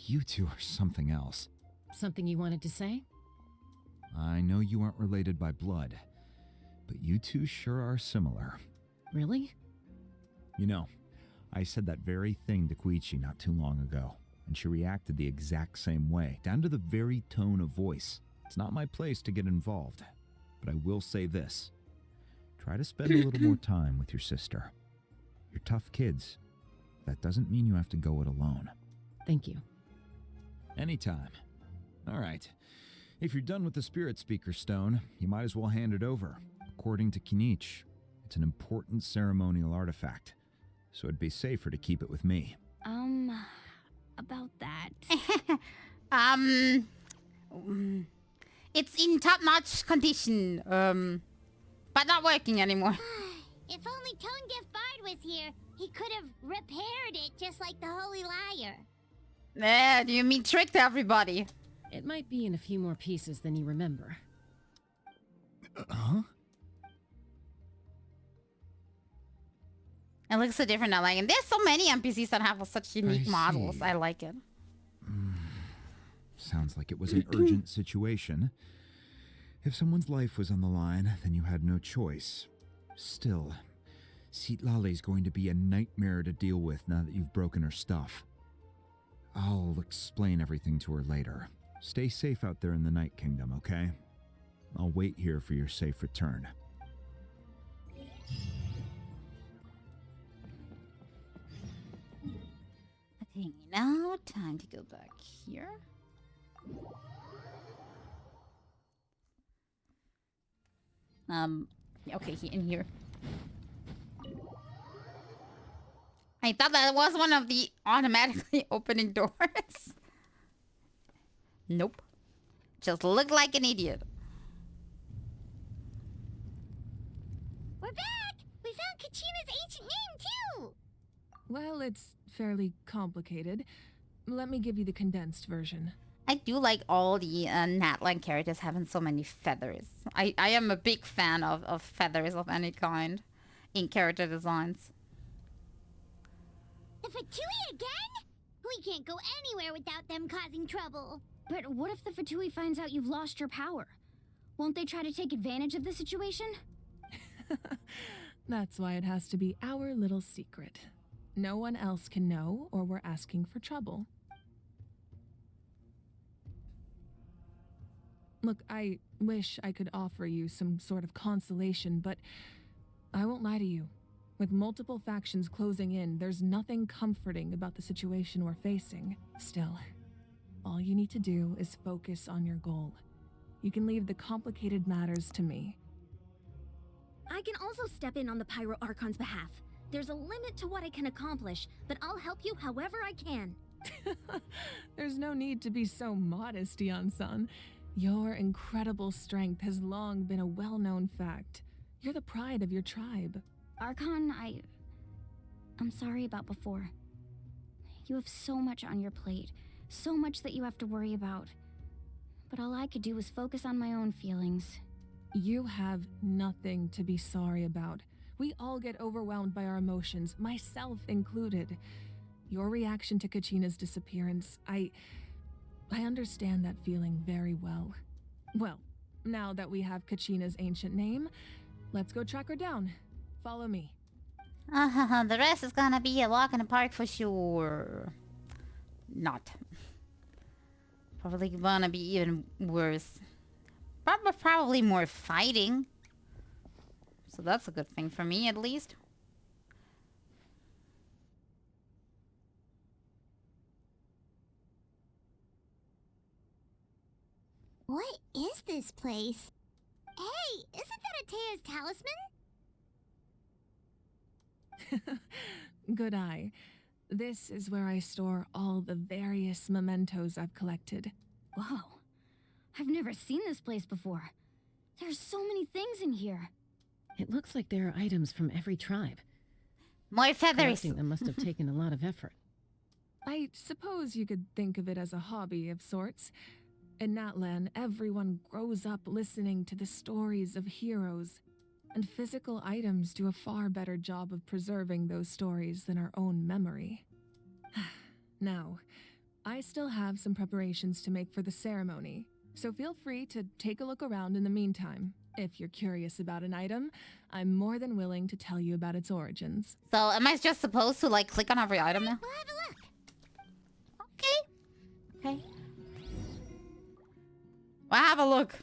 You two are something else. Something you wanted to say? I know you aren't related by blood, but you two sure are similar. Really? You know, I said that very thing to Koichi not too long ago, and she reacted the exact same way, down to the very tone of voice. It's not my place to get involved, but I will say this. Try to spend a little more time with your sister. You're tough kids. That doesn't mean you have to go it alone. Thank you. Anytime. All right. If you're done with the Spirit Speaker Stone, you might as well hand it over. According to Kinich, it's an important ceremonial artifact, so it'd be safer to keep it with me. About that. It's in top-notch condition, but not working anymore. If only Tonegif Bard was here, he could have repaired it just like the Holy Liar. You mean tricked everybody? It might be in a few more pieces than you remember. Huh? It looks so different now. Like, and there's so many NPCs that have such unique models. I like it. Sounds like it was an urgent situation. If someone's life was on the line, then you had no choice. Still, Citlali's going to be a nightmare to deal with now that you've broken her stuff. I'll explain everything to her later. Stay safe out there in the Night Kingdom, okay? I'll wait here for your safe return. Okay, now time to go back here. Okay, in here. I thought that was one of the automatically opening doors. Nope. Just look like an idiot. We're back! We found Kachina's ancient name, too! Well, it's fairly complicated. Let me give you the condensed version. I do like all the Natlan characters having so many feathers. I am a big fan of feathers of any kind in character designs. The Fatui again? We can't go anywhere without them causing trouble. But what if the Fatui finds out you've lost your power? Won't they try to take advantage of the situation? That's why it has to be our little secret. No one else can know, or we're asking for trouble. Look, I wish I could offer you some sort of consolation, but I won't lie to you. With multiple factions closing in, there's nothing comforting about the situation we're facing. Still, all you need to do is focus on your goal. You can leave the complicated matters to me. I can also step in on the Pyro Archon's behalf. There's a limit to what I can accomplish, but I'll help you however I can. There's no need to be so modest, Yan-san. Your incredible strength has long been a well-known fact. You're the pride of your tribe. Archon, I'm sorry about before. You have so much on your plate, so much that you have to worry about. But all I could do was focus on my own feelings. You have nothing to be sorry about. We all get overwhelmed by our emotions, myself included. Your reaction to Kachina's disappearance, I understand that feeling very well. Well, now that we have Kachina's ancient name, let's go track her down. Follow me. The rest is gonna be a walk in the park for sure. Not. Probably gonna be even worse. Probably more fighting. So that's a good thing for me, at least. What is this place? Hey, isn't that Atea's talisman? Good eye. This is where I store all the various mementos I've collected. Whoa. I've never seen this place before. There's so many things in here. It looks like there are items from every tribe. More feathers. Collecting them must have taken a lot of effort. I suppose you could think of it as a hobby of sorts. In Natlan, everyone grows up listening to the stories of heroes, and physical items do a far better job of preserving those stories than our own memory. Now, I still have some preparations to make for the ceremony, so feel free to take a look around in the meantime. If you're curious about an item, I'm more than willing to tell you about its origins. So, am I just supposed to, like, click on every item now? We'll have a look. Okay. Well, have a look.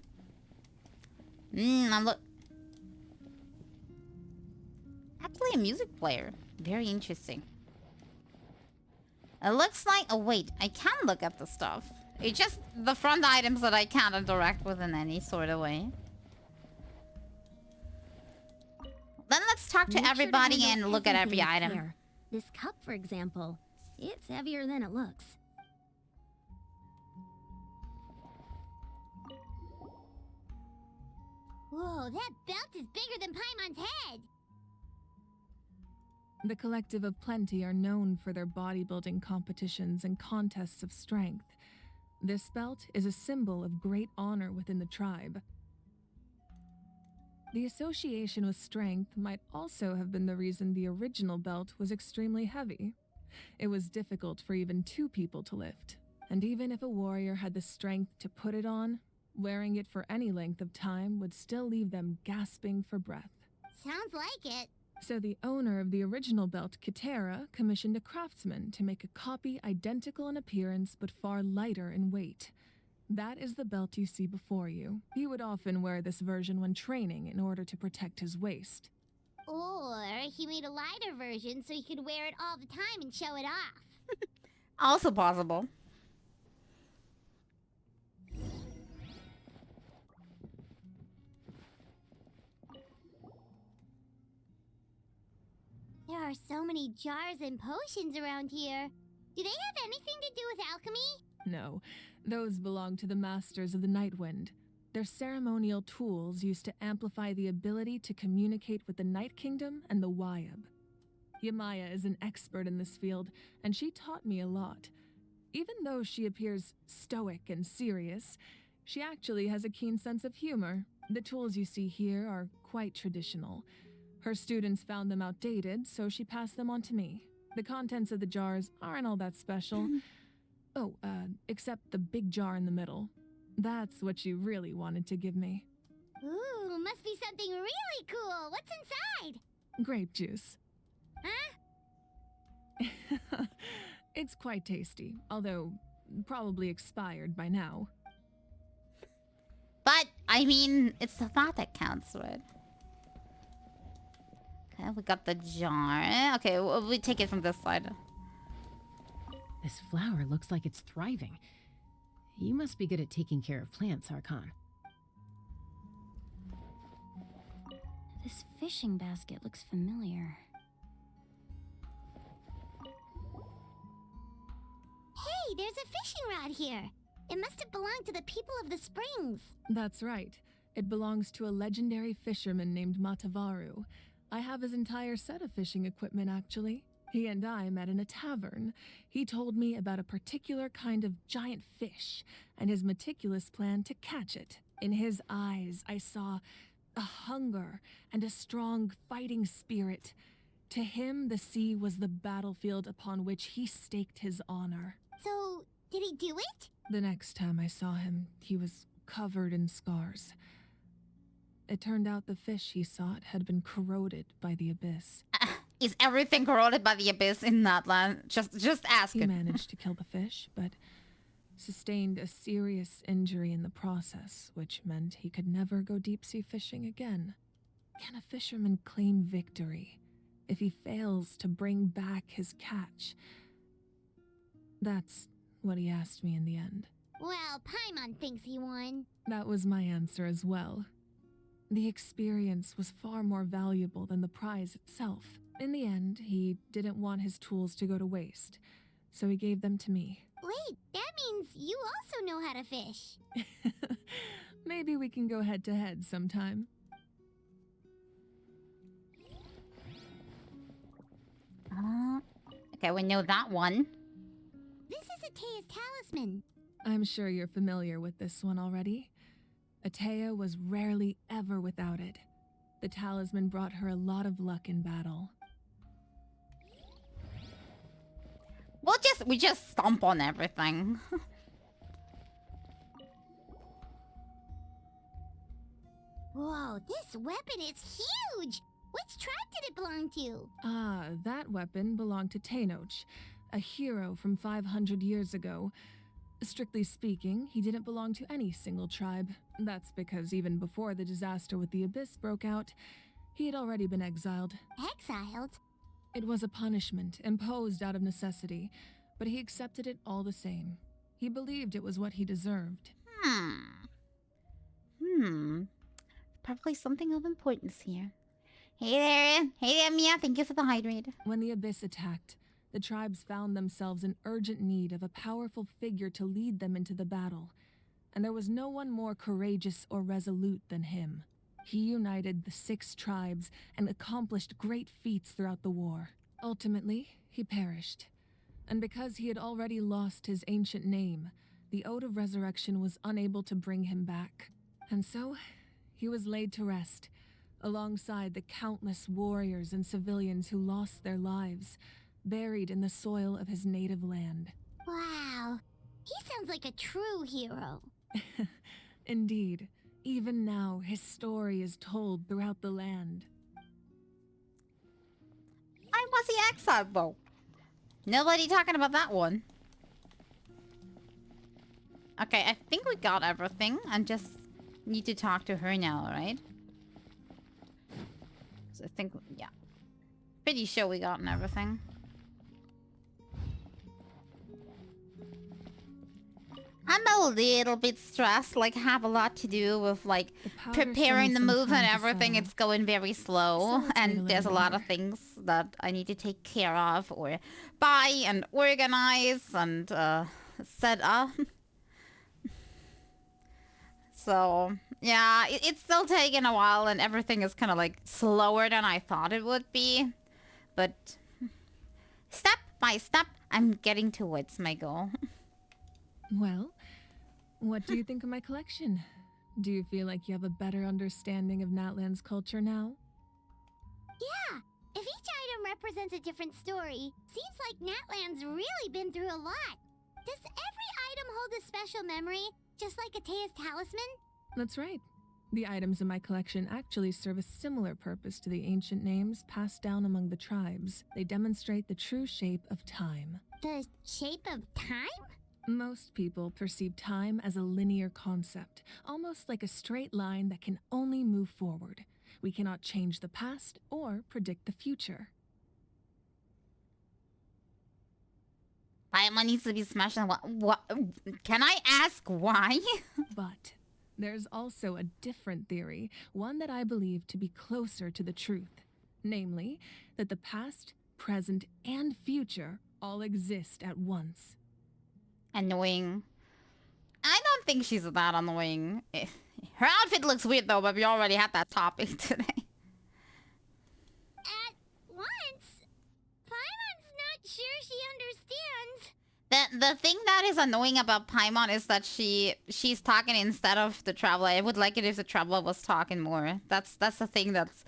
I'm actually a music player. Very interesting. It looks like... Oh, wait. I can look at the stuff. It's just the front items that I can't interact with in any sort of way. Then let's talk to everybody and look at every item. Care. This cup, for example, it's heavier than it looks. Whoa, that belt is bigger than Paimon's head! The Collective of Plenty are known for their bodybuilding competitions and contests of strength. This belt is a symbol of great honor within the tribe. The association with strength might also have been the reason the original belt was extremely heavy. It was difficult for even two people to lift, and even if a warrior had the strength to put it on, wearing it for any length of time would still leave them gasping for breath. Sounds like it. So the owner of the original belt, Kitera, commissioned a craftsman to make a copy identical in appearance but far lighter in weight. That is the belt you see before you. He would often wear this version when training in order to protect his waist. Or he made a lighter version so he could wear it all the time and show it off. Also possible. There are so many jars and potions around here. Do they have anything to do with alchemy? No, those belong to the Masters of the Night Wind. They're ceremonial tools used to amplify the ability to communicate with the Night Kingdom and the Wyab. Yamaya is an expert in this field, and she taught me a lot. Even though she appears stoic and serious, she actually has a keen sense of humor. The tools you see here are quite traditional. Her students found them outdated, so she passed them on to me. The contents of the jars aren't all that special. Except the big jar in the middle. That's what she really wanted to give me. Ooh, must be something really cool. What's inside? Grape juice. Huh? It's quite tasty, although probably expired by now. But, I mean, it's the thought that counts, right? Okay, we got the jar. Okay, we take it from this side. This flower looks like it's thriving. You must be good at taking care of plants, Archon. This fishing basket looks familiar. Hey, there's a fishing rod here. It must have belonged to the people of the springs. That's right. It belongs to a legendary fisherman named Matavaru. I have his entire set of fishing equipment, actually. He and I met in a tavern. He told me about a particular kind of giant fish and his meticulous plan to catch it. In his eyes, I saw a hunger and a strong fighting spirit. To him, the sea was the battlefield upon which he staked his honor. So, did he do it? The next time I saw him, he was covered in scars. It turned out the fish he sought had been corroded by the abyss. Is everything corroded by the abyss in Natlan? Just ask He it. managed to kill the fish, but sustained a serious injury in the process, which meant he could never go deep-sea fishing again. Can a fisherman claim victory if he fails to bring back his catch? That's what he asked me in the end. Well, Paimon thinks he won. That was my answer as well. The experience was far more valuable than the prize itself. In the end, he didn't want his tools to go to waste, so he gave them to me. Wait, that means you also know how to fish. Maybe we can go head-to-head sometime. Okay, we know that one. This is Atea's talisman. I'm sure you're familiar with this one already. Atea was rarely ever without it. The talisman brought her a lot of luck in battle. We just stomp on everything. Whoa, this weapon is huge! Which tribe did it belong to? Ah, that weapon belonged to Tenoch, a hero from 500 years ago. Strictly speaking, he didn't belong to any single tribe. That's because even before the disaster with the Abyss broke out, he had already been exiled. Exiled? It was a punishment imposed out of necessity, but he accepted it all the same. He believed it was what he deserved. Probably something of importance here. Hey there, Mia. Thank you for the hydrate. When the Abyss attacked, the tribes found themselves in urgent need of a powerful figure to lead them into the battle, and there was no one more courageous or resolute than him. He united the 6 tribes and accomplished great feats throughout the war. Ultimately, he perished, and because he had already lost his ancient name, the Ode of Resurrection was unable to bring him back. And so, he was laid to rest, alongside the countless warriors and civilians who lost their lives, buried in the soil of his native land. Wow, he sounds like a true hero. Indeed, even now his story is told throughout the land. Why was he exiled though? Nobody talking about that one. Okay, I think we got everything. I just need to talk to her now, right? So I think, yeah. Pretty sure we gotten everything. I'm a little bit stressed, like have a lot to do with like preparing the move and everything. It's going very slow and there's a lot of things that I need to take care of or buy and organize and set up. So, yeah, it's still taking a while and everything is kind of like slower than I thought it would be. But step by step, I'm getting towards my goal. Well, what do you think of my collection? Do you feel like you have a better understanding of Natlan's culture now? Yeah, if each item represents a different story, seems like Natlan's really been through a lot. Does every item hold a special memory, just like Atea's talisman? That's right. The items in my collection actually serve a similar purpose to the ancient names passed down among the tribes. They demonstrate the true shape of time. The shape of time? Most people perceive time as a linear concept, almost like a straight line that can only move forward. We cannot change the past or predict the future. Paimon needs to be smashed. What? Can I ask why? But there's also a different theory, one that I believe to be closer to the truth. Namely, that the past, present, and future all exist at once. Annoying. I don't think she's that annoying. Her outfit looks weird though, but we already had that topic today. At once? Paimon's not sure she understands. The thing that is annoying about Paimon is that she's talking instead of the traveler. I would like it if the traveler was talking more. That's the thing that's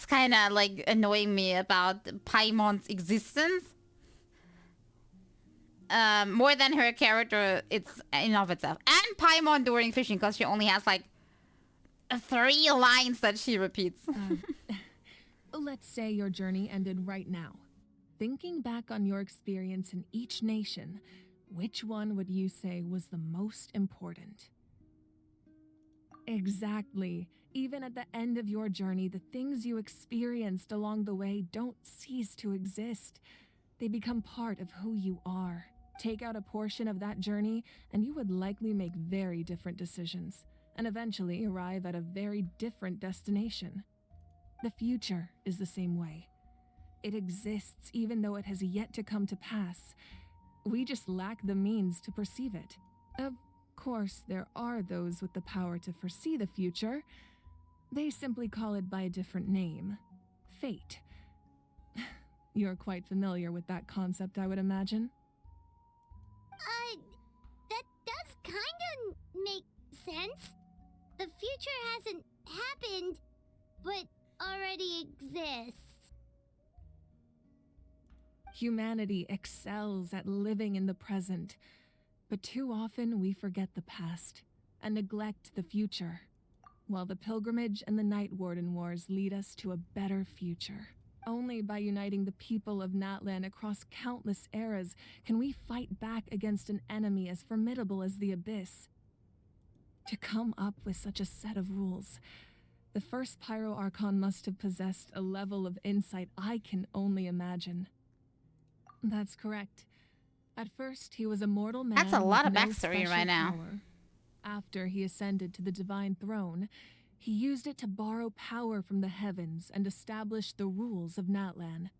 kind of like annoying me about Paimon's existence. More than her character, it's in of itself. And Paimon during fishing, because she only has like 3 lines that she repeats. Let's say your journey ended right now. Thinking back on your experience in each nation, which one would you say was the most important? Exactly. Even at the end of your journey, the things you experienced along the way don't cease to exist. They become part of who you are. Take out a portion of that journey, and you would likely make very different decisions, and eventually arrive at a very different destination. The future is the same way. It exists even though it has yet to come to pass. We just lack the means to perceive it. Of course, there are those with the power to foresee the future. They simply call it by a different name. Fate. You're quite familiar with that concept, I would imagine. That does kinda make sense. The future hasn't happened, but already exists. Humanity excels at living in the present, but too often we forget the past and neglect the future, while the pilgrimage and the Night Warden Wars lead us to a better future. Only by uniting the people of Natlan across countless eras can we fight back against an enemy as formidable as the Abyss. To come up with such a set of rules, the first Pyro Archon must have possessed a level of insight I can only imagine. That's correct. At first, he was a mortal man. That's a lot with of no backstory special right now. power. After he ascended to the divine throne, he used it to borrow power from the heavens and establish the rules of Natlan.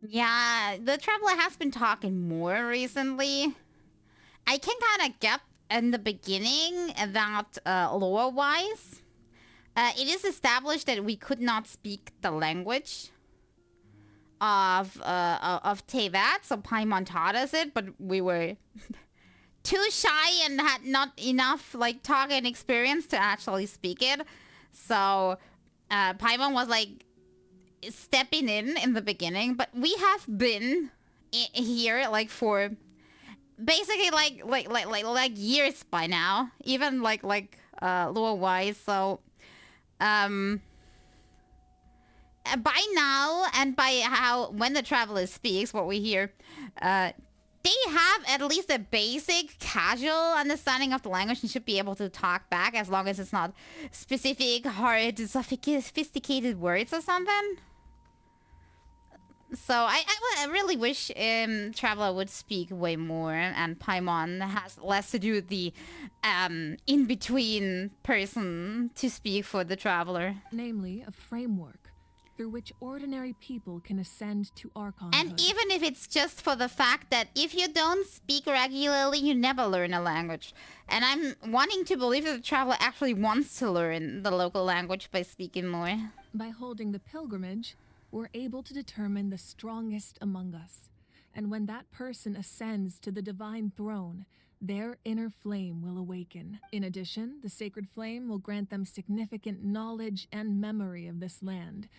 Yeah, the traveler has been talking more recently. I can kind of get in the beginning that lore-wise, it is established that we could not speak the language of Teyvat, so Paimon taught us it, but we were too shy and had not enough like talking experience to actually speak it. So Paimon was like stepping in the beginning, but we have been here like for basically like years by now, even like lore wise. So by now, and by how when the traveler speaks, what we hear, they have at least a basic casual understanding of the language and should be able to talk back, as long as it's not specific, hard, sophisticated words or something. So I really wish Traveler would speak way more, and Paimon has less to do with the in-between person to speak for the Traveler. Namely, a framework through which ordinary people can ascend to Archon. And even if it's just for the fact that if you don't speak regularly, you never learn a language. And I'm wanting to believe that the traveler actually wants to learn the local language by speaking more. By holding the pilgrimage, we're able to determine the strongest among us. And when that person ascends to the divine throne, their inner flame will awaken. In addition, the sacred flame will grant them significant knowledge and memory of this land.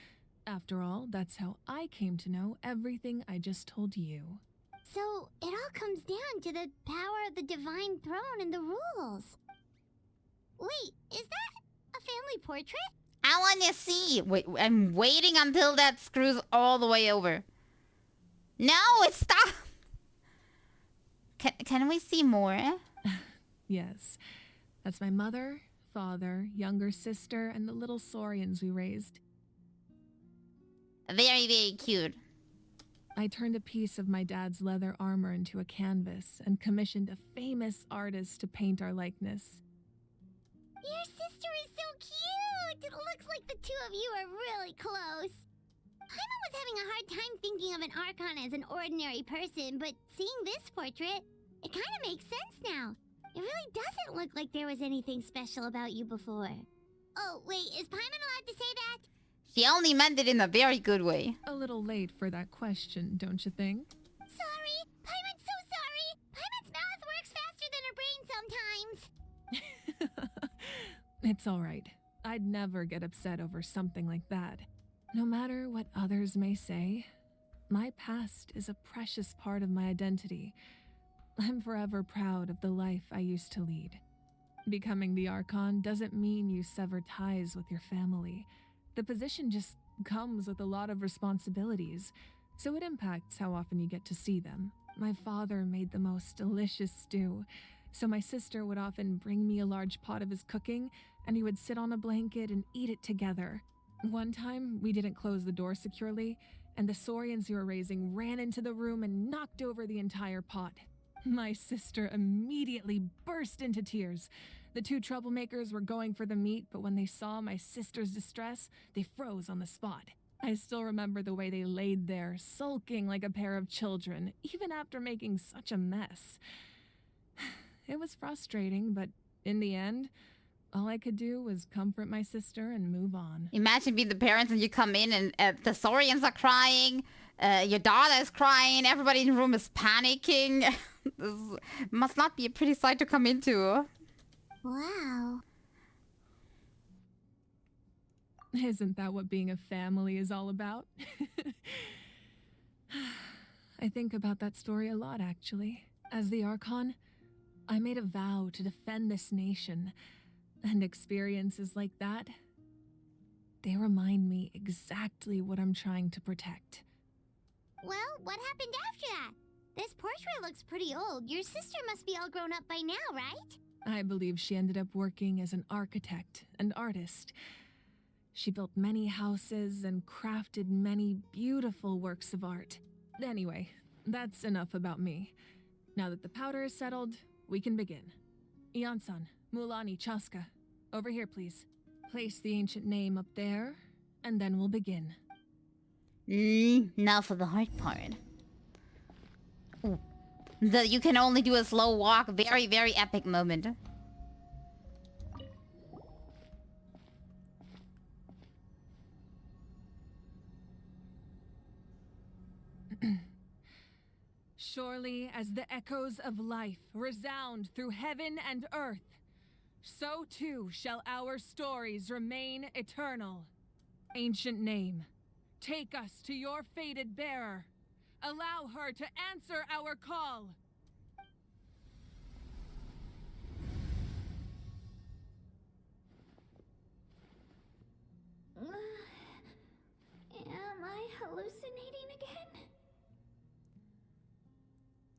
After all, that's how I came to know everything I just told you. So, it all comes down to the power of the divine throne and the rules. Wait, is that a family portrait? I want to see. Wait, I'm waiting until that screws all the way over. No, it stopped. Can we see more? Yes. That's my mother, father, younger sister, and the little saurians we raised. Very, very cute. I turned a piece of my dad's leather armor into a canvas and commissioned a famous artist to paint our likeness. Your sister is so cute! It looks like the two of you are really close. Paimon was having a hard time thinking of an Archon as an ordinary person, but seeing this portrait, it kind of makes sense now. It really doesn't look like there was anything special about you before. Oh, wait, is Paimon allowed to say that? She only meant it in a very good way. A little late for that question, don't you think? Sorry! Paimon's so sorry! Paimon's mouth works faster than her brain sometimes! It's alright. I'd never get upset over something like that. No matter what others may say, my past is a precious part of my identity. I'm forever proud of the life I used to lead. Becoming the Archon doesn't mean you sever ties with your family. The position just comes with a lot of responsibilities, so it impacts how often you get to see them. My father made the most delicious stew, so my sister would often bring me a large pot of his cooking, and we would sit on a blanket and eat it together. One time, we didn't close the door securely, and the saurians we were raising ran into the room and knocked over the entire pot. My sister immediately burst into tears. The two troublemakers were going for the meat, but when they saw my sister's distress, they froze on the spot. I still remember the way they laid there, sulking like a pair of children, even after making such a mess. It was frustrating, but in the end, all I could do was comfort my sister and move on. Imagine being the parents and you come in and the saurians are crying, your daughter is crying, everybody in the room is panicking. This must not be a pretty sight to come into. Wow. Isn't that what being a family is all about? I think about that story a lot, actually. As the Archon, I made a vow to defend this nation, and experiences like that, they remind me exactly what I'm trying to protect. Well, what happened after that? This portrait looks pretty old. Your sister must be all grown up by now, right? I believe she ended up working as an architect and artist. She built many houses and crafted many beautiful works of art. Anyway, that's enough about me. Now that the powder is settled, we can begin. Ian-san, Mulani, Chaska, over here please. Place the ancient name up there, and then we'll begin. Now for the hard part. Ooh. You can only do a slow walk. Very, very epic moment. Surely as the echoes of life resound through heaven and earth, so too shall our stories remain eternal. Ancient name, take us to your fated bearer. Allow her to answer our call. Am I hallucinating again?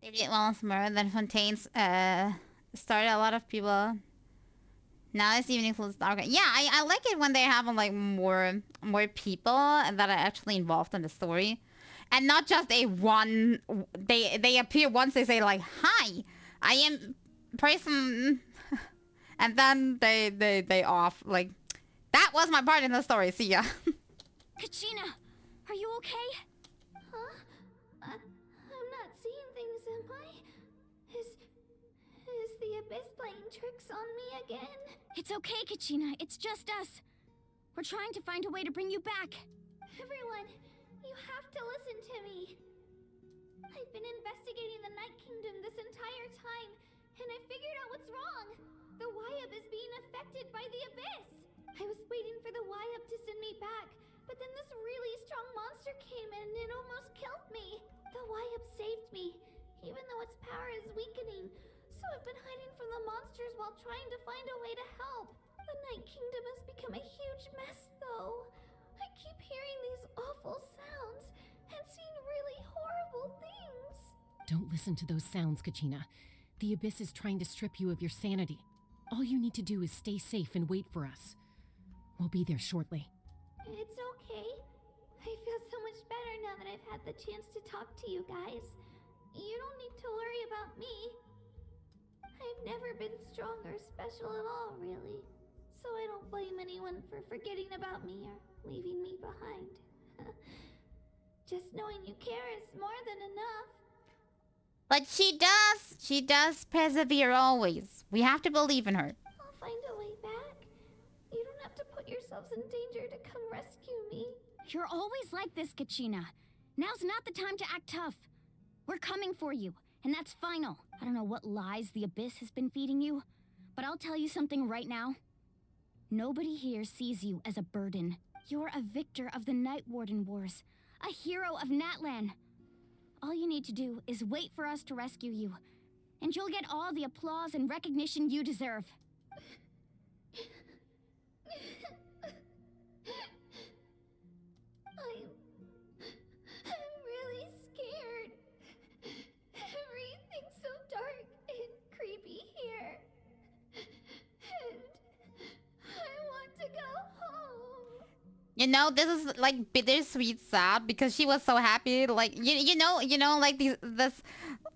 They did once more than Fontaine's started a lot of people. Now it's even includes Archon. Yeah, I like it when they have like more people that are actually involved in the story. And not just a one they appear once, they say like, hi, I am person and then they off. Like, that was my part in the story, see ya. Kachina, are you okay? Huh? I'm not seeing things, am I? Is the Abyss playing tricks on me again? It's okay, Kachina. It's just us. We're trying to find a way to bring you back. Everyone, you have to listen to me. I've been investigating the Night Kingdom this entire time, and I figured out what's wrong. The Wyab is being affected by the Abyss. I was waiting for the Wyab to send me back, but then this really strong monster came in and it almost killed me. The Wyab saved me, even though its power is weakening. So I've been hiding from the monsters while trying to find a way to help. The Night Kingdom has become a huge mess, though. I keep hearing these awful sounds and seeing really horrible things. Don't listen to those sounds, Kachina. The Abyss is trying to strip you of your sanity. All you need to do is stay safe and wait for us. We'll be there shortly. It's okay. I feel so much better now that I've had the chance to talk to you guys. You don't need to worry about me. I've never been strong or special at all, really. So I don't blame anyone for forgetting about me or leaving me behind. Just knowing you care is more than enough. But she does persevere always. We have to believe in her. I'll find a way back. You don't have to put yourselves in danger to come rescue me. You're always like this, Kachina. Now's not the time to act tough. We're coming for you, and that's final. I don't know what lies the Abyss has been feeding you, but I'll tell you something right now. Nobody here sees you as a burden. You're a victor of the Night Warden Wars, a hero of Natlan. All you need to do is wait for us to rescue you, and you'll get all the applause and recognition you deserve. I'm really scared. Everything's so dark and creepy here. And I want to go home. You know, this is like bittersweet sad because she was so happy. Like you know, like this.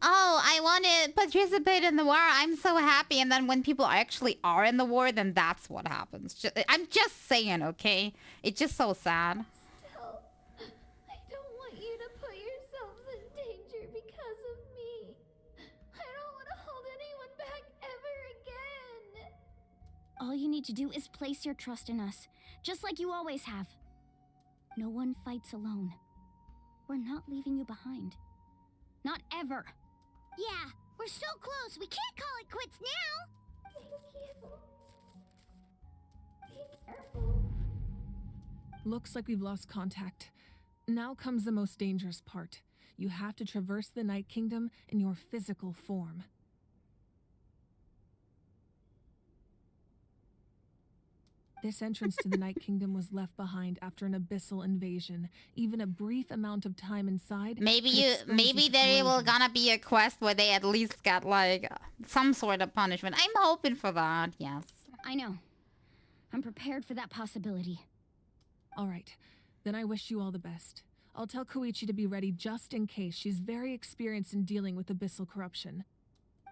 Oh, I want to participate in the war. I'm so happy. And then when people actually are in the war, then that's what happens. I'm just saying, okay? It's just so sad. Still, I don't want you to put yourselves in danger because of me. I don't want to hold anyone back ever again. All you need to do is place your trust in us, just like you always have. No one fights alone. We're not leaving you behind. Not ever. Yeah, we're so close. We can't call it quits now. Thank you. Be careful. Looks like we've lost contact. Now comes the most dangerous part. You have to traverse the Night Kingdom in your physical form. This entrance to the Night Kingdom was left behind after an abyssal invasion. Even a brief amount of time inside. Maybe there will gonna be a quest where they at least get like some sort of punishment. I'm hoping for that. Yes. I know. I'm prepared for that possibility. All right. Then I wish you all the best. I'll tell Koichi to be ready just in case. She's very experienced in dealing with abyssal corruption.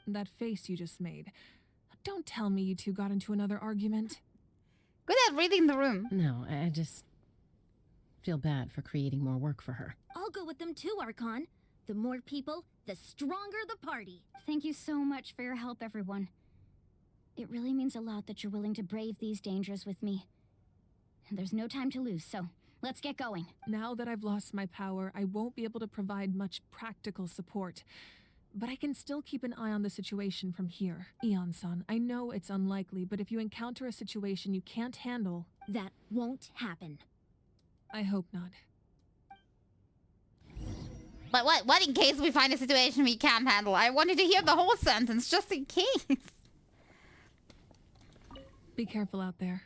That face you just made. Don't tell me you two got into another argument. Good at reading the room. No, I just feel bad for creating more work for her. I'll go with them too, Archon. The more people, the stronger the party. Thank you so much for your help, everyone. It really means a lot that you're willing to brave these dangers with me. And there's no time to lose, so let's get going. Now that I've lost my power, I won't be able to provide much practical support. But I can still keep an eye on the situation from here. Eon-san, I know it's unlikely, but if you encounter a situation you can't handle... That won't happen. I hope not. But what in case we find a situation we can't handle? I wanted to hear the whole sentence, just in case. Be careful out there.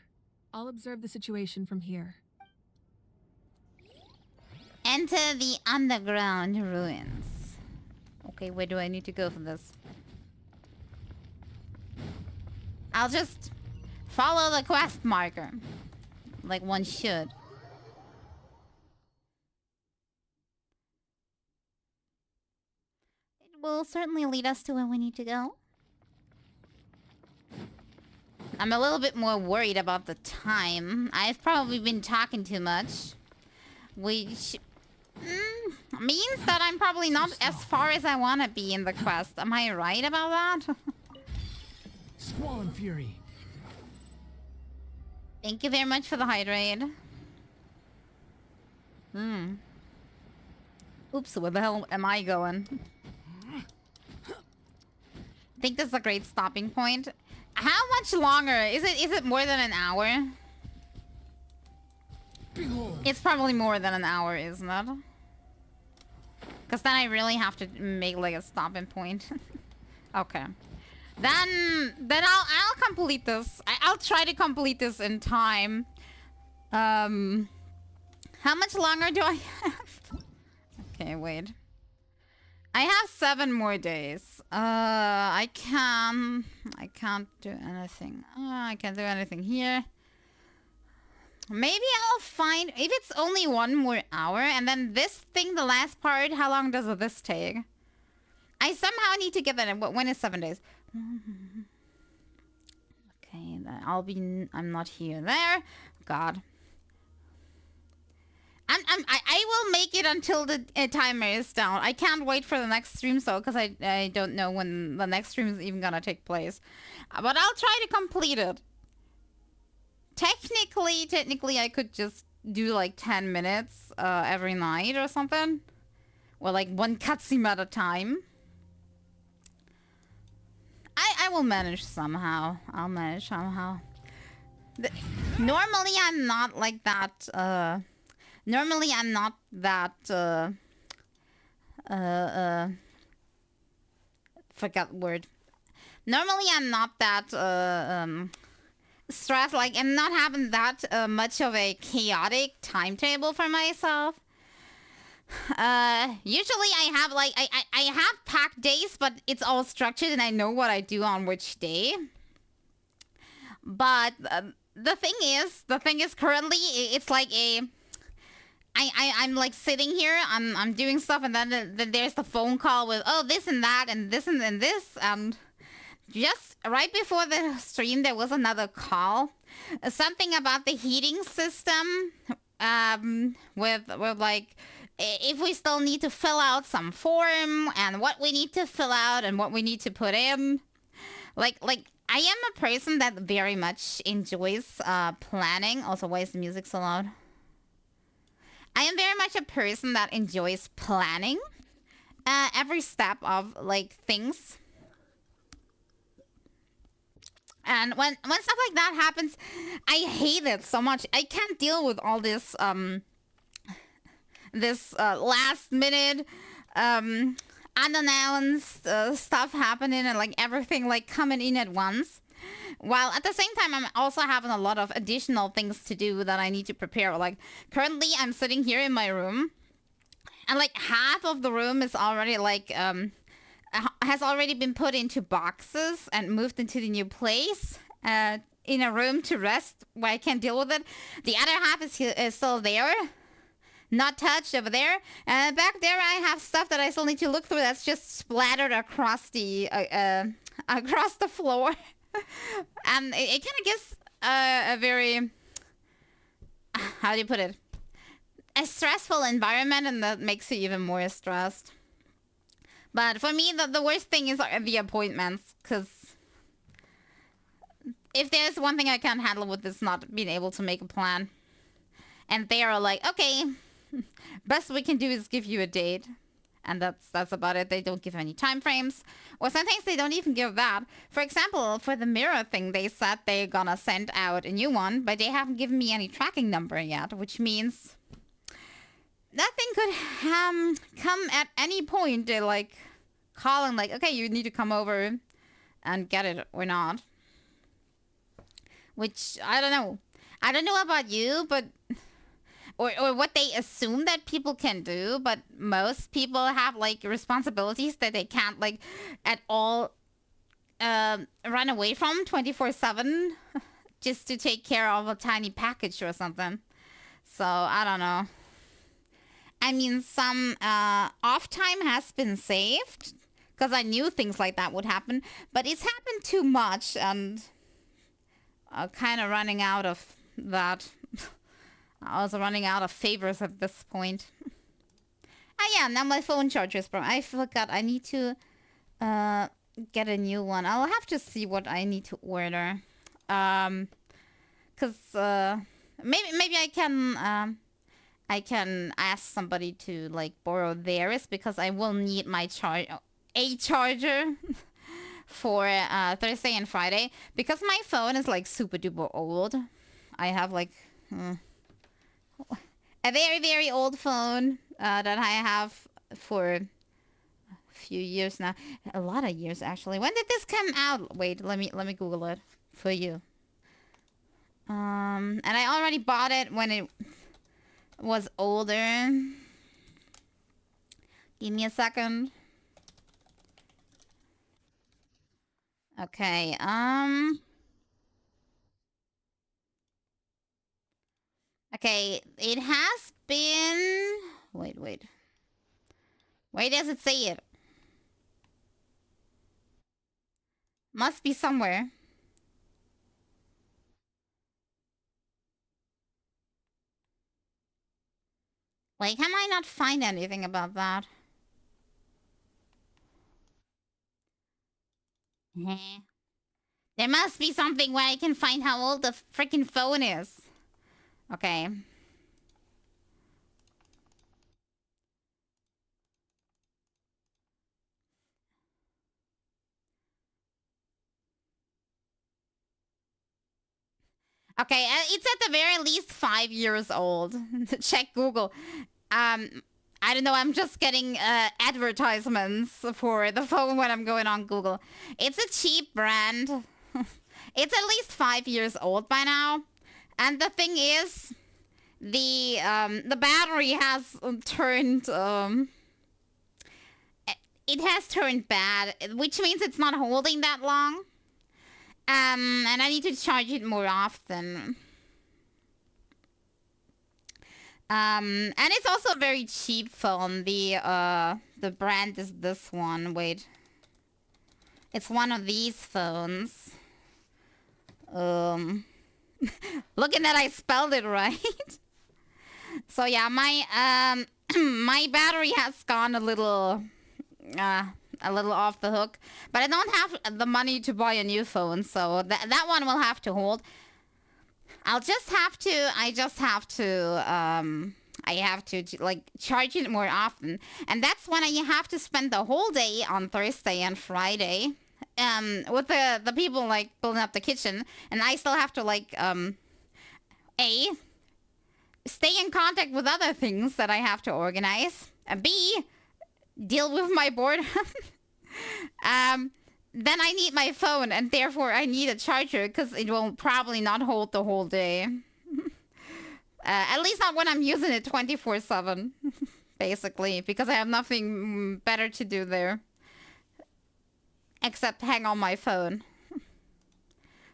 I'll observe the situation from here. Enter the underground ruins. Okay, where do I need to go for this? I'll just follow the quest marker. Like one should. It will certainly lead us to where we need to go. I'm a little bit more worried about the time. I've probably been talking too much. Which means that I'm probably not as far as I want to be in the quest. Am I right about that? Squall Fury. Thank you very much for the hydrate. Oops, where the hell am I going? I think this is a great stopping point. How much longer? Is it more than an hour? It's probably more than an hour, isn't it? Because then I really have to make like a stopping point. Okay. Then I'll complete this. I'll try to complete this in time. How much longer do I have? Okay, wait. I have 7 more days. I can't do anything. I can't do anything here. Maybe I'll find if it's only 1 more hour, and then this thing, the last part. How long does this take? I somehow need to get that in. When is 7 days? Okay, then I'm not here. There. God. I will make it until the timer is down. I can't wait for the next stream, so because I don't know when the next stream is even gonna take place. But I'll try to complete it. Technically, I could just do like 10 minutes every night or something, or like 1 cutscene at a time. I will manage somehow. I'll manage somehow. Normally, I'm not like that. Normally, I'm not that, forgot word. Normally, I'm not that, stressed, like, I'm not having that, much of a chaotic timetable for myself. Usually I have, like, I have packed days, but it's all structured and I know what I do on which day. But, the thing is currently, it's like I'm like sitting here, I'm doing stuff, and then there's the phone call with, oh, this and that, and this and this, and just right before the stream, there was another call. Something about the heating system, with like, if we still need to fill out some form, and what we need to fill out, and what we need to put in. Like, I am a person that very much enjoys, planning. Also, why is the music so loud? I am very much a person that enjoys planning every step of like things. And when stuff like that happens, I hate it so much. I can't deal with all this last minute unannounced stuff happening and like everything like coming in at once. While at the same time, I'm also having a lot of additional things to do that I need to prepare. Like, currently, I'm sitting here in my room, and like half of the room is already like has already been put into boxes and moved into the new place in a room to rest where I can't deal with it. The other half is still there, not touched over there, and back there I have stuff that I still need to look through that's just splattered across the floor. And it kind of gives a very, how do you put it, a stressful environment, and that makes you even more stressed. But for me, the worst thing is the appointments, because if there's one thing I can't handle with this, not being able to make a plan. And they are like, okay, best we can do is give you a date. And that's about it. They don't give any time frames. Or sometimes they don't even give that. For example, for the mirror thing, they said they're gonna send out a new one, but they haven't given me any tracking number yet, which means that thing could come at any point. They're like calling like, okay, you need to come over and get it or not. Which, I don't know. I don't know about you, but... Or what they assume that people can do, but most people have, like, responsibilities that they can't, like, at all run away from 24/7 just to take care of a tiny package or something. So, I don't know. I mean, some off time has been saved, because I knew things like that would happen, but it's happened too much, and kind of running out of that. I was running out of favors at this point. Ah yeah, now my phone charger is broken. I forgot I need to get a new one. I'll have to see what I need to order. Cause maybe I can ask somebody to like borrow theirs because I will need my charger for Thursday and Friday because my phone is like super duper old. I have like a very old phone that I have for a few years now. A lot of years actually. When did this come out? Wait, let me Google it for you. And I already bought it when it was older. Give me a second. Okay, okay, it has been... Wait. Where does it say it? Must be somewhere. Wait, can I not find anything about that? There must be something where I can find how old the freaking phone is. Okay. Okay, it's at the very least 5 years old. Check Google. I don't know, I'm just getting advertisements for the phone when I'm going on Google. It's a cheap brand. It's at least 5 years old by now. And the thing is, the battery has turned... it has turned bad, which means it's not holding that long. And I need to charge it more often. And it's also a very cheap phone. The brand is this one. Wait. It's one of these phones. Looking that I spelled it right. So yeah, my my battery has gone a little off the hook, but I don't have the money to buy a new phone, so that one will have to hold. I have to like charge it more often, and that's when I have to spend the whole day on Thursday and Friday with the people like building up the kitchen, and I still have to like stay in contact with other things that I have to organize, and B, deal with my boredom. Then I need my phone, and therefore I need a charger because it will probably not hold the whole day. At least not when I'm using it 24/7, basically, because I have nothing better to do there except hang on my phone.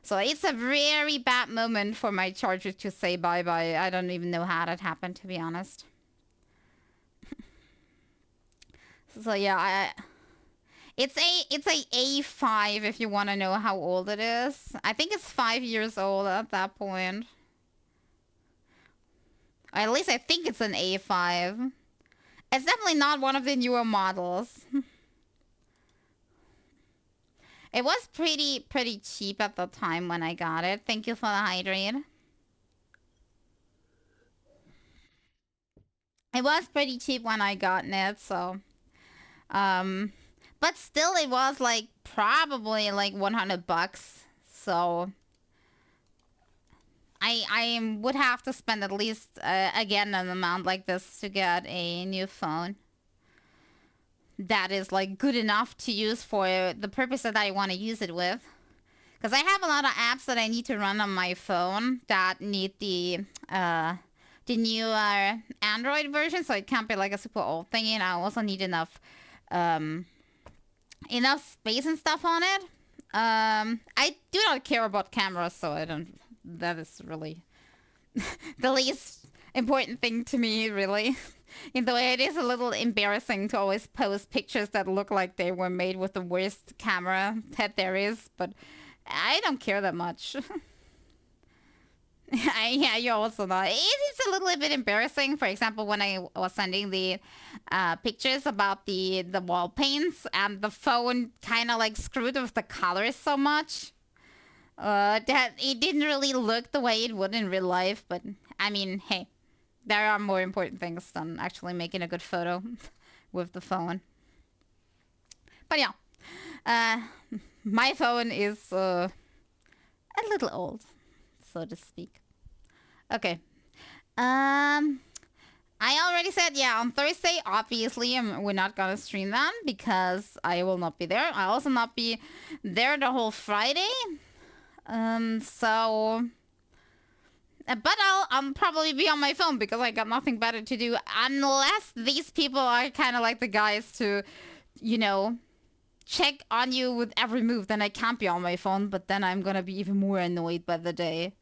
So it's a very bad moment for my charger to say bye-bye. I don't even know how that happened, to be honest. So yeah, it's a A5 if you want to know how old it is. I think it's 5 years old at that point. Or at least I think it's an A5. It's definitely not one of the newer models. It was pretty cheap at the time when I got it. Thank you for the hydrate. It was pretty cheap when I got it, so... but still it was like probably like $100, so I would have to spend at least again an amount like this to get a new phone that is like good enough to use for the purpose that I want to use it with, because I have a lot of apps that I need to run on my phone that need the newer Android version, so it can't be like a super old thing, and I also need enough space and stuff on it. I do not care about cameras, so I don't... That is really the least important thing to me, really. In the way it is a little embarrassing to always post pictures that look like they were made with the worst camera that there is, but I don't care that much. Yeah, you also know. It's a little bit embarrassing. For example, when I was sending the pictures about the wall paints and the phone kind of like screwed with the colors so much that it didn't really look the way it would in real life. But I mean, hey, there are more important things than actually making a good photo with the phone. But yeah, my phone is a little old, so to speak. Okay. I already said, yeah, on Thursday, obviously, we're not gonna stream that because I will not be there. I'll also not be there the whole Friday. So... But I'll probably be on my phone because I got nothing better to do. Unless these people are kind of like the guys to, you know, check on you with every move, then I can't be on my phone. But then I'm gonna be even more annoyed by the day.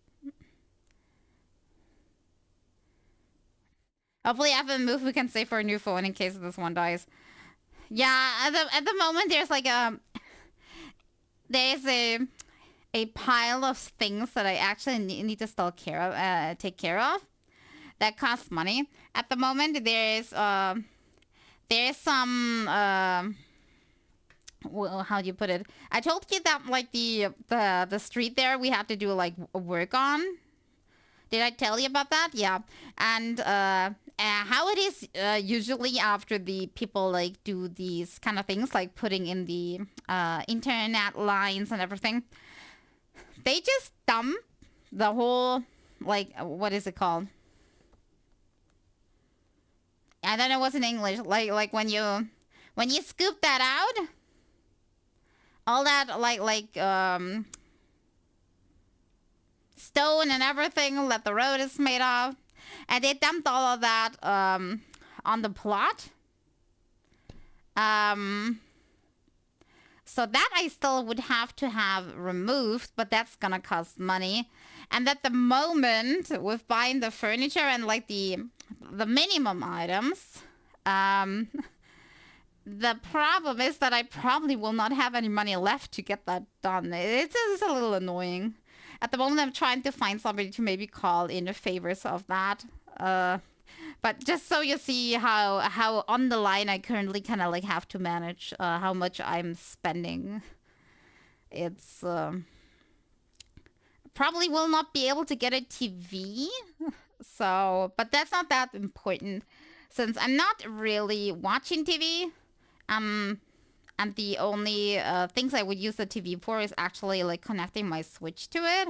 Hopefully I have a move we can save for a new phone in case this one dies. Yeah, at the moment there's like there's a pile of things that I actually need to still take care of that costs money. At the moment there's some well, how do you put it? I told you that like the street there we have to do like work on. Did I tell you about that? Yeah. And how it is usually after the people like do these kind of things like putting in the internet lines and everything, they just dump the whole, like, what is it called? I don't know what's in English. Like when you scoop that out, all that like stone and everything that the road is made of, and they dumped all of that on the plot. So that I still would have to have removed, but that's gonna cost money. And at the moment, with buying the furniture and like the minimum items, the problem is that I probably will not have any money left to get that done. It's a little annoying. At the moment, I'm trying to find somebody to maybe call in favors of that. But just so you see how on the line I currently kind of like have to manage how much I'm spending. It's probably will not be able to get a TV. So, but that's not that important since I'm not really watching TV. And the only things I would use the TV for is actually like connecting my Switch to it.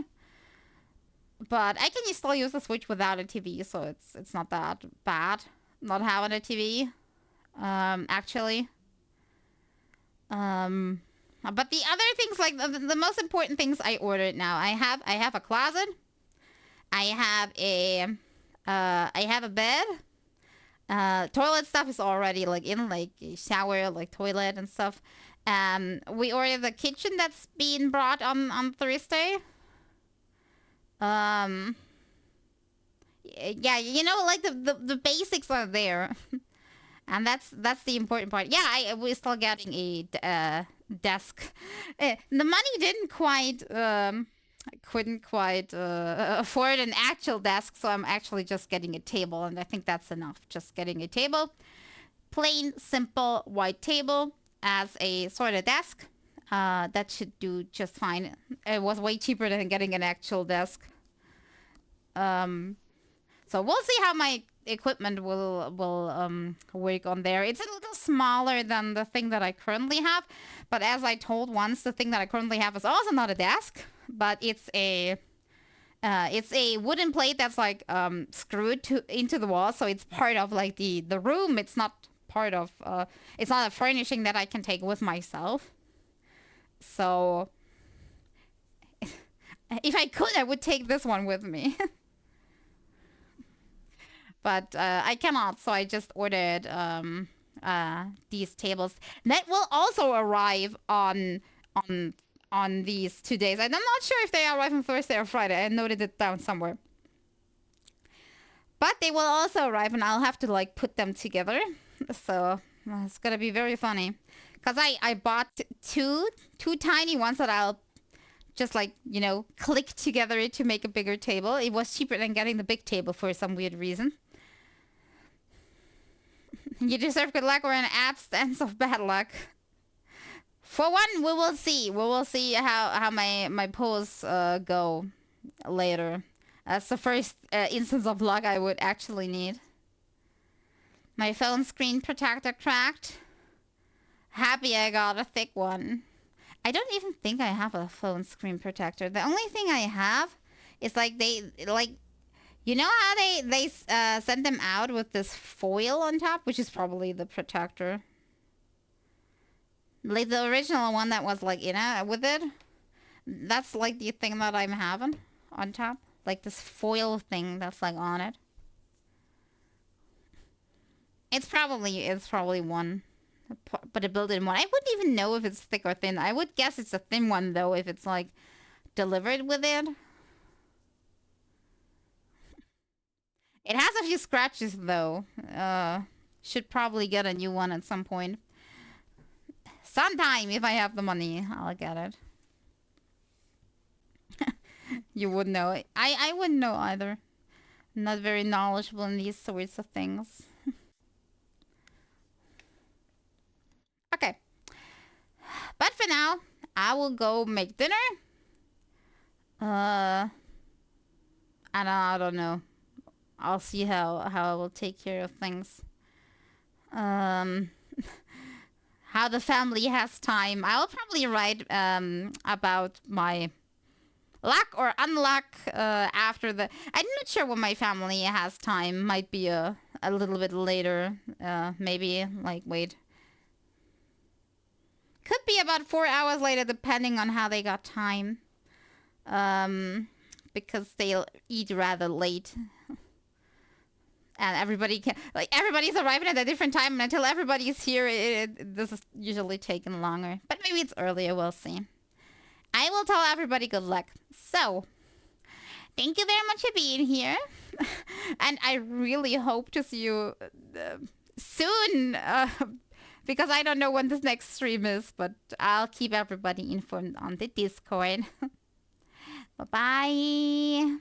But I can still use the Switch without a TV, so it's not that bad not having a TV, actually. But the other things, like the most important things I ordered now, I have a closet, I have a bed. Toilet stuff is already like in, like shower, like toilet and stuff. We ordered the kitchen that's being brought on Thursday. Yeah, you know, like the basics are there. And that's the important part. Yeah, we're still getting a desk. The money couldn't quite afford an actual desk, so I'm actually just getting a table, and I think that's enough. Just getting a table, plain, simple, white table as a sort of desk. That should do just fine. It was way cheaper than getting an actual desk. So we'll see how my equipment will work on there. It's a little smaller than the thing that I currently have, but as I told once, the thing that I currently have is also not a desk, but it's a wooden plate that's like screwed into the wall, so it's part of like the room. It's not part of it's not a furnishing that I can take with myself. So if I could, I would take this one with me. But I cannot, so I just ordered these tables. That will also arrive on these 2 days. I'm not sure if they arrive on Thursday or Friday. I noted it down somewhere. But they will also arrive, and I'll have to like put them together. So it's gonna be very funny. Cause I bought two tiny ones that I'll just like, you know, click together to make a bigger table. It was cheaper than getting the big table for some weird reason. You deserve good luck or an absence of bad luck. For one, we will see. We will see how my polls go later. That's the first instance of luck I would actually need. My phone screen protector cracked. Happy I got a thick one. I don't even think I have a phone screen protector. The only thing I have is like you know how they sent them out with this foil on top, which is probably the protector. Like the original one that was like in it with it. That's like the thing that I'm having on top. Like this foil thing that's like on it. It's probably one. But a built-in one. I wouldn't even know if it's thick or thin. I would guess it's a thin one though if it's like delivered with it. It has a few scratches though. Should probably get a new one at some point. Sometime if I have the money, I'll get it. You wouldn't know. I wouldn't know either. I'm not very knowledgeable in these sorts of things. Okay. But for now, I will go make dinner. And I don't know. I'll see how I will take care of things. How the family has time. I'll probably write about my luck or unluck after the... I'm not sure when my family has time. Might be a little bit later. Maybe, like, wait. Could be about 4 hours later, depending on how they got time. Because they'll eat rather late. And everybody's arriving at a different time, and until everybody's here, this is usually taking longer. But maybe it's earlier, we'll see. I will tell everybody good luck. So, thank you very much for being here. And I really hope to see you soon. Because I don't know when this next stream is, but I'll keep everybody informed on the Discord. Bye-bye.